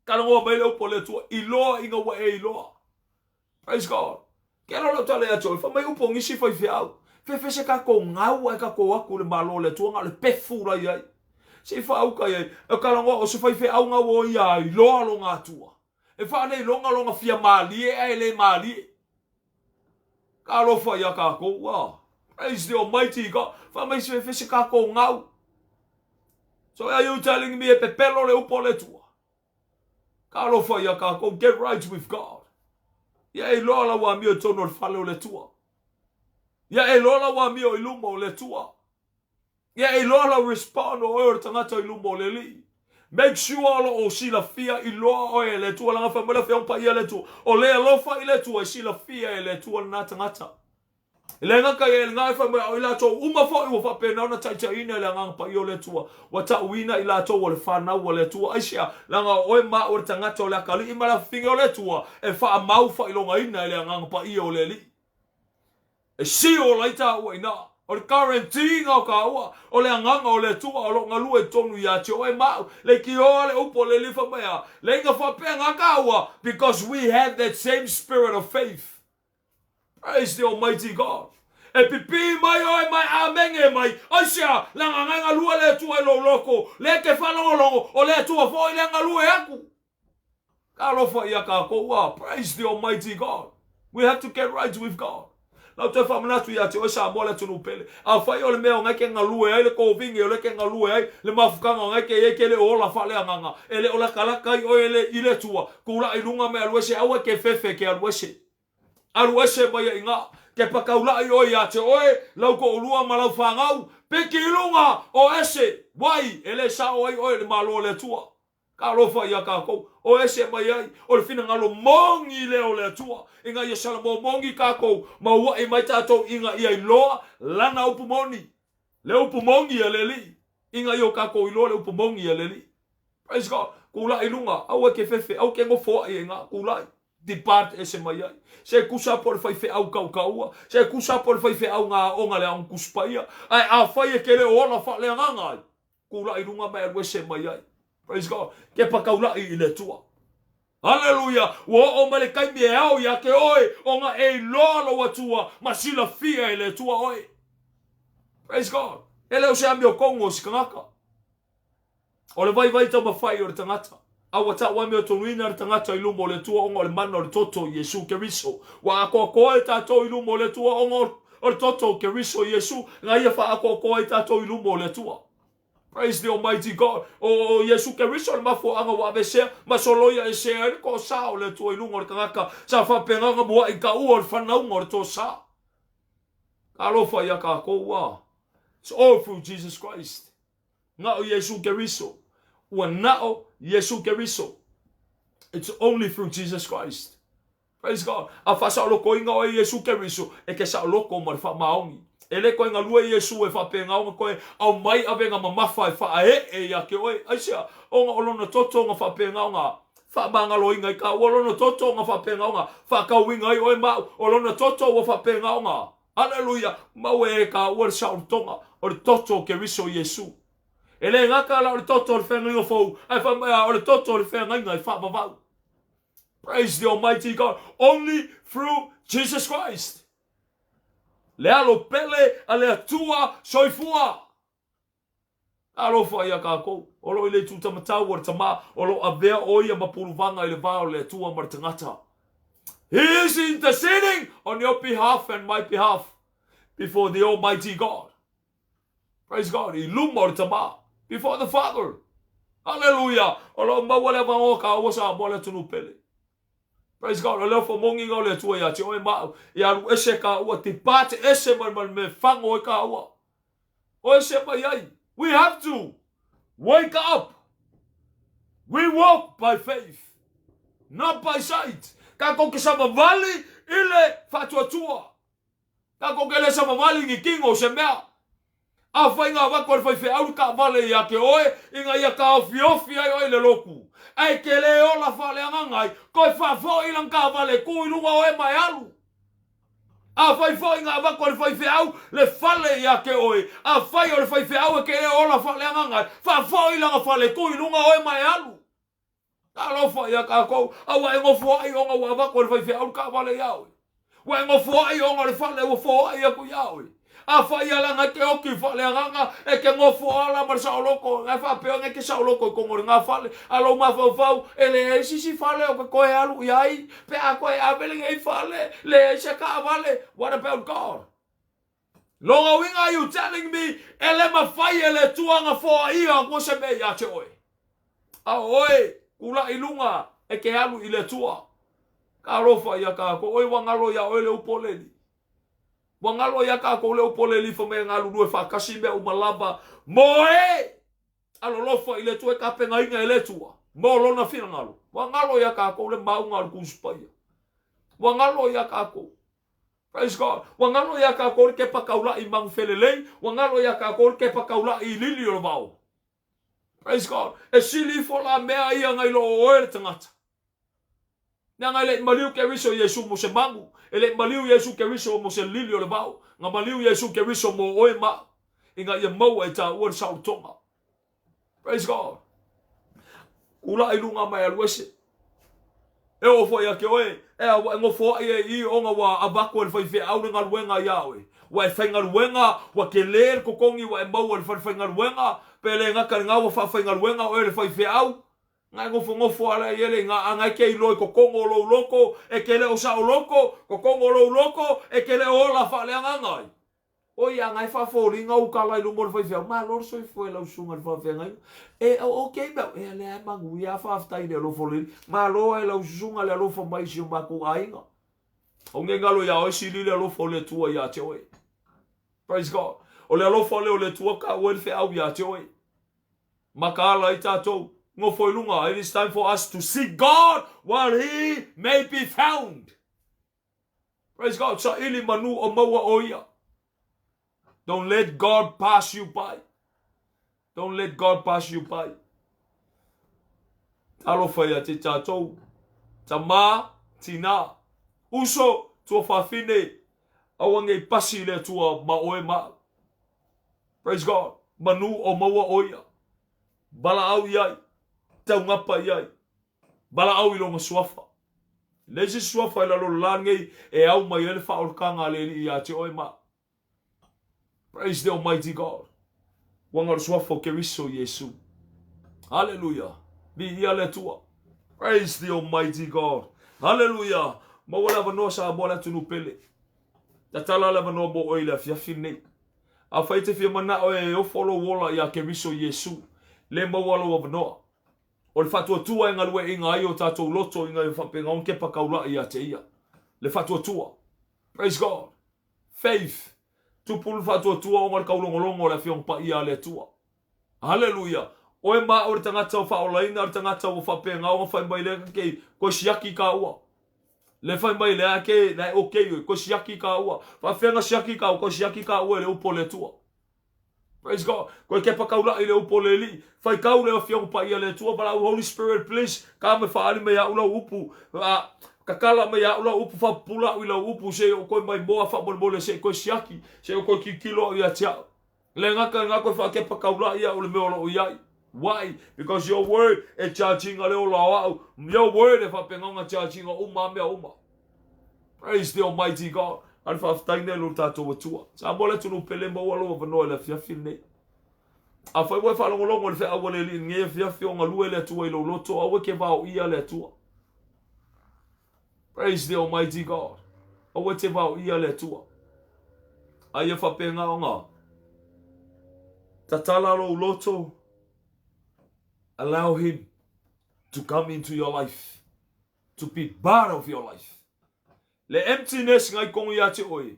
Speaker 1: Kala ngoa mai leo pole tua iloa inga wa e iloa. Praise God. Kela lo tale atu fa mai upo ngisi fa fiau. Fe se ka ko ngau e ka ko aku le malo le tua nga le pefura ia. Se fa au ka ia. E kala ngoa o se fa fiau nga wo ia iloa lo nga tua. E fa nei longa fia mali e le mali. Kalo fa ia ka ko wa. Praise the Almighty God. Fa mai se ka ko ngau. So are you telling me e pepelo le upo le tua? Kalo fa ia ka ko get right with God. Ya e lola wa mi o tono fale o le tua. Ya e lola wa mi o iluma o le tua. Ya e lola respond o e tangata iluma o le li. Make sure o sila fia I loa o e le tua langa fa mele fia pa ia le tua. O le alofa I le tua sila fia e le tua na tangata. Le ngaka e ngai fa o ila to uma fo I fa pena na taita ina le nganga pa io le tua. Wa ta wina ila to o le fana o le tua asia langa o ma o tangata o le kali I mala finga o le tua e fa mau fa I longa ina le nganga pa io le li. E si o laita o ina o le guarantee nga ka o le nganga o le tua o lo ngalu e tonu ya te o ma le ki o le upo le li fa mea le nga fa pe nga ka because we have that same spirit of faith. Praise the Almighty God. E pipi mai o e mai amenge mai. Asia, langa nga lua le tua e lo loko. Le ke whalongolongo o le tua fo I le nga lua e aku. Kalo fa ia ka koua. Praise the Almighty God. We have to get right with God. Now te whamanatu ia te o sa mo le tunu pele. A whai o le mea o ngai ke nga lua e le kovingi o le ke nga lua e le mafukanga o ngai ke e ke le o la whale anganga. E le o la kalakai o e le I le tua. Kula I lunga me aluese awa ke fefe ke aluese. Aluese mai inga ke pakaula I o ia te oe lau ko ulua malau whangau peki ilunga o ese wai ele sa oi oe le malo le tua ka lofa ia ka kou o ese mai ai o le fina ngalo mongi leo le tua inga ia sala mo mongi ka kou ma ua I mai tatou inga ia I loa lana upu moni le upu mongi ia le li inga ia ka kou I loa le upu mongi ia le li. Praise God. Kula ilunga au ke fefe au ke ngofo ia inga kula depart ese mai ai. Se kusa por fai fe au kau se kusa por fai fe au nga onga le ang kuspaia ai a fai ke le ola fa le nganga kula I lunga mai se mai ai. Praise God. Ke pakaula I le tua. Hallelujah. Wo o male kai me au ya ke oi o nga e lolo watua masila fia le tua oi. Praise God. Ele o se amio kongo sikangaka. O le vai ta mafai o le tangata. Awa ta wa meo tonuina le tangata ilumo le tua ongo le mana o le toto Yesu Keriso. Wa ako e tato ilumo le tua ongo o le toto Keriso Yesu. Nga ia fa ako e tato ilumo le tua. Praise the Almighty God. O Yesu Keriso le mafo anga wa besea. Masoloia e sea e ko sao le tua ilungo le tangaka. Sa fa penganga mua I ka ua le whanaunga le to sa. Alofa ia ka koua. It's all through Jesus Christ. Nga o Yesu Keriso. Ua nao Yesu Keriso. It's only through Jesus Christ. Praise God. A fa sa loko inga o Yesu Keriso. E ke sa loko ma le fa maongi. Ele ko inga lua Yesu e fa penga o ko au mai avenga mamafa e fa e ya ke oi. Aisia o nga olona toto nga fa penga nga. Fa banga lo inga ka olona toto nga fa penga nga. Fa ka winga oi ma olona toto wa fa penga nga. Hallelujah. Mawe ka o sa tonga o toto Keriso Yesu. Ele ngaka la o toto le fenga ngo fo. Ai fa o toto le fenga nga fa bavau. Praise the Almighty God. Only through Jesus Christ. Le alo pele a le atua soifua. Alo fa ia kako. Olo ile tu tamatau o tama. Olo avea oia mapuruvanga ile vao le atua martangata. He is interceding on your behalf and my behalf before the Almighty God. Praise God. Ilumo tama before the Father. Hallelujah. Olo mawale maoka wasa bola tunu pele. Praise God. Alo fo mongi ngo le tua ya te oi mau. Ya lu ese ka ua te pate ese man me fango e ka ua. O ese mai ai. We have to wake up. We walk by faith, not by sight. Ka ko ke sama vali ile fatua tua. Ka ko ke le sama vali ngi kingo se mea. A fainga wa ko fai fe au ka vale ya ke oe inga ia ka ofiofi ai oi le loku. Ai ke le ola fale angai ko fa fo ilang ka vale ku ilunga oe mai alu. A fai fo inga wa ko fai fe au le fale ya ke oe. A fai o le fai fe au ke le ola fale angai fa fo ilang fale ku ilunga oe mai alu. Alo fa ya ka ko awa ngo fo ai onga wa ko fai fe au ka vale ya oe. Wa ngo fo ai onga le fale wo fo ai ku ya oe. A fa ia la nga ke oki fale anga e ke ngofo ala mar sa loko nga fa pe nga ke sa loko ko ngor nga fale alo ma fa fa ele si fale o ko e alu yai pe a ko e avele ngai fale le se ka vale. What about God? Longa winga are you telling me ele ma fa ele tuanga fo ia ko se me ya che oi. A oi kula ilunga e ke alu ile tua ka rofa ia ka ko oi wangalo ya oi le upoleli. Wangalo ya ka ko le opole li fo me ngalu no fa kasi me o malaba moe alo lofa ile tu e ka penga inga ele tua mo lo na fina ngalo wangalo ya ka ko le mau ngal ku spaya wangalo ya ka ko. Praise God. Wangalo ya ka ko ke pa kaula I mang felele wangalo ya ka ko ke pa kaula I lili o bau. Praise God. E sili fo la me ai nga ilo o e tangata nga le maliu Keriso Yesu mo se mangu ele maliu Yesu Keriso mo se lili o le bau nga maliu Yesu Keriso mo oe ma inga ia mau e ta ua sa utonga. Praise God. Kula ilunga mai aluese e o fo ya ke oe e a ngo fo I o nga wa abako le fai fe au nga luenga yawe wa fai nga luenga wa ke ler ko kongi wa mau le fai nga luenga pele nga ka nga wa fai nga luenga o le fai fe au nga ngofo ala yele nga anga ke ilo ko kongo lo loko e kele o sa loko ko kongo lo loko e kele o la fa le anga o ya nga fa fo ringa u kala lu mo fa fa ma lor so fo la sunga fa fa nga e okay ba e le mangu ya fa afta ine lo fo li ma lo e la sunga le lo fo mai si ma ko ainga o nga lo ya o si li le lo fo le tua ya te oi. Praise God. O le lo fo le tua ka o le fe au ya te oi makala I tatou. It is time for us to seek God while He may be found. Praise God. Sa ili manu o maua oia. Don't let God pass you by. Don't let God pass you by. Talo faya te tatou. Tama tina. Uso tua fafine. Awange pasi le tua maoe ma. Praise God. Manu o maua oia. Bala au iai. tau ngapa iai. Bala au ilonga suafa. Lesi suafa ila lo langei e au mai ele whaolkanga le li ia te oi ma. Praise the Almighty God. Wanga suafa ke riso Yesu. Hallelujah. Bi ia le tua. Praise the Almighty God. Hallelujah. Ma wala vanoa sa abola tunu pele. Tatala la vanoa bo oila fiafine. A faite fia mana o e o follow wola ia ke riso Yesu. Le ma wala wa vanoa. O le fatua tua inga lue inga ai o tatou loto inga i whapenga on kepa kaula ia te ia. Le fatua tua. Praise God. Faith. Tupulu fatua tua o ngal kaulongolongo le fiong pa ia le tua. Hallelujah. O e ma o le tangata o whaolaina o le tangata o whapenga o whai mai le kei ko siaki ka ua. Le whai mai le ake na okay ko siaki ka ua. Whawhenga siaki ka ua ko siaki ka ua le upo le tua. Praise God. Ko kepa kaula i le upo le li. Whai kau le o fiong pa ia le tua. But Holy Spirit please. Ka me whaali me au la upu. Kakala me au la upu. Whapula i la upu. Se o koe mai moa whabolbole se koe siaki. Se o koe kikilo i a tia. Le ngaka whakepa kaula ia o le meolo o iai. Why? Because your word e charging a leo lao. Your word e whapengonga charging a mea uma. Praise the Almighty God. Al whaftaine lo tatou atua. Sa mole tunu pele mo walo vanoa le fiafine. A whai wai whalongolongo le whea wale li nge fiafi o ngalue le atua ilo loto. A weke vau ia le atua. Praise the Almighty God. A wete vau ia le atua. A ia whapenga o ngā. Tatala lo loto. Allow him to come into your life. To be part of your life. Le emptiness ngai kongi ate oi.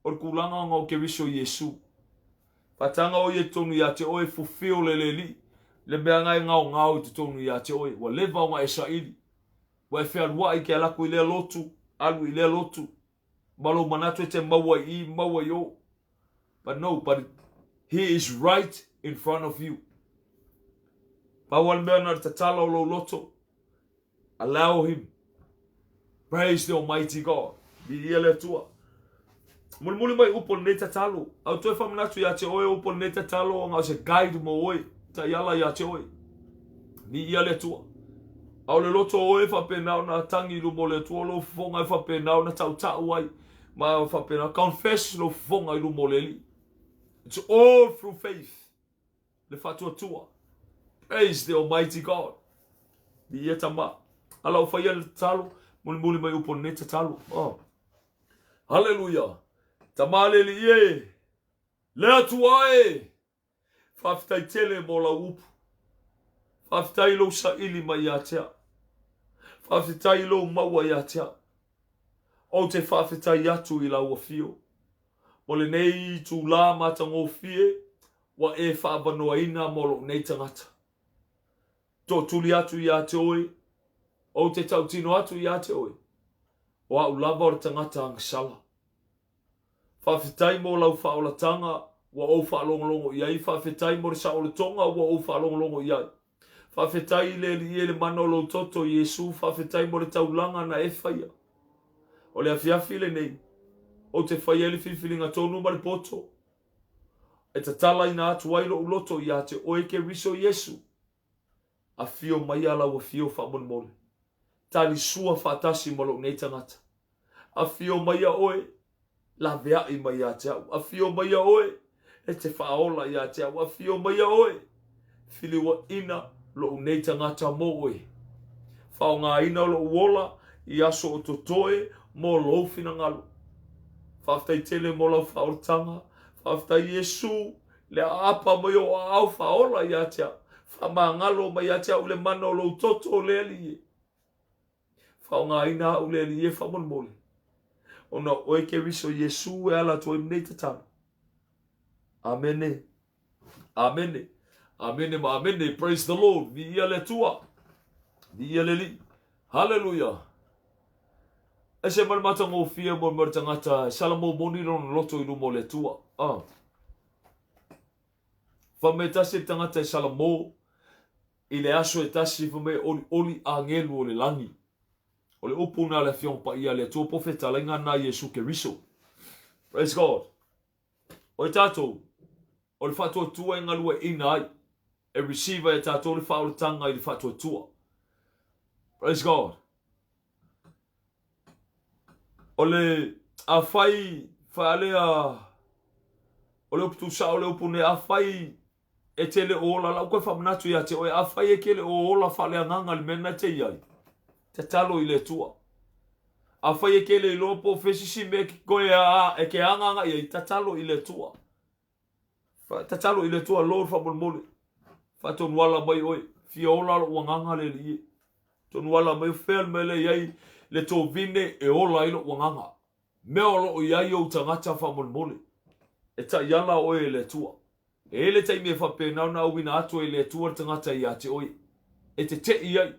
Speaker 1: Or kulanga ngau ke riso Yesu. Patanga o ye tonu ate oi fulfill le li. Le mea ngai ngau te tonu ate oi. Wa leva o ngai Israeli. Wa e whea lua i ke alaku i le lotu. Alu i le lotu. Malo manatu e te maua i maua yo. But no, but he is right in front of you. Pawal mea na tatala o lo loto. Allow him. Praise the Almighty God. Bi ele tua. Muli mai upo ne tatalo. Au toi famanatu ya te oe upo ne tatalo nga se guide mo oe. Ta yala ya te oe. Bi ele tua. Au le loto oe fa penao na tangi lu mo le tua lo fonga fa penao na tau tau ai. Ma fa penao confess lo fonga lu mo le li. It's all through faith. Le fatua tua. Praise the Almighty God. Bi etama. Ala fa yel talo. Muli mai upo ne tatalo. Oh. Hallelujah. Tamale li ye. Le atua e. Whaftai tele mo la upu. Whaftai lo sa ili mai atea. Whaftai lo maua i atea. O te whaftai atu i la ua fio. Mole nei tu la matango fie. Wa e whaabanoa ina molo nei tangata. To tuli atu i ate oi. O te tautino atu i ate oi. O au lava o le tangata angasala. Whawhitai mo lau whaolatanga. Wa o whaalongolongo iai. Whawhitai mo le saolatonga. Wa o whaalongolongo iai. Whawhitai le li le manolo toto Yesu. Whawhitai mo le taulanga na e whaia. O le afiafi le nei. O te whaia le whiwhilinga tonu ma le poto. E ta tala ina atu wailo uloto i ate oe ke riso Yesu. A fio mai ala wa fio whamon mole. Tali sua whatasi molo nei tangata. A fio mai a oe. La vea i mai a te au. A fio mai a oe. E te whaola i a te au. A fio mai a oe. Whiliwa ina lo nei tangata mo oe. Whao ngā ina lo uola i aso o totoe mo lo fina ngalo. Whaftai tele mo lau whaortanga. Whaftai Yesu le apa mai o au whaola i a te au. Whamangalo mai a te au le mana o lo toto le li e. Whao ngā ina au le li e whamon mole. Ona oe ke riso Yesu e ala toi mnei tatana. Amene. Amene. Amene ma amene. Praise the Lord. Vi ia le tua. Vi ia le li. Hallelujah. Ese marimata ngō fia mo maritangata. Salamo moniro na loto ilu mo le tua. Whametase tangata e salamo. I le aso e tasi whame oli angelu o le langi. O le upuna le fiong pa ia le tua profeta lenga na Yesu ke riso. Praise God. O e tatou. O le whatua tua inga lua ina ai. e receiver e tātou le whaolotanga i le whatuatua. Praise God. O le a whai alea o le uputu sa o le upune a whai e te le ola lau koe whamanatu ia te oe a whai e ke le ola whalea nganga le mena te iai. Te talo i le tua. A whai e ke le lopo fesisi me koe a e ke anganga ia i te talo i le tua. Te talo i le tua lor whamulmule. Whaton wala mai oe. Fia ola lo wanganga le li. Ton wala mai whel me le iai le tō vine e ola ilo wanganga. Mea olo o iai o tangata whamulmule. E ta iala oe le tua. E le tai me whapena na uwina atu e le tua tangata i ate oe. E te iai.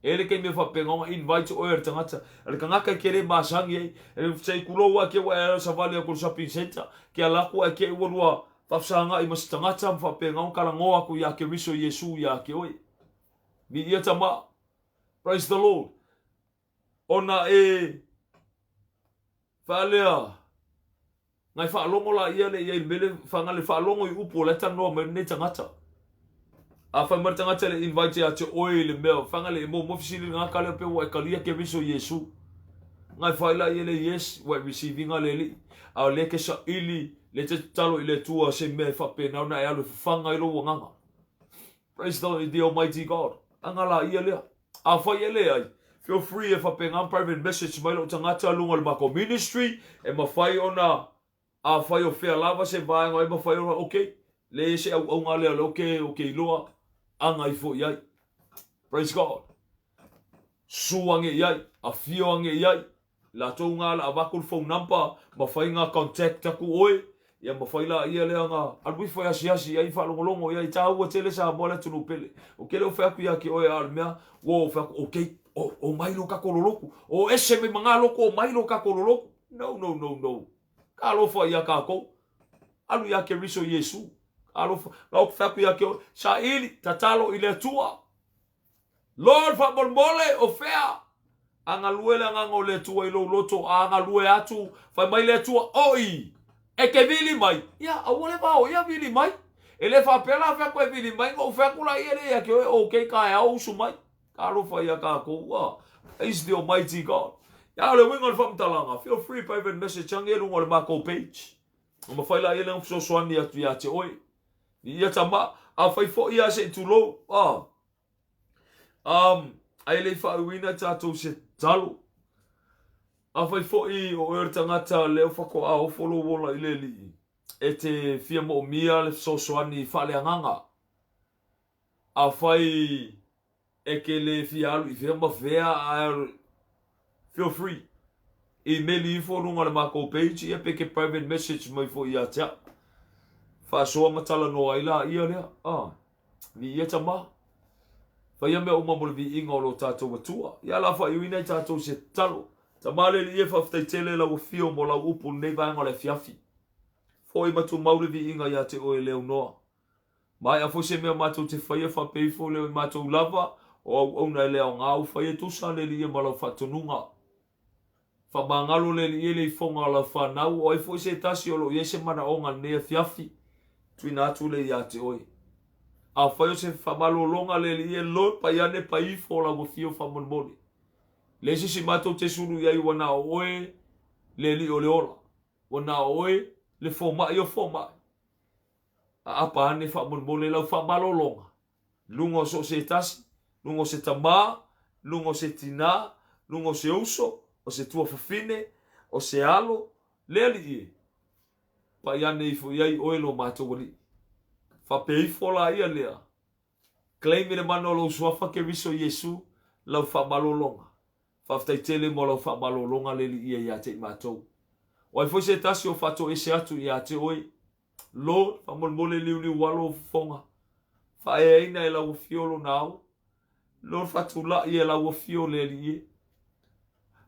Speaker 1: E le kei me whapena nga invite oe tangata. E le kangaka kere masangi ei. E le sei kuloa ke wa e sa vale a kul shopping center. Ke alako e ke uanua whapsanga i mas tangata whapena nga karangoa ku ia ke riso Yesu ia ke oe. Mi ia tama. Praise the Lord. Ona e whalea. Ngai whaalongo la ia le ia mele whanga le whaalongo i upo le tanoa me ne tangata. A whaimara tangata le invite a te oe le mea. Whanga le mo mofisili ngā kale pe wa e kalia ke riso Yesu. Ngai whaila ia le yes wa receiving a le li. A le ke sa ili le te talo i le tua se me whapena na e alu whanga i lo wanganga. Praise the Almighty God. Angala ia lea. A whai ele ai. Feel free if I pay a private message mai lo tangata lunga le mako ministry e mawhai ona a whai o whea lava se vai ngai mawhai ona okay le se au ngā lea le okay loa anga i fo iai. Praise God. Suange iai, a fioange iai, la tō ngā la avakul phone number, mawhai ngā contact aku oe, ia mawhai la ia lea ngā alwi whai asi iai whalongolongo iai tāua tele sa mola tunu pele. O kele o whaku ia ki oe almea, wo o whaku okay. O mailo ka kololoku. O ese me mga loko o mailo ka kololoku. No. Ka alofa ia ka kou. Alu ia ke riso Yesu. Alofa. Lau whaku ia ke o. Sa ili tatalo ile tua. Lord whamolmole o whea. Anga luele anga o le tua ilo loto. Anga lue atu. Whai mai le tua. Oi. E ke vili mai. Ia, awole vao. Ia vili mai. Ele whapela whaku e vili mai. Ngo whaku la ia ke o kei ka e au su mai. Karofa ia ka koua. Praise the Almighty God. Ya le wingon whamtalanga. Feel free private message change lungo le mako page. O mawhaila ia lang so swani atu ia te oi. Ia tama. A whaifo ia se tulo. Ai le whauina tātou se talo. A whaifo i o ere tangata leo whako a o follow wola i le li. E te fia mo mia le so swani whale anganga. A whai e ke le fialu i whea mawhea feel free. I meli i whorunga le mako page i peke private message mai fo i atea. Whasoa matala no aila ia lea. Ni ia tama. Whaia mea umamole vi inga o lo tātou matua. Ia la wha iwina i tātou se talo. Tamale li e whaftai tele la wafio mo la upu nei vanga le fiafi. Fo i matu maule vi inga i ate oe leo noa. Mai a fo se mea matou te whaia whapei fo leo i matou lava. O au na leo ngā u whaia tusa le li e malau whatonunga. Whamangalo le li e le i whonga la whanau. O e fo se tasi o lo i e se mana o ngā nea fiafi. Tui nātu le i ate oe. A whaia se whamalo longa le li e lo pa iane pa i fo la wafio whamonmone. Le si matou te suru iai wana oe le li o le ola. Wana oe le whomai o whomai. A apa ane whamonmone lau whamalo longa. Lungo so se tasi. Lungo se tamā, lungo se tina, lungo se uso, o se tua whawhine, o se alo, lea li ie. Pa iane i fu iai oe lo mātou wali. Whapei fola ia lea. Claimi le mano lo suafa ke riso Yesu, lau whamalolonga. Whaftai tele mo lau whamalolonga le li ie ia te mātou. O ai foi se tasi o whato e se atu ia te oe. Lord, whamolmole liu walo fonga. Whae eina e lau fiolo nao. Lord fatula i e la wafio le li e.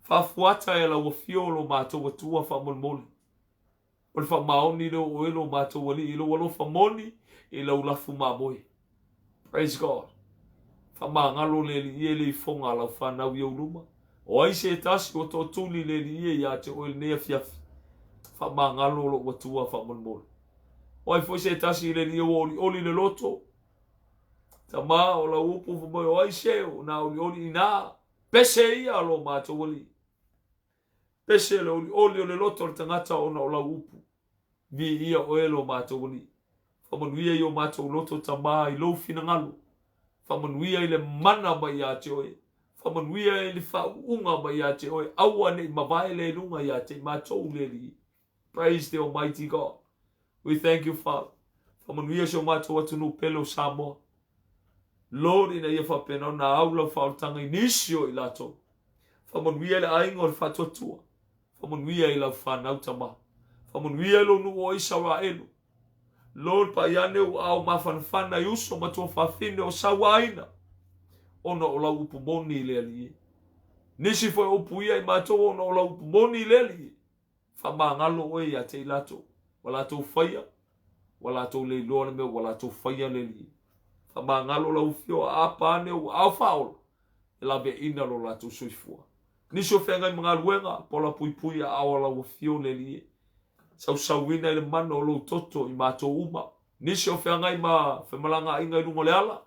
Speaker 1: Fafuata e la wafio lo mātou watua whamolmole. O le whamaoni lo oe lo mātou wali i lo walo whamoni i lau lafu mamoe. Praise God. Whamangalo le li e le fonga la whanau i auruma. O ai se tasi o to tuli le li e ia te oe nea fiafi. Whamangalo lo watua whamolmole. O ai foi se tasi le li e oli le loto. Tama o la upu fo mo ai seo na o ina pese ia lo matou oli. Pese lo oli o le loto le tangata ona o la upu. Vi ia o elo matou oli. Whamanuia i o matou loto tama i lo fina ngalu. Whamanuia i le mana mai a te oe. Whamanuia i le whaunga mai a te oe. Aua ne mawai le lunga i a te matou le li. Praise the Almighty God. We thank you, Father. Whamanuia si o matou atunu pelo Samoa. Lord, ina ia whapena na aula whaotanga i nisio i lato. Whamanuia le ainga o le whatotua. Whamanuia i la whanau tama. Whamanuia lo nu o isawa elu. Lord, pa iane o au mawhanawhana i uso matua whawhine o sawaina. Ona o lau upu moni i le ali. Nisi foi upu ia i matou ona o lau upu moni i le ali. Whamangalo oe ia te ilato. Wala tau whaia. Wala tau le loa me wala tau whaia le li. Whamangalo lau fio a apane o au whaola. E la be ina lo la tau soifua. Nisi o whengai mga luenga. Pola pui pui a awa lau fio le li. Sauina i le mana o lo toto i matou uma. Nisi o whengai ma whemalanga inga i lungo le ala.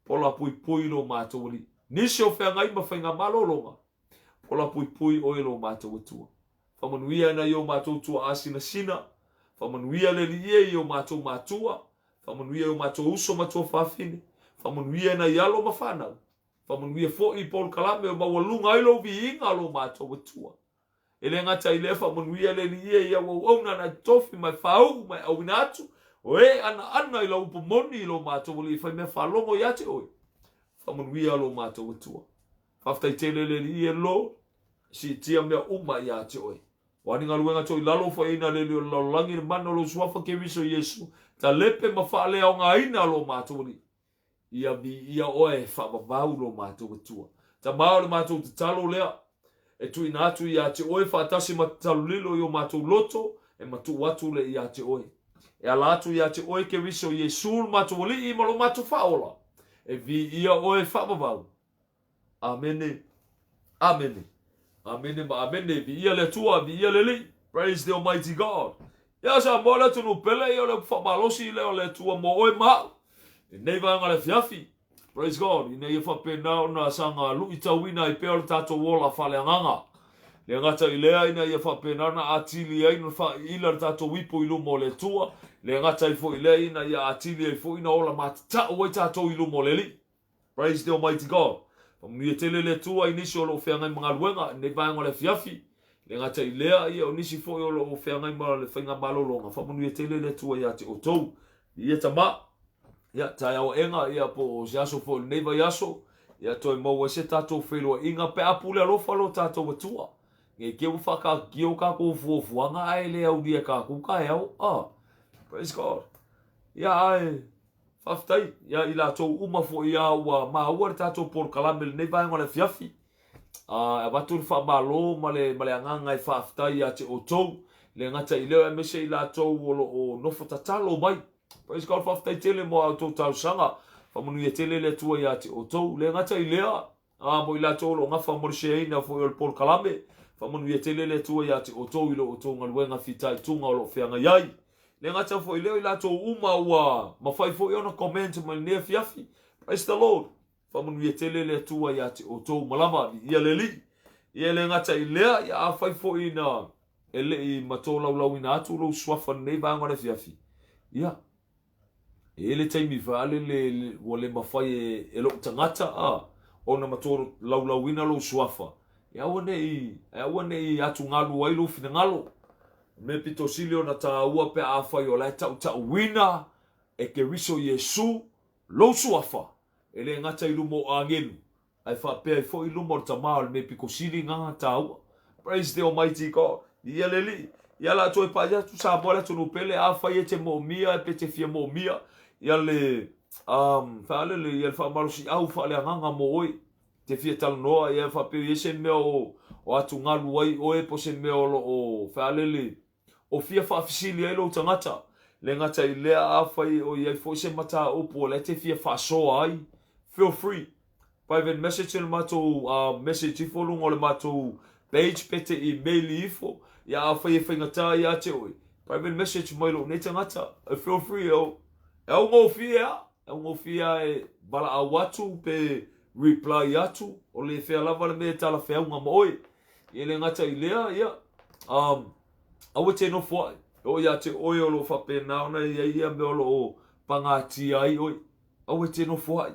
Speaker 1: Pola pui pui lo matou li. Nisi o whengai ma whenga malolonga. Pola pui pui o lo matou atua. Whamanuia na i o matou tua asina sina. Whamanuia le li i o matou matua. Whamanuia o matou uso matua whawhine. Whamanuia na i alo mawhanau. Whamanuia fo i Paul Kalame o mawalunga i lo vi inga lo matou atua. Ele ngata i lefa manuia le ni ia o na na tofi mai fau mai au natu o e ana i lo upu moni i lo matou li fai me falongo ia te oi fa manuia lo matou tua faftai tele le ni lo si tia me uma ia te oi wani nga luenga toi lalo fa ina le lo langi mano lo suafa ke viso Yesu ta lepe ma fa le au nga ina lo matou li ia oe fa babau lo matou tua ta mau lo matou te talo lea e tu ina atu ia te oe whaatasi matalulilo i o matou loto e matu watu le ia te oe. E ala atu ia te oe ke viso Yesu matou li i malo matou whaola. E vi ia oe whamavau. Amene. Amene. Amene ma amene. Vi ia le tua, vi ia le li. Praise the Almighty God. Ia sa mola tunu pele i o le whamalosi le o le tua mo oe mau. E neiva anga le fiafi. Praise God. Ina ia whapena o na sanga lui tauina i peo le tato wola whale anganga. Le ngata i lea ina ia whapena na atili ai no wha ila le tato wipo i lumo le tua. Le ngata i fo i lea ina ia atili ai fo ina ola matata o i tato i lumo le li. Praise the Almighty God. Pamunia tele le tua i nisi o lo whengai mga luenga. Ne vaenga le fiafi. Le ngata i lea ia o nisi fo i o lo whengai mga le whenga malolonga. Pamunia tele le tua ia te o tou. Ia tama. Ia tai au enga ia po jaso po neiva yaso ia toi mo se tato felo inga pe apule lo falo tato watua nge ke u faka ki o ka ko fu anga ai le au dia ka ku ka au praise God ia ai faftai ia ila to uma fo ia wa ma wa tato por kalamel neiva ngole fiafi a batur fa malo male anga ai faftai ia te oto le ngata ile me se ila to o no fotatalo mai. Praise God faftai tele mo au tau tau sanga. Whamunuia tele le tua ia te o tau. Le ngata i lea. Mo i la tau lo ngafa morisheina fo i Paul Kalame. Whamunuia tele le tua ia te o tau i lo o tau ngaluenga fitai tunga o lo whianga iai. Le ngata fo i leo i la tau uma ua. Mawhai fo i ona comment ma nea fiafi. Praise the Lord. Whamunuia tele le tua ia te o tau malama. Ia le li. Ia le ngata i lea. Ia a whai fo i na. Ele i mato lau ina atu lo swafa nei vangone fiafi. Ia. Ele taimi vale le wale mafai e lo tangata ona matoro lau ina lo suafa e awane i atu ngalu ai lo fina ngalo me pito silio na ta ua pe a fai o la ta wina e ke riso Yesu lo suafa ele ngata i lumo angelu ai fa pe fo i lumo ta mal me piko sili nga ta ua. Praise the Almighty God. Ia leli ia la toi pa ya tu sa bola tu no pele a fai e te mo mia e pete fia mo mia ia le fale le ia fa malusi au fa le nganga mo oi te fia tal noa ia fa pe ese me o atu ngalu ai o e po se me o fale le o fia fa fisili ai lo tangata le ngata i le a fai o ia fo se mata o po le te fia fa so ai feel free private message le mato message i follow ngole mato page pete email ifo ia a fai fa ngata ia te oi private message mai lo ne tangata feel free o e o mo fia e ngofia e bala awatu pe reply atu o le fea lava le me tala fea unga moe i le ngata i lea ia awe te no fwai o ia te oi o lo whapena ona ia me o lo pangati ai oi awe te no fwai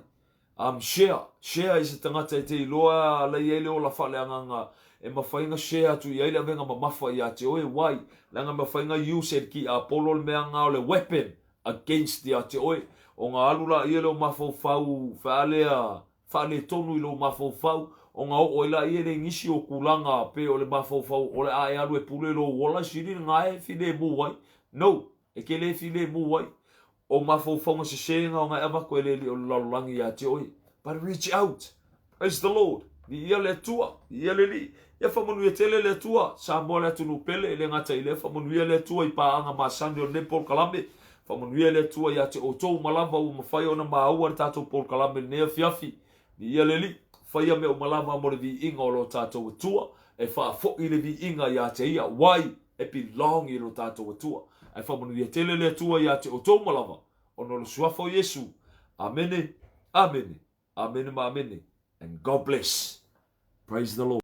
Speaker 1: share is tangata i te iloa la i ele o la whale anganga e mawhainga share atu i ele avenga mamafa ia te oi wai langa mawhainga use ki a polo le mea ngā o le weapon against the te oi o ngā alula i ele o mawhau whaale tonu i lo mawhau o ngā o ila i ele ngisi o kulanga pe o le mawhau o le ae alu e pule lo wala siri ngā e file mu wai no e ke le file mu wai o mawhau se sharing o ngā ewa koe le li o lalulangi ia te oi but reach out praise the Lord i le tua i le li ia whamanu e tele le tua sa moa le atunu pele le ngata i le whamanu i le tua i paanga ma sandi o ne Paul Kalame whamanu i le tua ia te o tou malava o mawhai o na maua le tatou Paul Kalame nea fiafi i le li whaia me o malava mo le vi inga o lo tatou tua e wha fo i le vi inga ia te ia wai e belong i lo tatou tua e whamanu i tele le tua ia te o tou malava o no le suafo Yesu amene amene amene ma amene and God bless praise the Lord.